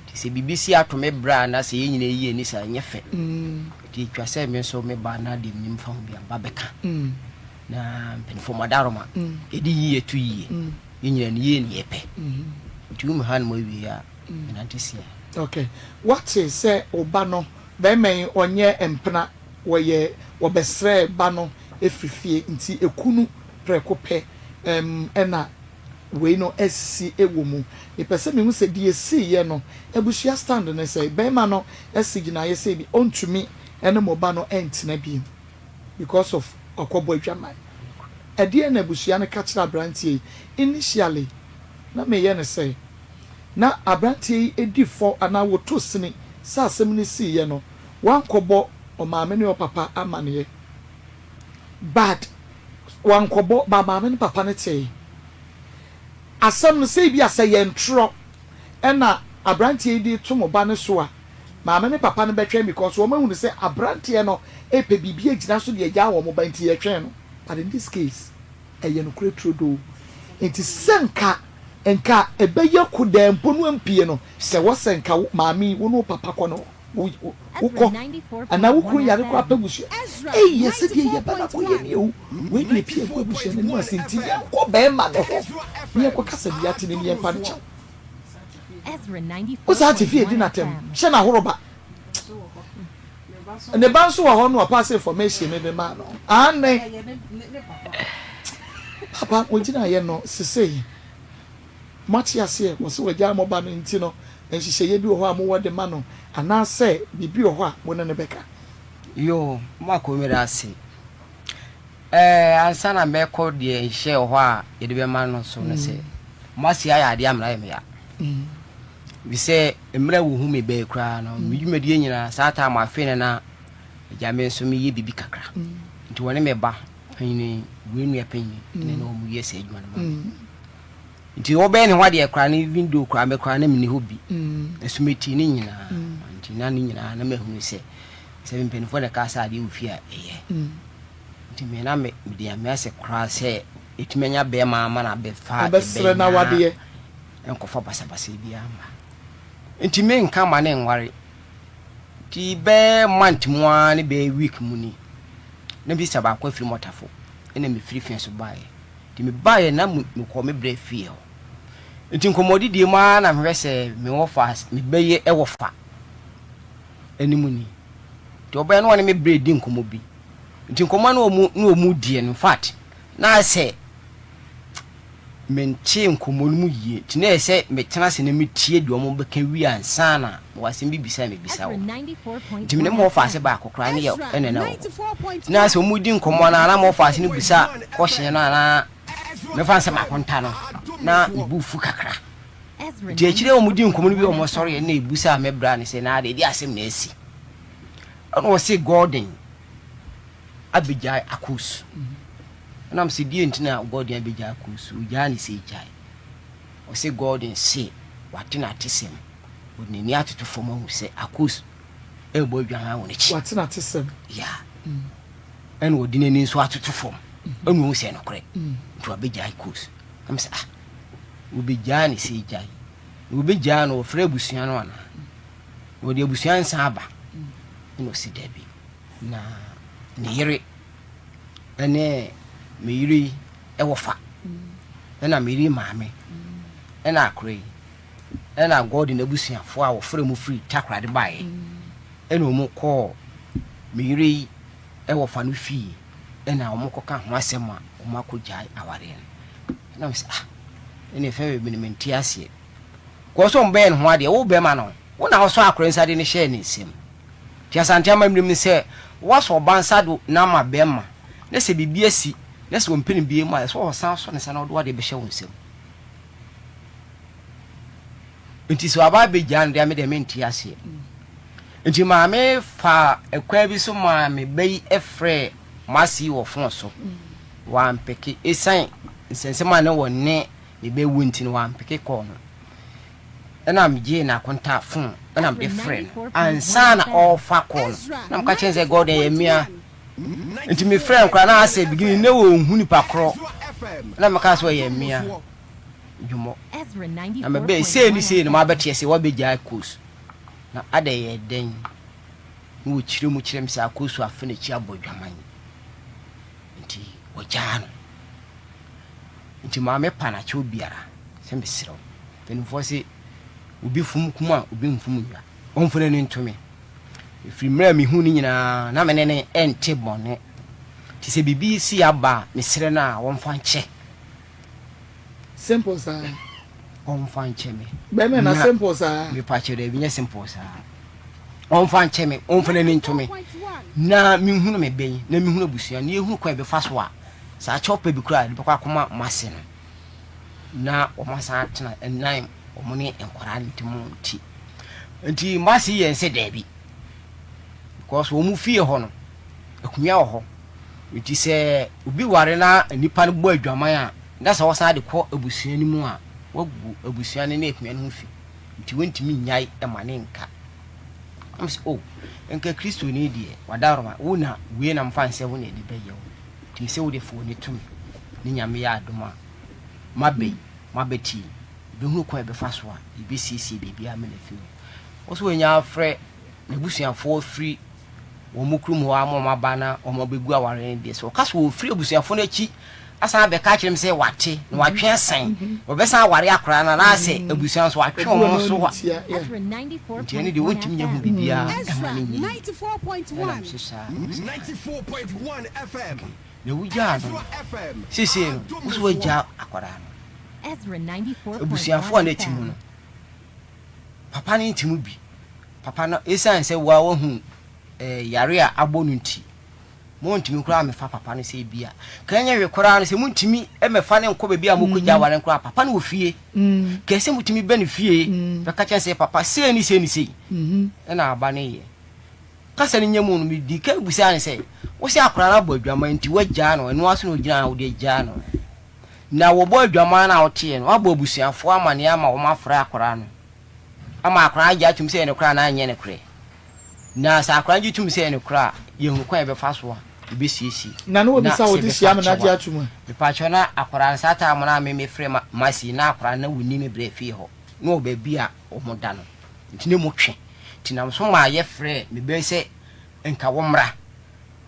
ti se BBC atome bra na se yenyina yi ni sa nyefe ti twase me so me ba na de nim fa ho bia ba beka na penfo madaroma edi yi etu yi yenyina ni ye ni yepe ti mu han mo wi ya na tisia okay what is say oba no be men onye empna woye wobesre ba no efifie nti ekunu prekope ena we no esi ewomu ipese me hu se die si ye no ebushia stand na say be ma no esi gina ye say bi ontumi ene moba no entina bi because of okobo adwaman edie na ebushia ne kachira brantie initially na me ye ne say na abrantie edi fo ana woto sini sa asem ni si ye no wan kobo o maame ne o papa amane bad wan kobo ba maame ne papa ne tei asem no sei bi asa ye ntro ena abrantie di to mo ba ne so a maame ne papa ne betwe because wo mahu ne say abrantie no epe bibie gina so de agya wo mo ba nti ye twen no but in this case eye no kure trodo enti senka enka ebeye kudempo no ampie no se wo senka maame wo no papa ko no uko ana ukuru yare ko apagusu yesi die ye bana ko ye o we die pie ko abusu ne ma senti ko be ma no ye ko kasa bia tini ye pa ncha Ezra 94. o sa ti fie di na tem hye na horoba ne ban so wa ho no pass information ne be ma no ane papa o jina ye no sesei Matias here was so jam oba no nti no enhihye ye bi wo ho amowo de ma no ana se bibi wo ho a wo ne beka yo mako mera ase ansa na meko de nhye wo ho a ye de be ma no so ne se masi aya ade amra ye me ya bi se emra wo hu me be kra no mi dwumadi nyina sa ta ma fe ne na jame so mi ye bibi kakra nti woni me ba panyi we nu ya panyi ne no mu ye se adwuma no nti obe ne hwade ekra ne window kra me kra na mini hobi esumeti ni nyina nti na ni nyina na mahunu se mpeni fo de ka sa ade ufia nti me na me de ame ase kra se etimenya be ma na be fa be na wade enkofa basabasa bi ama nti me nka ma ne nware ti be month mu ani be week mu ni na bi saba kwa firi motafo ene me firi fian so bae ti me bae na me ko me bre fie nti nkomodi die ma na me hwese me wo fa me beye e wo fa animu ni ti oba no me bre di nkomo bi nti nkoma no mu die in fact na se menche nkomo mu yie ti na se me tena se na me tie di omo beka wi ansa na wasem bi bisa me bisa wo ti me mo fa se ba kokra ne ye ene na wo na se mu di nkomo na mo fa se ne bisa ko hye na me fa se ma konta no na ibufu kakra ti akire o mu di nkomo bi o mo sori na ibusa me bra ne se na de di asem na esi ono se golden abijai akus na am se die ntina golden abijai akus uja ni se jai o se golden se watina tisem oni ni atutu foma hu se akus e bo dwan ha woni chi watina tisem ya en wodi ni so atutu fom onu hu se no kore to abijai akus am se ubijai ni se jai ubijai no ofre busuan no ana wodi abusuan san aba no si debi na ne yire ene me yire e wofa na me yire maame na akure na god na busuafo a wofre mu free takrade bae ene omu ko me yire e wofa no fi na omu ko ka ho asem a omu akogya aware na me ene fe me menti ase ko so mbe en ho ade wo be ma no wo na wo so akure nsade ne share ne sim ti asante amamrim se waso bansado na ma bema na se bibia si na se wompeni bie ma so san so ne sana do ade be hye wonsem nti so aba be gyan de me de menti ase nti maame fa ekwa bi so maame bɛyi efrɛ masi wo fon so wan peke esan nsensema ne wɔ ne me bɛ wu nti no wan peke kɔ no ɛna me gye na konta fon ɛna me frɛ ansa na ɔfa kɔ no na mka kyɛn sɛ god yɛ mia nti me frɛ nkra na ase bigini ne wɔ hu nipa korɔ na mka so yɛ mia dwumo na me bɛ sei ni ma bɛte sɛ wa bɛ gya course na ada yɛ den wo kyire mu kyerem sɛ akosu afene chi abodwaman nti wo gya no nti ma me pana che obiara sɛ me srɛ penfo sɛ obi fum kuma obi mfum ya onfone ne ntome efiri mra mi hu ni nyina na me ne ente bone ti sɛ bibi si aba me srɛ na wo mfa nche simple sa on fa nche me be me na simple sa me pa che de bi nya simple sa on fa nche me onfone ne ntome na mi hu no me ben na mi hu no busua na ehunu kwa be fa so a sa chopa bi kura de kwa akoma mase no na o masa atena enan o mo ne enkwara ntimo nti mase ye nse dabi because wo mu fie ho no akunya wo ho nti se obi ware na nipa no bo adwaman a nda sa wo sa de kɔ abusua ni mu a wagu abusua ne na akunya no fi nti wontimi nyai e mane nka am se oh enka kristo ni die wadaroma wo na we na mfa nse wo na de bɛyɛ wo nti se wo de fo ni tumi ni nyame ya adoma mabeti be hu kwa be fa so a be sisi bibia me na fi wo so nya frɛ na busuafo free wo mukrum ho amoma bana o mo begu aware de so ka so wo free busuafo na chi asa be ka kyerem sɛ wate na watwe asan wo be san aware akora na na se abusuan so watwe wo so wa nti ne de wontimi nya hu bibia ma ne nyi 94.1 FM ne wuja no sisi no wo so waja akora no ebusuafo na timu no papa ne timu bi papa no esan se wa wo hu yare a abonu nti mo ntimi kura me fa papa no se bia kanya we kura no se mo ntimi e me fa ne nko be bia mo ko gya ware kura papa no wo fie kese mo ntimi be ne fie be ka kyan se papa se ni na aba ne ye kasa ne nyamu no mi di ka busa ne se wo se akura na bodwama nti wagya no eno aso no gina na wo de gya no na wo bo adwama na wo tie no abo busuafo amane ama wo mafra akora no ama akora agya tum se ne kora na anye ne kore na sa akora agya tum se ne kora ye hu kwa be fa so a be sisi na no obi sa wo di sia me na agya tum be pa cho na akora sa ta amana me frɛ masi na akora na wuni me bre fi ho na o ba bia o moda no ntine mo twe tinam so ma ye frɛ me be se enka wo mra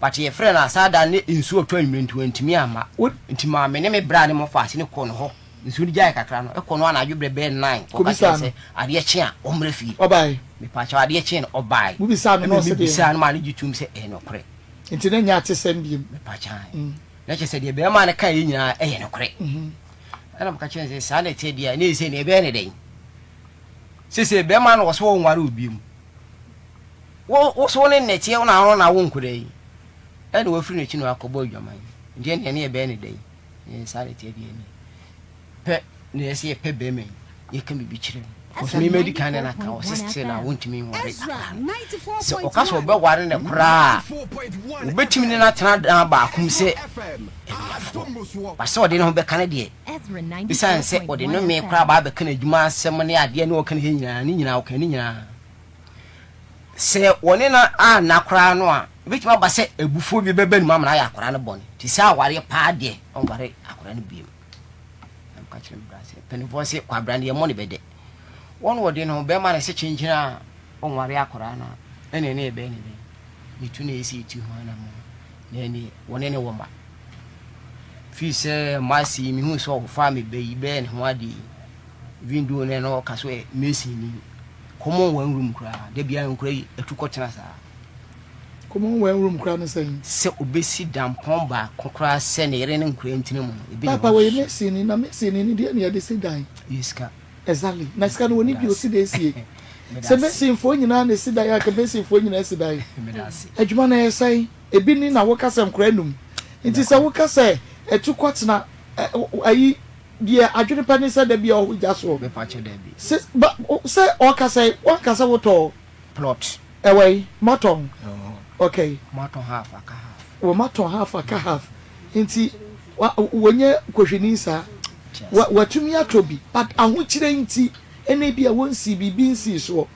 but ye frɛ na sada ne nsu otwa nwrentu ntimi ama ntima me ne me bra ne mo fa ase ne kɔ no ho nsu di jai kakra no e kɔ no ana adwobre be 9 ko ka se ade kye a o mra fi obai me pa cha ade kye no obai mu bisa no se de bisa no ma ne gitum se e no kore ntine nya atesem biem me pa cha na che se de be ma ne kan ye nyina e ye no kore ana ka che se sa na te dia ne se ne be ne den se be ma no wo so wo nware obiem wo so ne ne tie wo na aro na wo nkure yi and we free no akobo adwaman ndi ne be ne dai sare tie bi ni pe ne se pe be men ye kan bi kire ko me medical na ka o sister na won't me worry so o ka so be ware ne kura o betimi ne na tena dan ba akum se ba so de ne ho be kan de bisan se o de no me kura ba be kan adwuma asem ne ade ne o kan he nyina o kan ni nyina se woni na na kura no a bitima ba se ebufo bi bebe numa na ya akora ne bone ti sa aware pa de on ware akora ne biem am ka kire brase penifo se kwa brand ye money bede won wode no be ma na se chinchina on ware akora na ene ne be ne be mitu na esi ti ho na mo ne ne woni ne wo ma fi se masi mi hu so fa me be yi be ne ho ade window ne no ka so e mesi ni common one room kra de bia nkra yi etukotena sa common one room kra no se obesi dampon ba kokra se ne yere ne nkra ntine mu ebi papa we mesi ni na mesi ni de ne de se dan iska exactly na iska no woni bi o si de sie se mesi mfo nyina na si dan ya ka mesi mfo nyina si dan adwuma na yesai ebi ni na wo kasa nkra num nti se wo kasa etukotena ayi dear adwene pa ne say da bia o ja so be patch Debbie say o ka say woto plot away moton okay moton half aka half o moton half aka half nti wonye kohweni sa watumi atobi but ahokyire nti ene bia wonsi bibi nsi so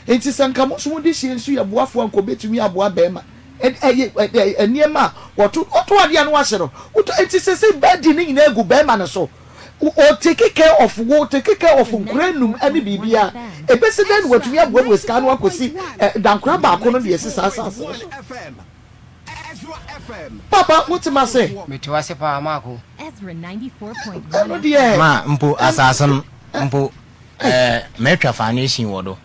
nti sanka mo so mo de hie nso ya boafo anko betumi aboa bema eniema oto ade anu ahye no nti sese bed ni nyina egu bema ne so o take care of granum ani bibia ebesi den watumi aboa weska no akosi dankra ba ko no de sisa asase Papa, what's my say? Metwase pa amako. Ezra 94.1. Ma mpo asasan mpo metwa foundation wodo.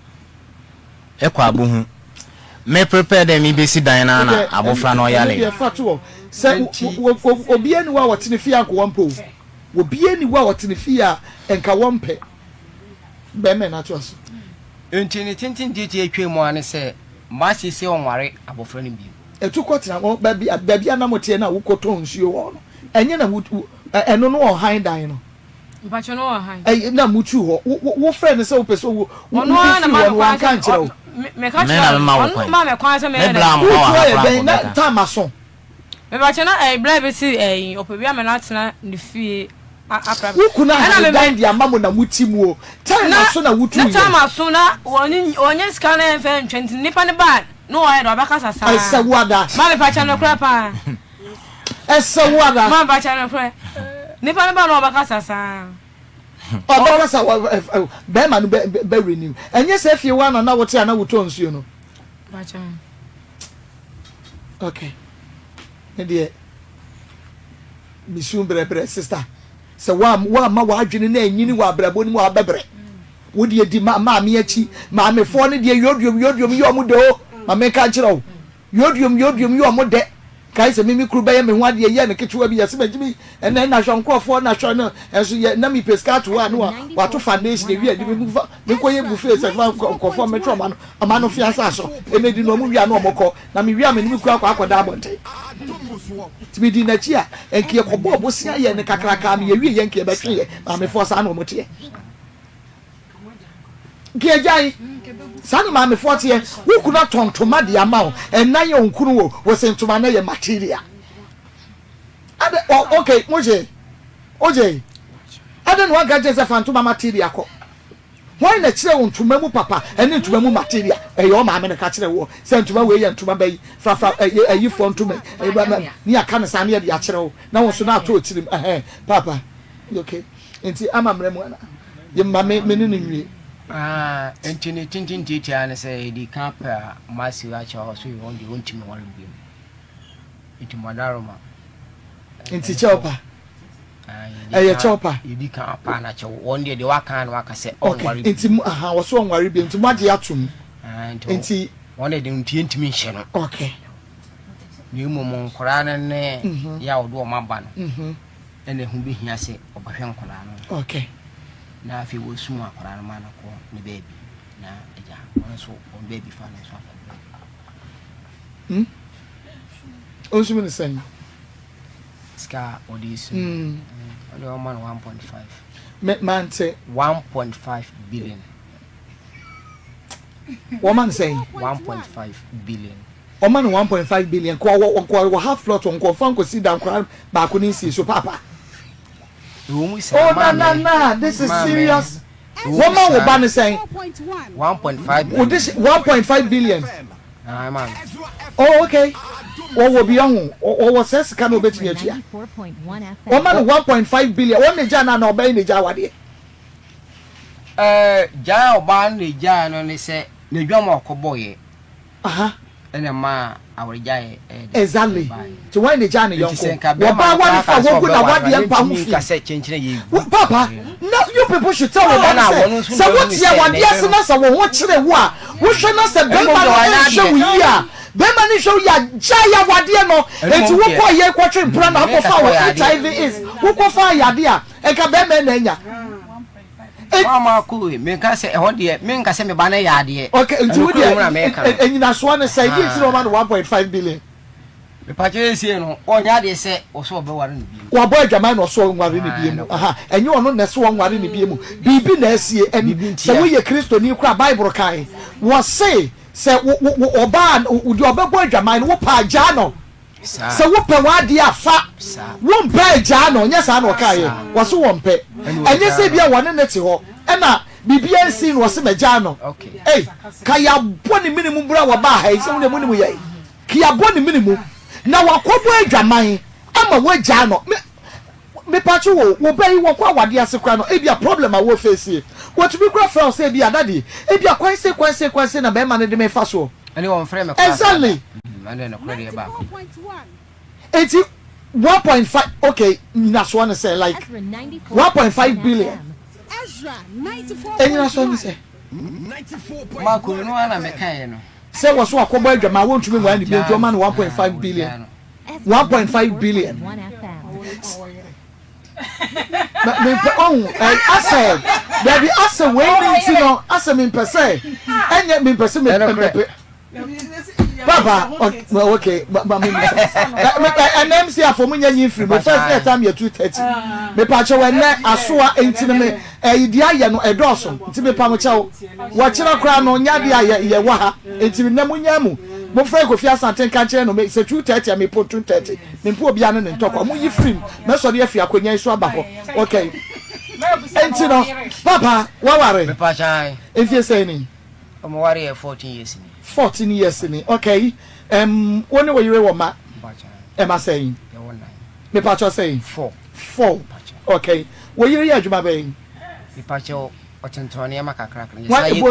Ekwa abuhu. Me prepare them ibesi dan na abofra no yale. Say obi ani wa wotene fie anko wampo. Obi ani wa wotene fie a enka wompe. Be me na to so. Enti tintin diti atwemu ane se masi se onware abofra no bi. Etu kwotena mo baby anamote na wukoto nsuo wo no enye na eno no ohan dan no mpacho no ohan na mutu ho wo friend se wo pese wo ono na ma kan kire me ka kire ma me kwan se me na tamason me ba chena bra be si opebia me na tena ne fie apra na me dan dia mamo na mutimu o tamason na wutu na tamason na onye scan na fe 20 nipa ne bad no I do abaka sasa esa wada ma me pacha no kra pa esa wada ma pacha no kra ni pa ba no abaka sasa abaka sa be ma no be renew enye se fie wa na wote na woto nsuo no pacha okay ndie bisu bre sister se wa ma wa adwene na anyini wa brabo ni wa bebre wodi edi ma me achi ma me fo ne de yodum yo mu de o ma me ka kire o yodum yo mu de kai se mimi kru be me ho ade ye ne ketewa bi yase magimi ena na hwonkofo na hwo no enso ye na mi pescato wa no wa to foundation e wi ade me fa me koye bu face fa nkofo me troma no ama no fiasa aso ene di no mu wi ano omoko na me wi am ni ku akwa bonte tibi di na chi a enke kobo obosia ye ne kakraka me ye wi ye enke be twe ye ma me force ano omote Gejai Sani ma me 40 wo kuna tontoma de ama enna ye onkunu wo sentoma na ye material ade okay oje ade no aga je se fantoma material ko why na kire ontoma mu papa ene ntoma mu material e yo ma me na ka kire wo sentoma we ye ntoma bayi fra ayi fontoma ni aka ne sane ye de akire wo na wo so na ato otirim papa okay enti ama mremu ana ye ma me ni nwie entini tintin titi ane se di kapa masi wacha so you want me worry bi iti madaroma enti chopa chopa di kapa na che one day de waka na waka se on worry enti wo so on worry bi enti maje atum enti one day de ntimi hye no okay ni momon kora ne ya odo maba no ene hu bi hia se obahwe nkora no okay na fi wo sumu akora na mana ko ne baby na eja won so on baby fa na so afa o sumu ne sen ska odis only one man 1.5 man say 1.5 billion woman saying 1.5 billion woman 1.5 billion ko half plot on ko fan ko sit down kra ba ko ni si so papa. Oh na, this is serious. Woman will ban saying 1.5. Oh, this 1.5 billion. Man. Oh, okay. Or will be on. Or was says can obey to you. Woman 1.5 billion. Only Jana no obey the Jawadi. Jao ban the Jan only say the Jama Coboy. Ene ma awrejae exactly to when the journey young papa you people should tell me so what ya what yes na so what chire wo a wo hwe na se be ma show yi a be ma ni show ya jaya wade no enti wo ko ye kwotwe mpra na ko fa what HIV is wo ko fa yade a e ka be me na nya mama ku me ka se ho de me nka se me ba na ya de okay nti wo de enyina so na say it no man 1.5 billion me pache sie no onya de se oso obeware ne bi wa boy dwaman no so nware ne bi mu aha enye ono ne so nware ne bi mu bibi na asie se wo ye kristo ni kura bible kai wo say se oba udi obebo dwaman wo pa agya no se wo pe wade afa wo mpa agya no nya sa na kai wo so wo mpe enye se bia wone ne te ho na bibia nsi no se magya no ka ya boni minimum bra wo ba ha se wo ne mu ye ki ya boni minimum na wakobo adwaman ama wagya no me pacho wo bai wo kwa wade ase kra no e bia problem a wo face what to be kra fa say bia daddy e bia kwanse na be ma ne de me fa so ani wo mfrɛ me exactly man na kra ba 1.5 okay na so one say like 1.5 billion Ezra 94. and you so say 94. ma ko no ana me kan no say was so akobo adwaman won tumi wan be adwaman 1.5 billion 1.5 billion I said baby I said waiting you know I said me per se and me per se me Papa okay but me and them say for me nya free but first time you 2:30 me pa che we na asoa enti me di aye no edoso enti me pa mo che wo kira kra no nya di aye ye wa ha enti me na mo nya mu mo fra Kofi Asante kan kire no me say 2:30 me po 2:30 me po bia no ntoko mo yi free me so de afia akonya iso aba ho okay enti no papa wa ware me pa chai if say ni o mo ware 14 years ni 14 years ni okay one way you ma am I saying me pa cho saying 4 okay we you adwuma ben me pa cho otentone ma kakra kan yes na ye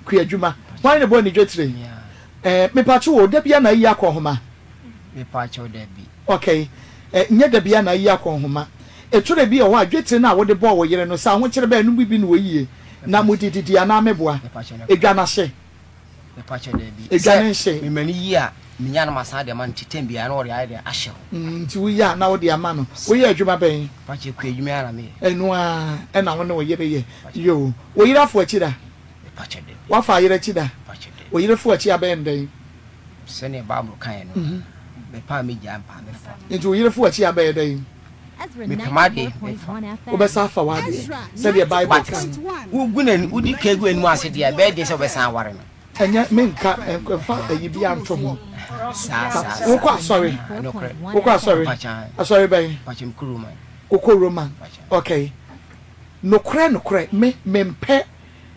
ku adwuma why ne bo ni dwetire me pa cho da bia na yi akohoma me pa cho da bi okay nya da bia na yi akohoma eture bi o wa dwetire na wo de bo wo yere no sa ho kire ba nu bibi no yie na mudididi ana meboa edwana hye me pa cho da bi edwane hye me mani yi a minya na masa de man titem bia na ori aide ahye nti wo ya na wo de ama no wo ye adwuma ben pa che ku adwuma ara me enu a na wo ne wo yere ye yo wo yere afo akida me pa cho da wa fa yere akida pa cho da wo yere afo akida ben den se ne bible kan no me pa me ja pa me fa nti wo yere afo akida ben den Me pamade wo be sa fa wa de se de bible kan wo gunan udi kegu enu ase de be de se be san ware no enya menka fa ayi bia nto ho sa wo kwa sorry no kre wo kwa sorry sorry ben pachim kuruman koko roman okay no kre me mempe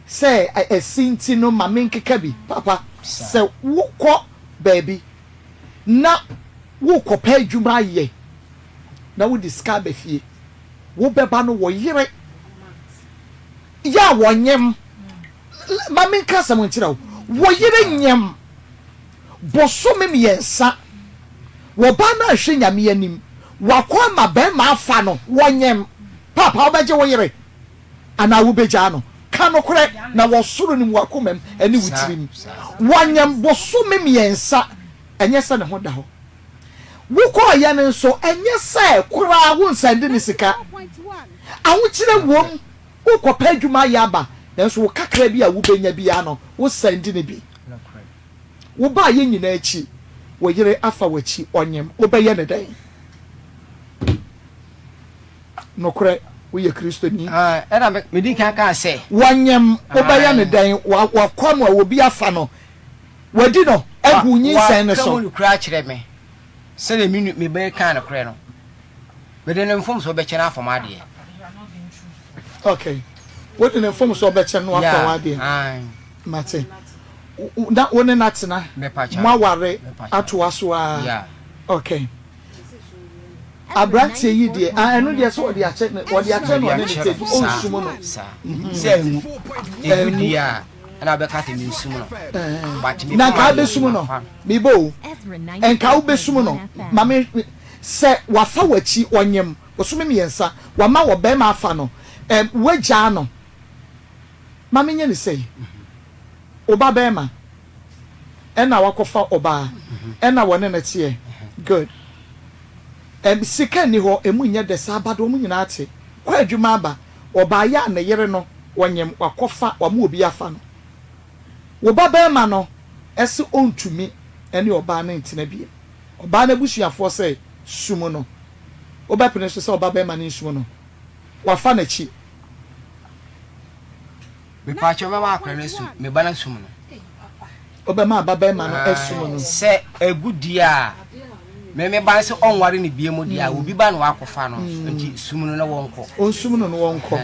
say asinti no ma menkeka bi papa se wo kɔ baby na wo kɔ pa adwuma ye na wo discard befie wo beba no wo yere ya wonyem ma menka sam nkyira wo yere nyem boso me miensa wo ba na hwe nyame anim wakɔ ma be ma afa no wonyem papa obeje wo yere ana wo beja no ka no kore na wo soro ni wakomam ani wutirim wonyem boso me miensa enye se ne ho da ho wo kɔ ya ne nso enye se kura wo nsande ni sika awo kire wom wo kɔ pa adwuma ya ba nanso wo kakra bi a wo benya bia no wo sande ne bi wo ba ye nyina achi wo yere afa wachi onyem wo be ye ne dan no kore wo ye kristo ni era me din kan ka se wonyem wo be ye ne dan wa kwam a wo bi afa no wadi no agu nyi sen ne so wa kra kire me se le me be kan na kore no me de ne mfom so be kire afom ade okay what in the form so be kire no afom ade mate that one natina ma ware ato aso a okay abrantie yi de enu de so de ache no ne te o sumo no se enu dia na be ka te mi sumo no na ka be sumo no mi bo en ka be sumo no ma me se wa fa wachi onyem osume mi yensa wa ma wo be ma afa no wagya no ma me nye ne sei oba bema ena wakofa oba ena wone na tie good sika ni ho emu nya de sabado mu nyina ate kwa adwuma aba oba ya na yere no wonyem wakofa wa mu obi afa no oba bema no ese ontumi ene oba na ntina bi oba na busuafo say sumu no oba pene so say oba be ma ne sumu no wa fa na chi me pa cho ma akra na sum me ba na sum no oba ma baba ma no esum no se egudi a me ba se onware ne biemu dia obi ba no akofa no nti sum no na wonko on sum no wonko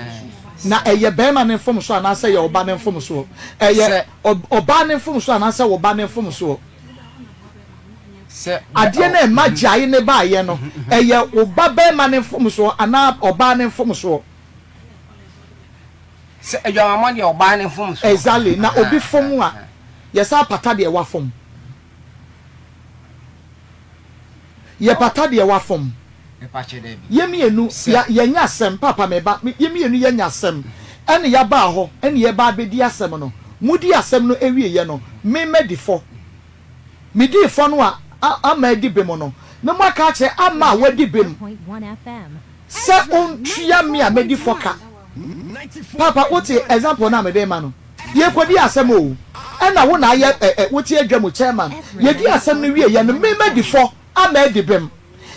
na eye be ma ne fom so ana say ye oba ne fom so eye oba ne fom so ana say oba ne fom so se ade na ma jaye ne ba ye no eye oba be ma ne fom so ana oba ne fom so se eyo amama de oba ne fom so exactly na obi fom a yesa pata de wa fom ye pata de wa fom e pa che de ye mienu ye nya asem papa me ba ye mienu ye nya asem ene ya ba ho ene ye ba be di asem no mudi asem no ewie ye no me medifo me di fo no a ama di be mo no na mo aka che ama wadi be no se on tua me a medifo ka papa what example na me dey ma no ye kodi asem o ena wo na ye woti adwam chairman ye di asem no wie ye no me medifo ama di be m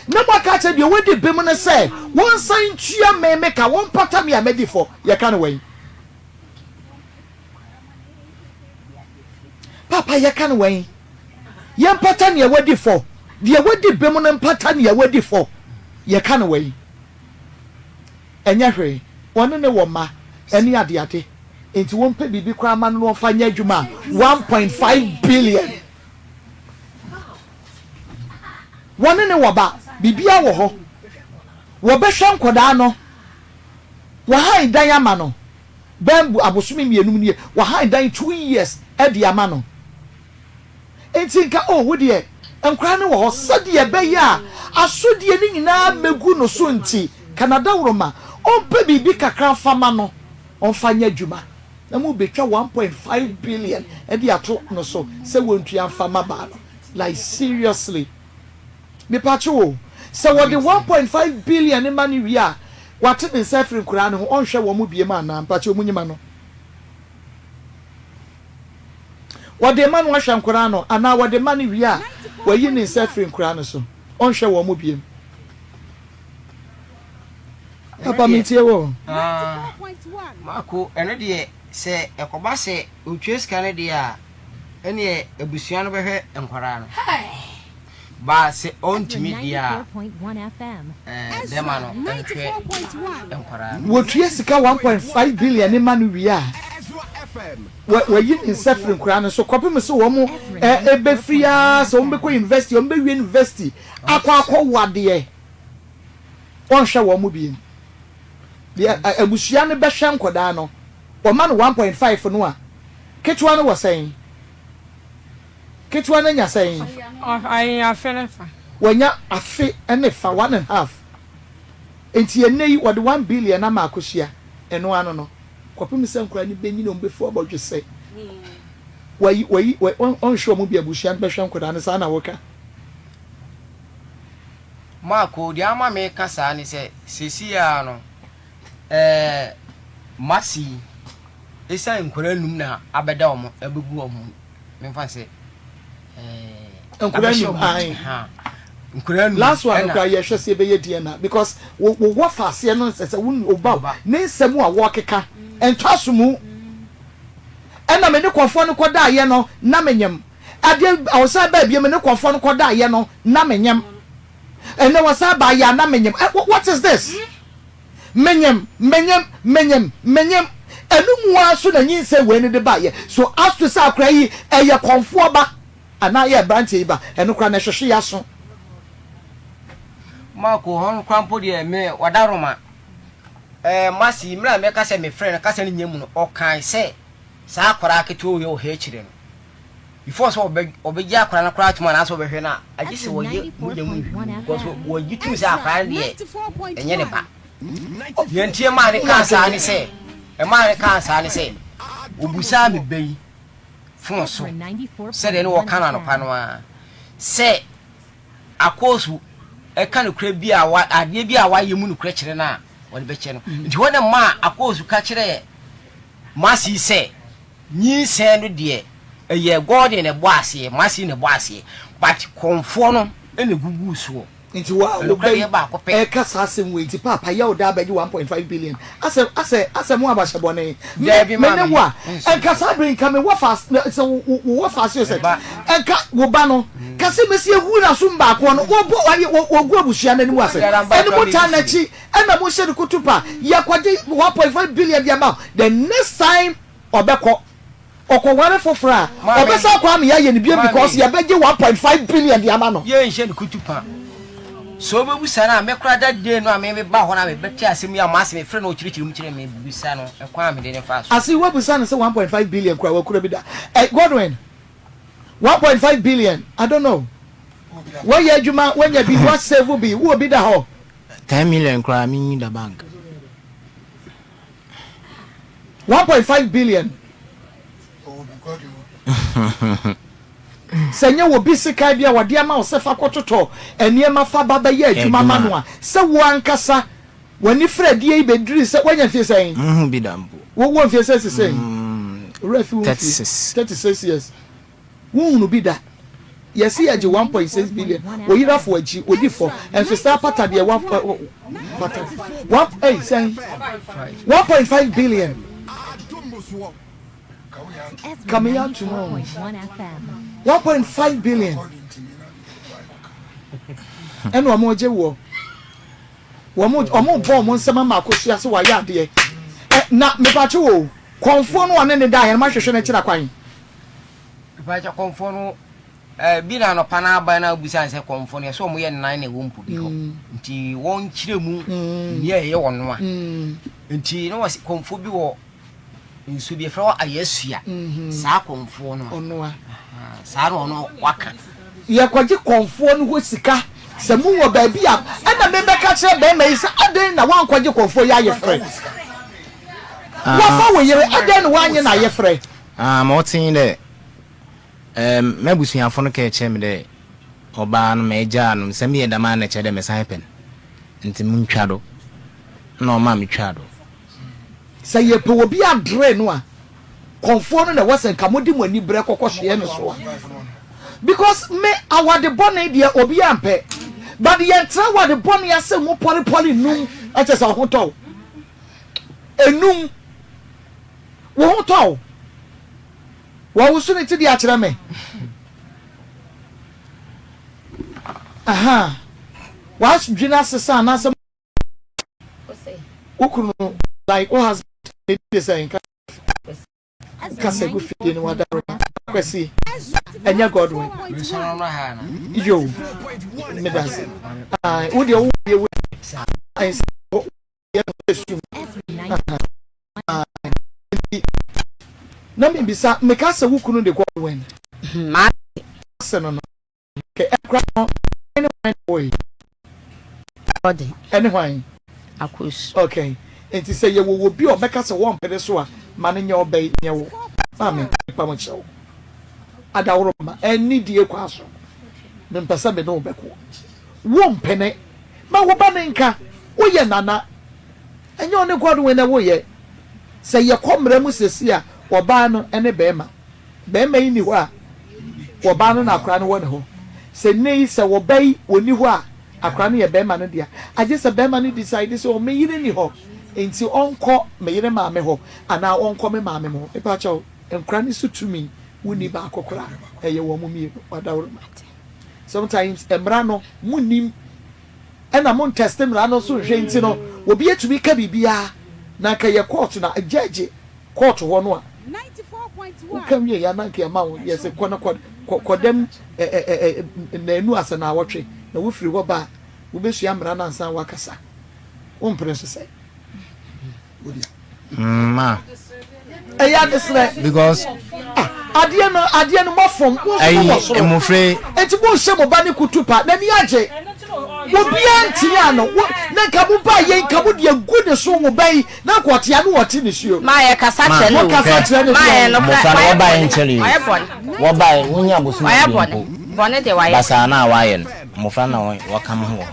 na mo aka che de wadi be mo no se won san tua me me ka won pata me a medifo ye kan we papa ye kan we ye pata ne wadi fo de wadi be mo no pata ne wadi fo ye kan we enya hwe won ne wo ma eni ade ade enti won pe bibi kwa ma no fa nya adwuma 1.5 billion won ne wo ba bibia wo ho wo be hwe nkoda no wo han dan ama no bambu abosumi mienum nie wo han dan 2 years e de ama no enti nka wo de enkra ne wo ho sade be ya asodie ni nyina megu no so nti Canada woroma ompe bibi kakra fama no onfanya djuma na mu betwa 1.5 billion e de ato no so se wontua fama ba like seriously me pacho se wo de 1.5 billion in money wi a wate den sefrin kura no onhwe wo mu bie ma na pacho mu nyima no wo de man wo hwan kura no ana wo de money wi a wayi ne sefrin kura no so onhwe wo mu bie papa mitie wo mako ene de se ekoba se otwe scan de a ene ebusuan no behwe enkwara no ba se ontimi dia dema no enhwe enkwara wo tue sika 1.5 billion ni manu wi a wayi in sefrin kura no so kopem se wo mu ebefria so wo be ko university wo be wi university akwa wade onhwe wo mu biem the abusua ne behwe nkoda no o ma no 1.5 no a ketwa no was saying ketwa na nya saying I afenefa wanya afe ene fa 1.5 enti enei wo de 1 billion na ma akosia eno ano no kopem se nkora ni benyi no mbefu obodwe se wayi on show mu bi abusua behwe nkoda ne sa na woka mako di ama me kasa ni se sesia no masi esa nkora num na abeda omo abegu omo memfa se nkora num ai nkora num last one nkora ye hwese ebe ye die na because wo fase no se won oba ne nsemu a wo keka entwasomu ena me ne konfo no koda ye no na menyem ade awsa ba bia me ne konfo no koda ye no na menyem ena wasa ba ya na menyem what is this menyem enu aso na nyinse we ne de ba ye so aso sa akra yi eye konfo ba ana ye branch yi ba enu kra na hwehwe ya so mako hon kwampo de me wadaroma masi mra me ka se me friend ka se nyem no o kan se sa akra aketo ye o he kire no before so obegya akra na kra atuma na so behwe na agise wo ye mu because wo yitu sa akra de enye ne ba yentie ma ne kansa ne se e ma ne kansa ne se obusa me beyi fun so se de ne wo kana no pa no a se akosu e ka no kra bi a ade bi a wa ye mu no kra kire na won be che no nti wona ma akosu ka kire masi se nyi se no de eye god ne bo ase masi ne bo ase but konfo no ene gugu so nti wa e ka sa asem we nti papa ya o da ba 1.5 billion ase mo abashe bone me ne wa e ka sa bring come wo fast so wo fast you say e ka wo ba no ka se mesi ehu na so mba ko no wo gu abusia na ni wa se ene mo ta na chi e na mo she kutupa ya kwaje 1.5 billion dia ma the next time obeko okoware fofra obesa kwa me ya ye ni bia because ya beje 1.5 billion dia ma no ye nche kutupa so be busana me kura da de no me ba ho na me beti asem ya maase me frɛ no chirichiri mu chire me busa no e kwa me de ne fa so asi we busana say 1.5 billion kura we kura bi da Godwin 1.5 billion I don't know when you adwuma when you be what save be who be da ho 10 million kura me in the bank 1.5 billion senya wo bisika bia wode ama wo sefa kototo eniema fa baba ye adwuma ma no a se wo ankasa wani fredi e bediri se wanya fie sen bi dampo wo fie se sen refi 36 years wo unu bi da yesi aje 1.6 billion wo yira fo aji odi fo enso star pata de 1.5 billion coming out tomorrow 1.5 billion and one more jewo omo bo mo nsema ma akosia se wa ya de na me pa che wo konfo no one ne da ya ma hwehwe na kira kwan pa cha konfo no bi na no pana ba na busa se konfo no so mo ye nan na wo mpu bi ho nti won kire mu ye wono a nti no was konfo bi wo nsu bi fra ayesua sa konfo no ono a sa no ono waka ye kwaje konfo no ho sika se mu wo ba bi a na me be ka kire be mai se aden na wan kwaje konfo ya ye frɛ wa fa wo yere aden wa anye na ye frɛ ma otin de mebusuafo no ka eche me de oba no meja no se me ye dama na eche de me saipen nti muntwa do na o ma me twa do say ye pe obi adre no a konfo no na wase kamodi mu ani bre kokohye no so because me awade bone dia obi ampe but ye ntra wade bone ase mu poli num ache sa ho to enum wo ho to wo wusu ne ti dia kire me aha was dwina sesa na se ukunu like what has been saying kase go fit no wadaro kwesi enya Godwin yo me das wo de wo ye we ai na me bisa me kase wukunu de Godwin ma se no ke ekra no any boy body anyone akus okay it is say ye wo bi obeka se won pede so a mane nye obey nye wo fami pa mo chewo adawro ma eni die kwa so me mpesa be no obeko wo mpene ma wo ba nenka wo ye nana enye one Godwin na wo ye se ye komra mu sesi a wo ba no ene bema yi ni ho a wo ba no na akra no wo ne ho se nei se wo bai woni ho a akra no ye bema no dia aje se bema no decide so o me yire ni ho enti onko me yire maame ho ana onko me maame ho e pa chawo enkra ni so tumi woni ba akokora eye wo mu mi wadawro sometimes emra no munim ena mon test emra no so hwe enti no obi etumi ka bibia na ka ye court na judge court ho no a 94.1 kam ye ya na ka ma wo yes kwana kodem na enu asa na awotwe na wo firi ho ba wo besu amra na nsan wakasa wo mpre so say ma eya desre because adie no mofom ai emofre enti bo hye mo ba ne kutupa na ni age obi antia no na kabu ba ye kabu de gude so mo bai na kwatia no wote ne suo ma ye kasa chele ma ye no mo ba en chele wo ba wunya bosu bone de wa ye basa na wa ye mo fra na wa kam ho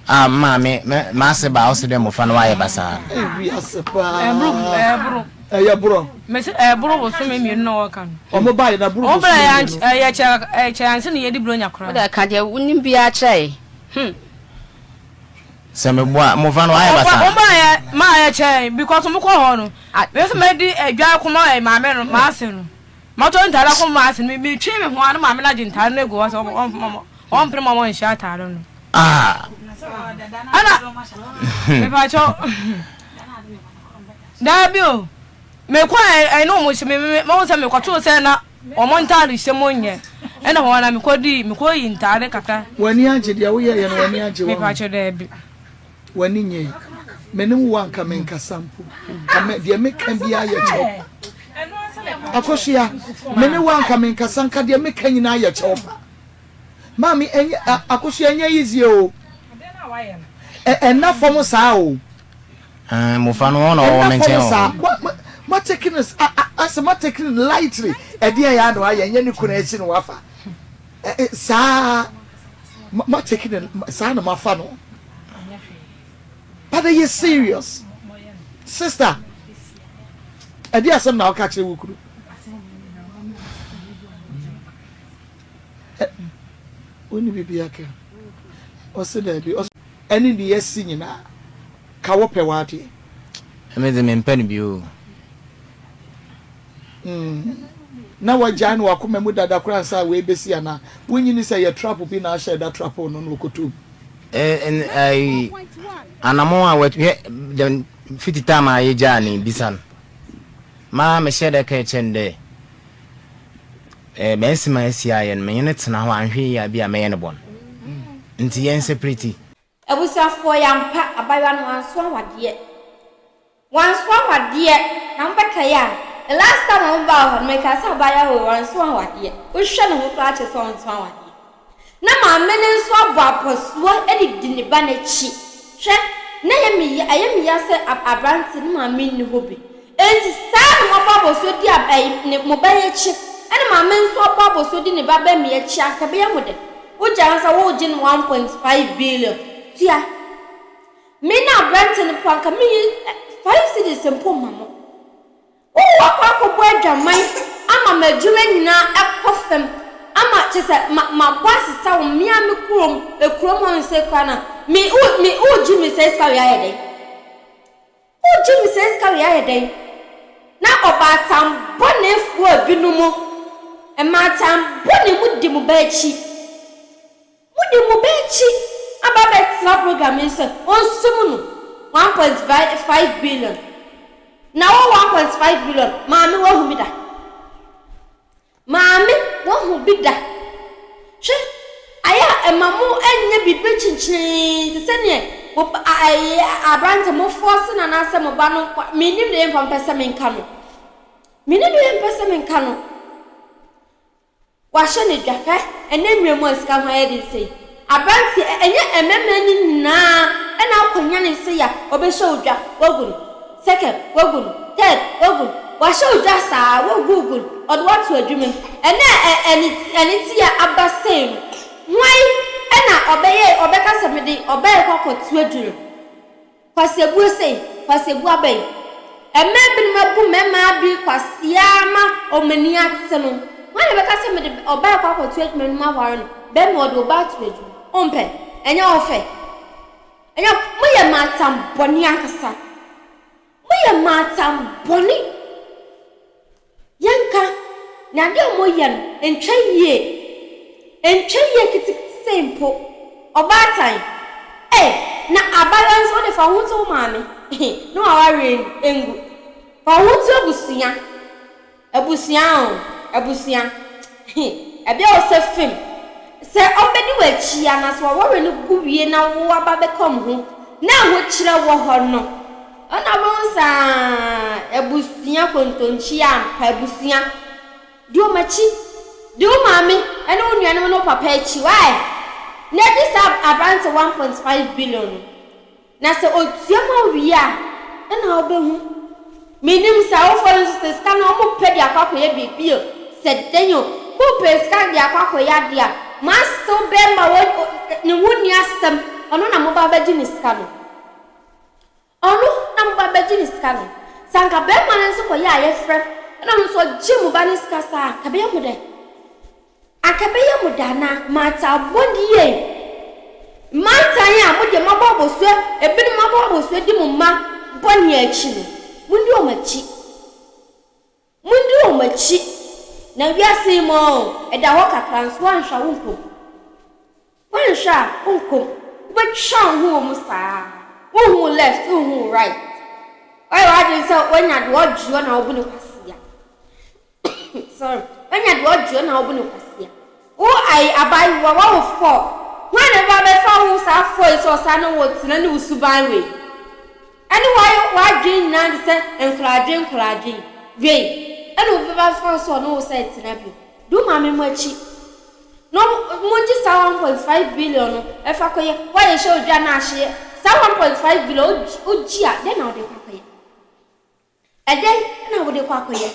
Mammy, Master Bouse, them of an wire basa. We are surprised. Bro. Miss Bro was swimming, you know, can. Oh, mobile, the bro. Oh, but I chance and you did bring your crowd. I can't, you wouldn't be a tray. Some of what Movan wire basa. My chain, because of Mokono. This made a Giacomo, my man, Marcin. Moton Talaco Marcin, me trim one of my managing time goes on from my shot. I don't know. Ah, if I talk, Dabio, me quiet, I know most of me, most of me got to send up or Montari Simonia, and when I'm Miko in Tarekaka. When you answer the way and when you answer the when you menu one come in Casampo, the make can be a chop. Akosia, many one come in Casanca, the make can a chop. Mammy, Akosia easy, oh. And not for Mosao. Mofano or Mention. What taking us as a taking lightly, a dear yard, why any connection wafa. Sa, what taking a son of my funnel. But are you serious, sister? A dear son now catch you. Only be a care. Or said there be any the singing now. Kawopewati. I made them in Penview. Now, what Jan will come with that crasa way Bessiana. When you say your trap will be now share that trap on local too. And I'm more what the 50 time I journey, Bisan. Mamma shed a kitchen day. Messi, my CI and minutes now, I'm here, be a man one. And the answer pretty. I was a 4 young pack by one swam dear. One swam dear, number Kaya. The last time I bought make us a buyer one swam dear. We shall not catch on swam dear. Now my men and swab was what Eddie didn't banish. Check, nay, I am yasa a branch in my mean hobby. And the son of Bob was so dear by mobile chip, and my men swab Bob was so didn't buy me a check a beer with it. Which answer would in 1.5 billion. Tia, me now granting the plank me 5 cities and poor mamma. Oh, what a boy, Jamai. I'm a Julian now at Coffin. I'm a just my boss is so me and the chrome, the chrome on Secana. Me, oh, Jimmy says, carry a day. Oh, Jimmy says, carry a day. Now about some bonny for Binumo, and my time bonny would demobechi. Would demobechi? About that program is on 1.5 billion. Now 1.5 billion. Mammy won't be that. Mammy won't be that. I am a more and be preaching to send ye. I brand a more forcing and answer Mobano, meaning the from Pessamin Cano. Meaning the Pessamin Cano. Washing it, Jack, and then we must come ahead and say. Abanti enye ememeni na na akonya ne se ya obeshodwa wogun second wogun third wogun washodwa sa wogun odo watu adwumen ene ti ya abasem hwan na obeka semede obey kokotu aduru kwasebu sei kwasebu abai emebin mabu mema bi kwasiama omani ateno hwan obeka semede obey kokotu aduru ma ware no be modo ba tu aduru Ompe, and your fair. And your Maya Matam Boniacasa. Maya Matam Bonnie Yanka, Nadia Moyan, and Chaye, and Chaye same po, or bad time. Eh, now a balance on the Fahuto mammy. No, I read Engu. Fahuto Busia, a Busian, a bill of film. Say, obedi we chia na so wo no guwie na wo aba be kom ho na wo kire wo ho no ona bonsa ebusia kontonchi ampa ebusia di o machi di o mami ene wo nuane no papa echi why na this around 1.5 billion na se otiama wi a na obehu minim sa wo for instance kan o mo pedi akwakoye bibio se denyo ko pe scan dia akwakoya dia Master Bema, no one yasam, ono na mo ba beji ni sika no ono na mo ba beji ni sika no sanka be man nso ko ya ye frɛ na mo so gye mo ba ni sika sa ka be ye mo de akabe ye mo da na mata bodi ye mata ya mo de mabo bosu ebi ni mabo bosu di mo ma boni achi no mundi o machi na wiase mo eda ho kakra nso anhwa wonkom be chan hu mo saa hu left hu right why wa dey say when you do ojuo na obu ne kwasia sorry when you do ojuo na obu ne kwasia o ai abai wa wo for when ever be fa hu saa for so saa no wo tina ne usuban we ani wa dream na dey say encourage we and we be fa so no say tina bi do ma me mo achi no monji 1.5 billion no e fa koye why you show dwa na ahye 1.5 billion ojia then now dey kwakoye again na wo dey kwakoye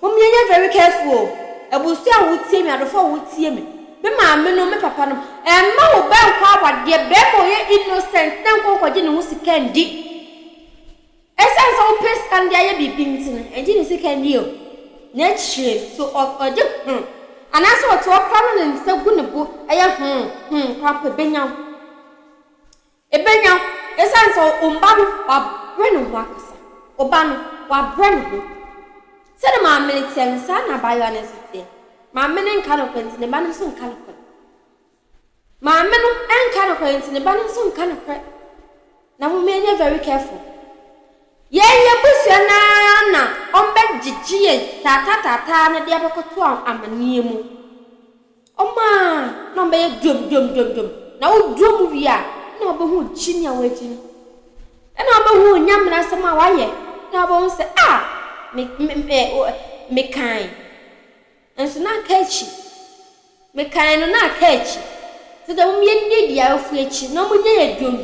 mo me very careful ebusu a wo tie me adofo wo tie me ma me no me papa no ma wo ba kwa awade be mo ye innocent na nkokoje ne ho sika ndi esense wo pes kan dia ye bibi ntina enji ne sika ndi o na chire so oje anaso oto okra no nse gu ne bo eye kwapa benyaw ebenyaw esense omba no wa breno ho akasa oba no wa breno ho se de ma military sa na ba yo anesite ma me ne nka no kwenti ne ba no so nka no kwenti ma me no enka no kwenti ne ba no so nka no kwenti na mo me very careful ye busia na ombe jijiye tata na dia bekoto amanie mu oma na ombe ye dum na wo dum wi a na obehu chinia wa chini na obehu nyamna sama wa ye na obehu se me kan enso na kachi me kan no na kachi so da mo ye ndi dia ofu echi na mo nye ye dum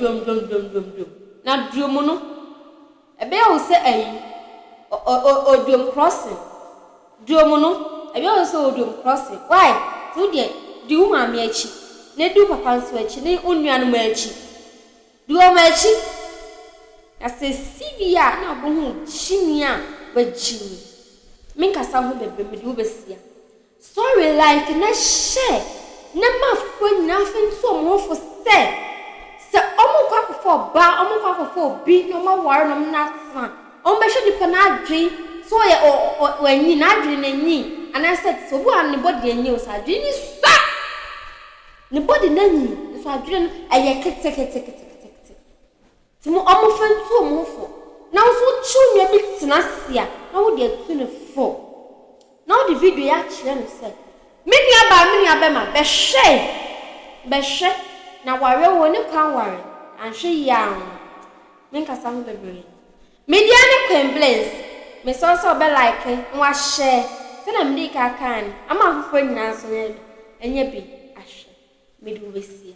na dum no ebe o se odum crossing dum no ebe o se odum crossing why so di uma me achi ne du papa nso achi ne onuanu ma achi du o ma achi ase sibia na obo chinia baji minka sa ho bebe me du besia sorry like na share na mafo na fenso mo fo se omo kwa for ba omo kwa for bi no ma war no na san omo be hwe dipa na adwen so ye wanyi na adwen na nyi ana set so bu an ne body anyi o sa adwen ni sa ne body na nyi so adwen aye kete timo omo fantu omo fo na so chu nwa bi tina sia na wo de atu ne fo na wo de video ya kire no se me nua ba ma be hwe na ware wo ne kwan ware anhwe ya menka sa ho bebre media ne complaints me so be like nwa share se na mdi ka kan ama fofo nyina so enye bi ahwe me do besia.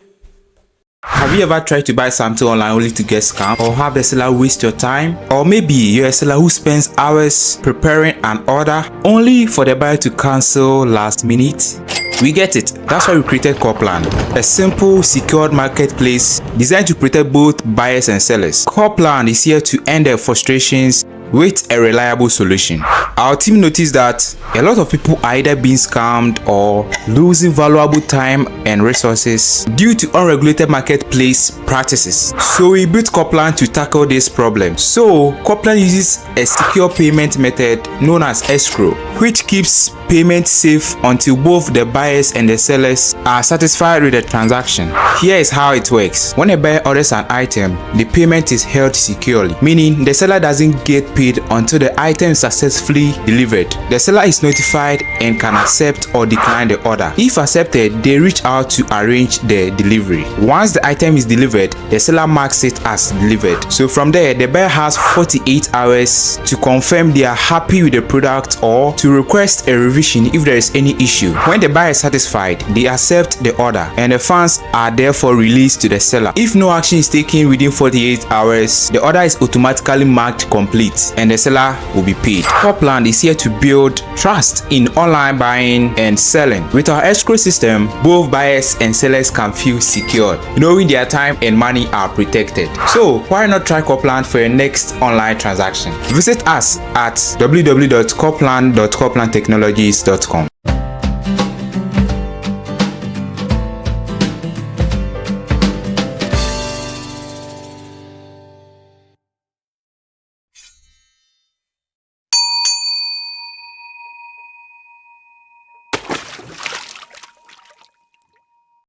Have you ever tried to buy something online only to get scammed, or have the seller waste your time? Or maybe you're a seller who spends hours preparing an order only for the buyer to cancel last minute? We get it. That's why we created Copland, a simple, secured marketplace designed to protect both buyers and sellers. Copland is here to end their frustrations with a reliable solution. Our team noticed that a lot of people are either being scammed or losing valuable time and resources due to unregulated marketplace practices. So we built Copland to tackle this problem. So Copland uses a secure payment method known as escrow, which keeps payment safe until both the buyers and the sellers are satisfied with the transaction. Here is how it works. When a buyer orders an item, the payment is held securely, meaning the seller doesn't get paid until the item is successfully delivered. The seller is notified and can accept or decline the order. If accepted, they reach out to arrange the delivery. Once the item is delivered, the seller marks it as delivered. So from there, the buyer has 48 hours to confirm they are happy with the product or to request a revision evaluation if there is any issue. When the buyer is satisfied, they accept the order and the funds are therefore released to the seller. If no action is taken within 48 hours, the order is automatically marked complete and the seller will be paid. Copland is here to build trust in online buying and selling. With our escrow system, both buyers and sellers can feel secured, knowing their time and money are protected. So why not try Copland for your next online transaction? Visit us at www.copland.coplandtechnologies.com.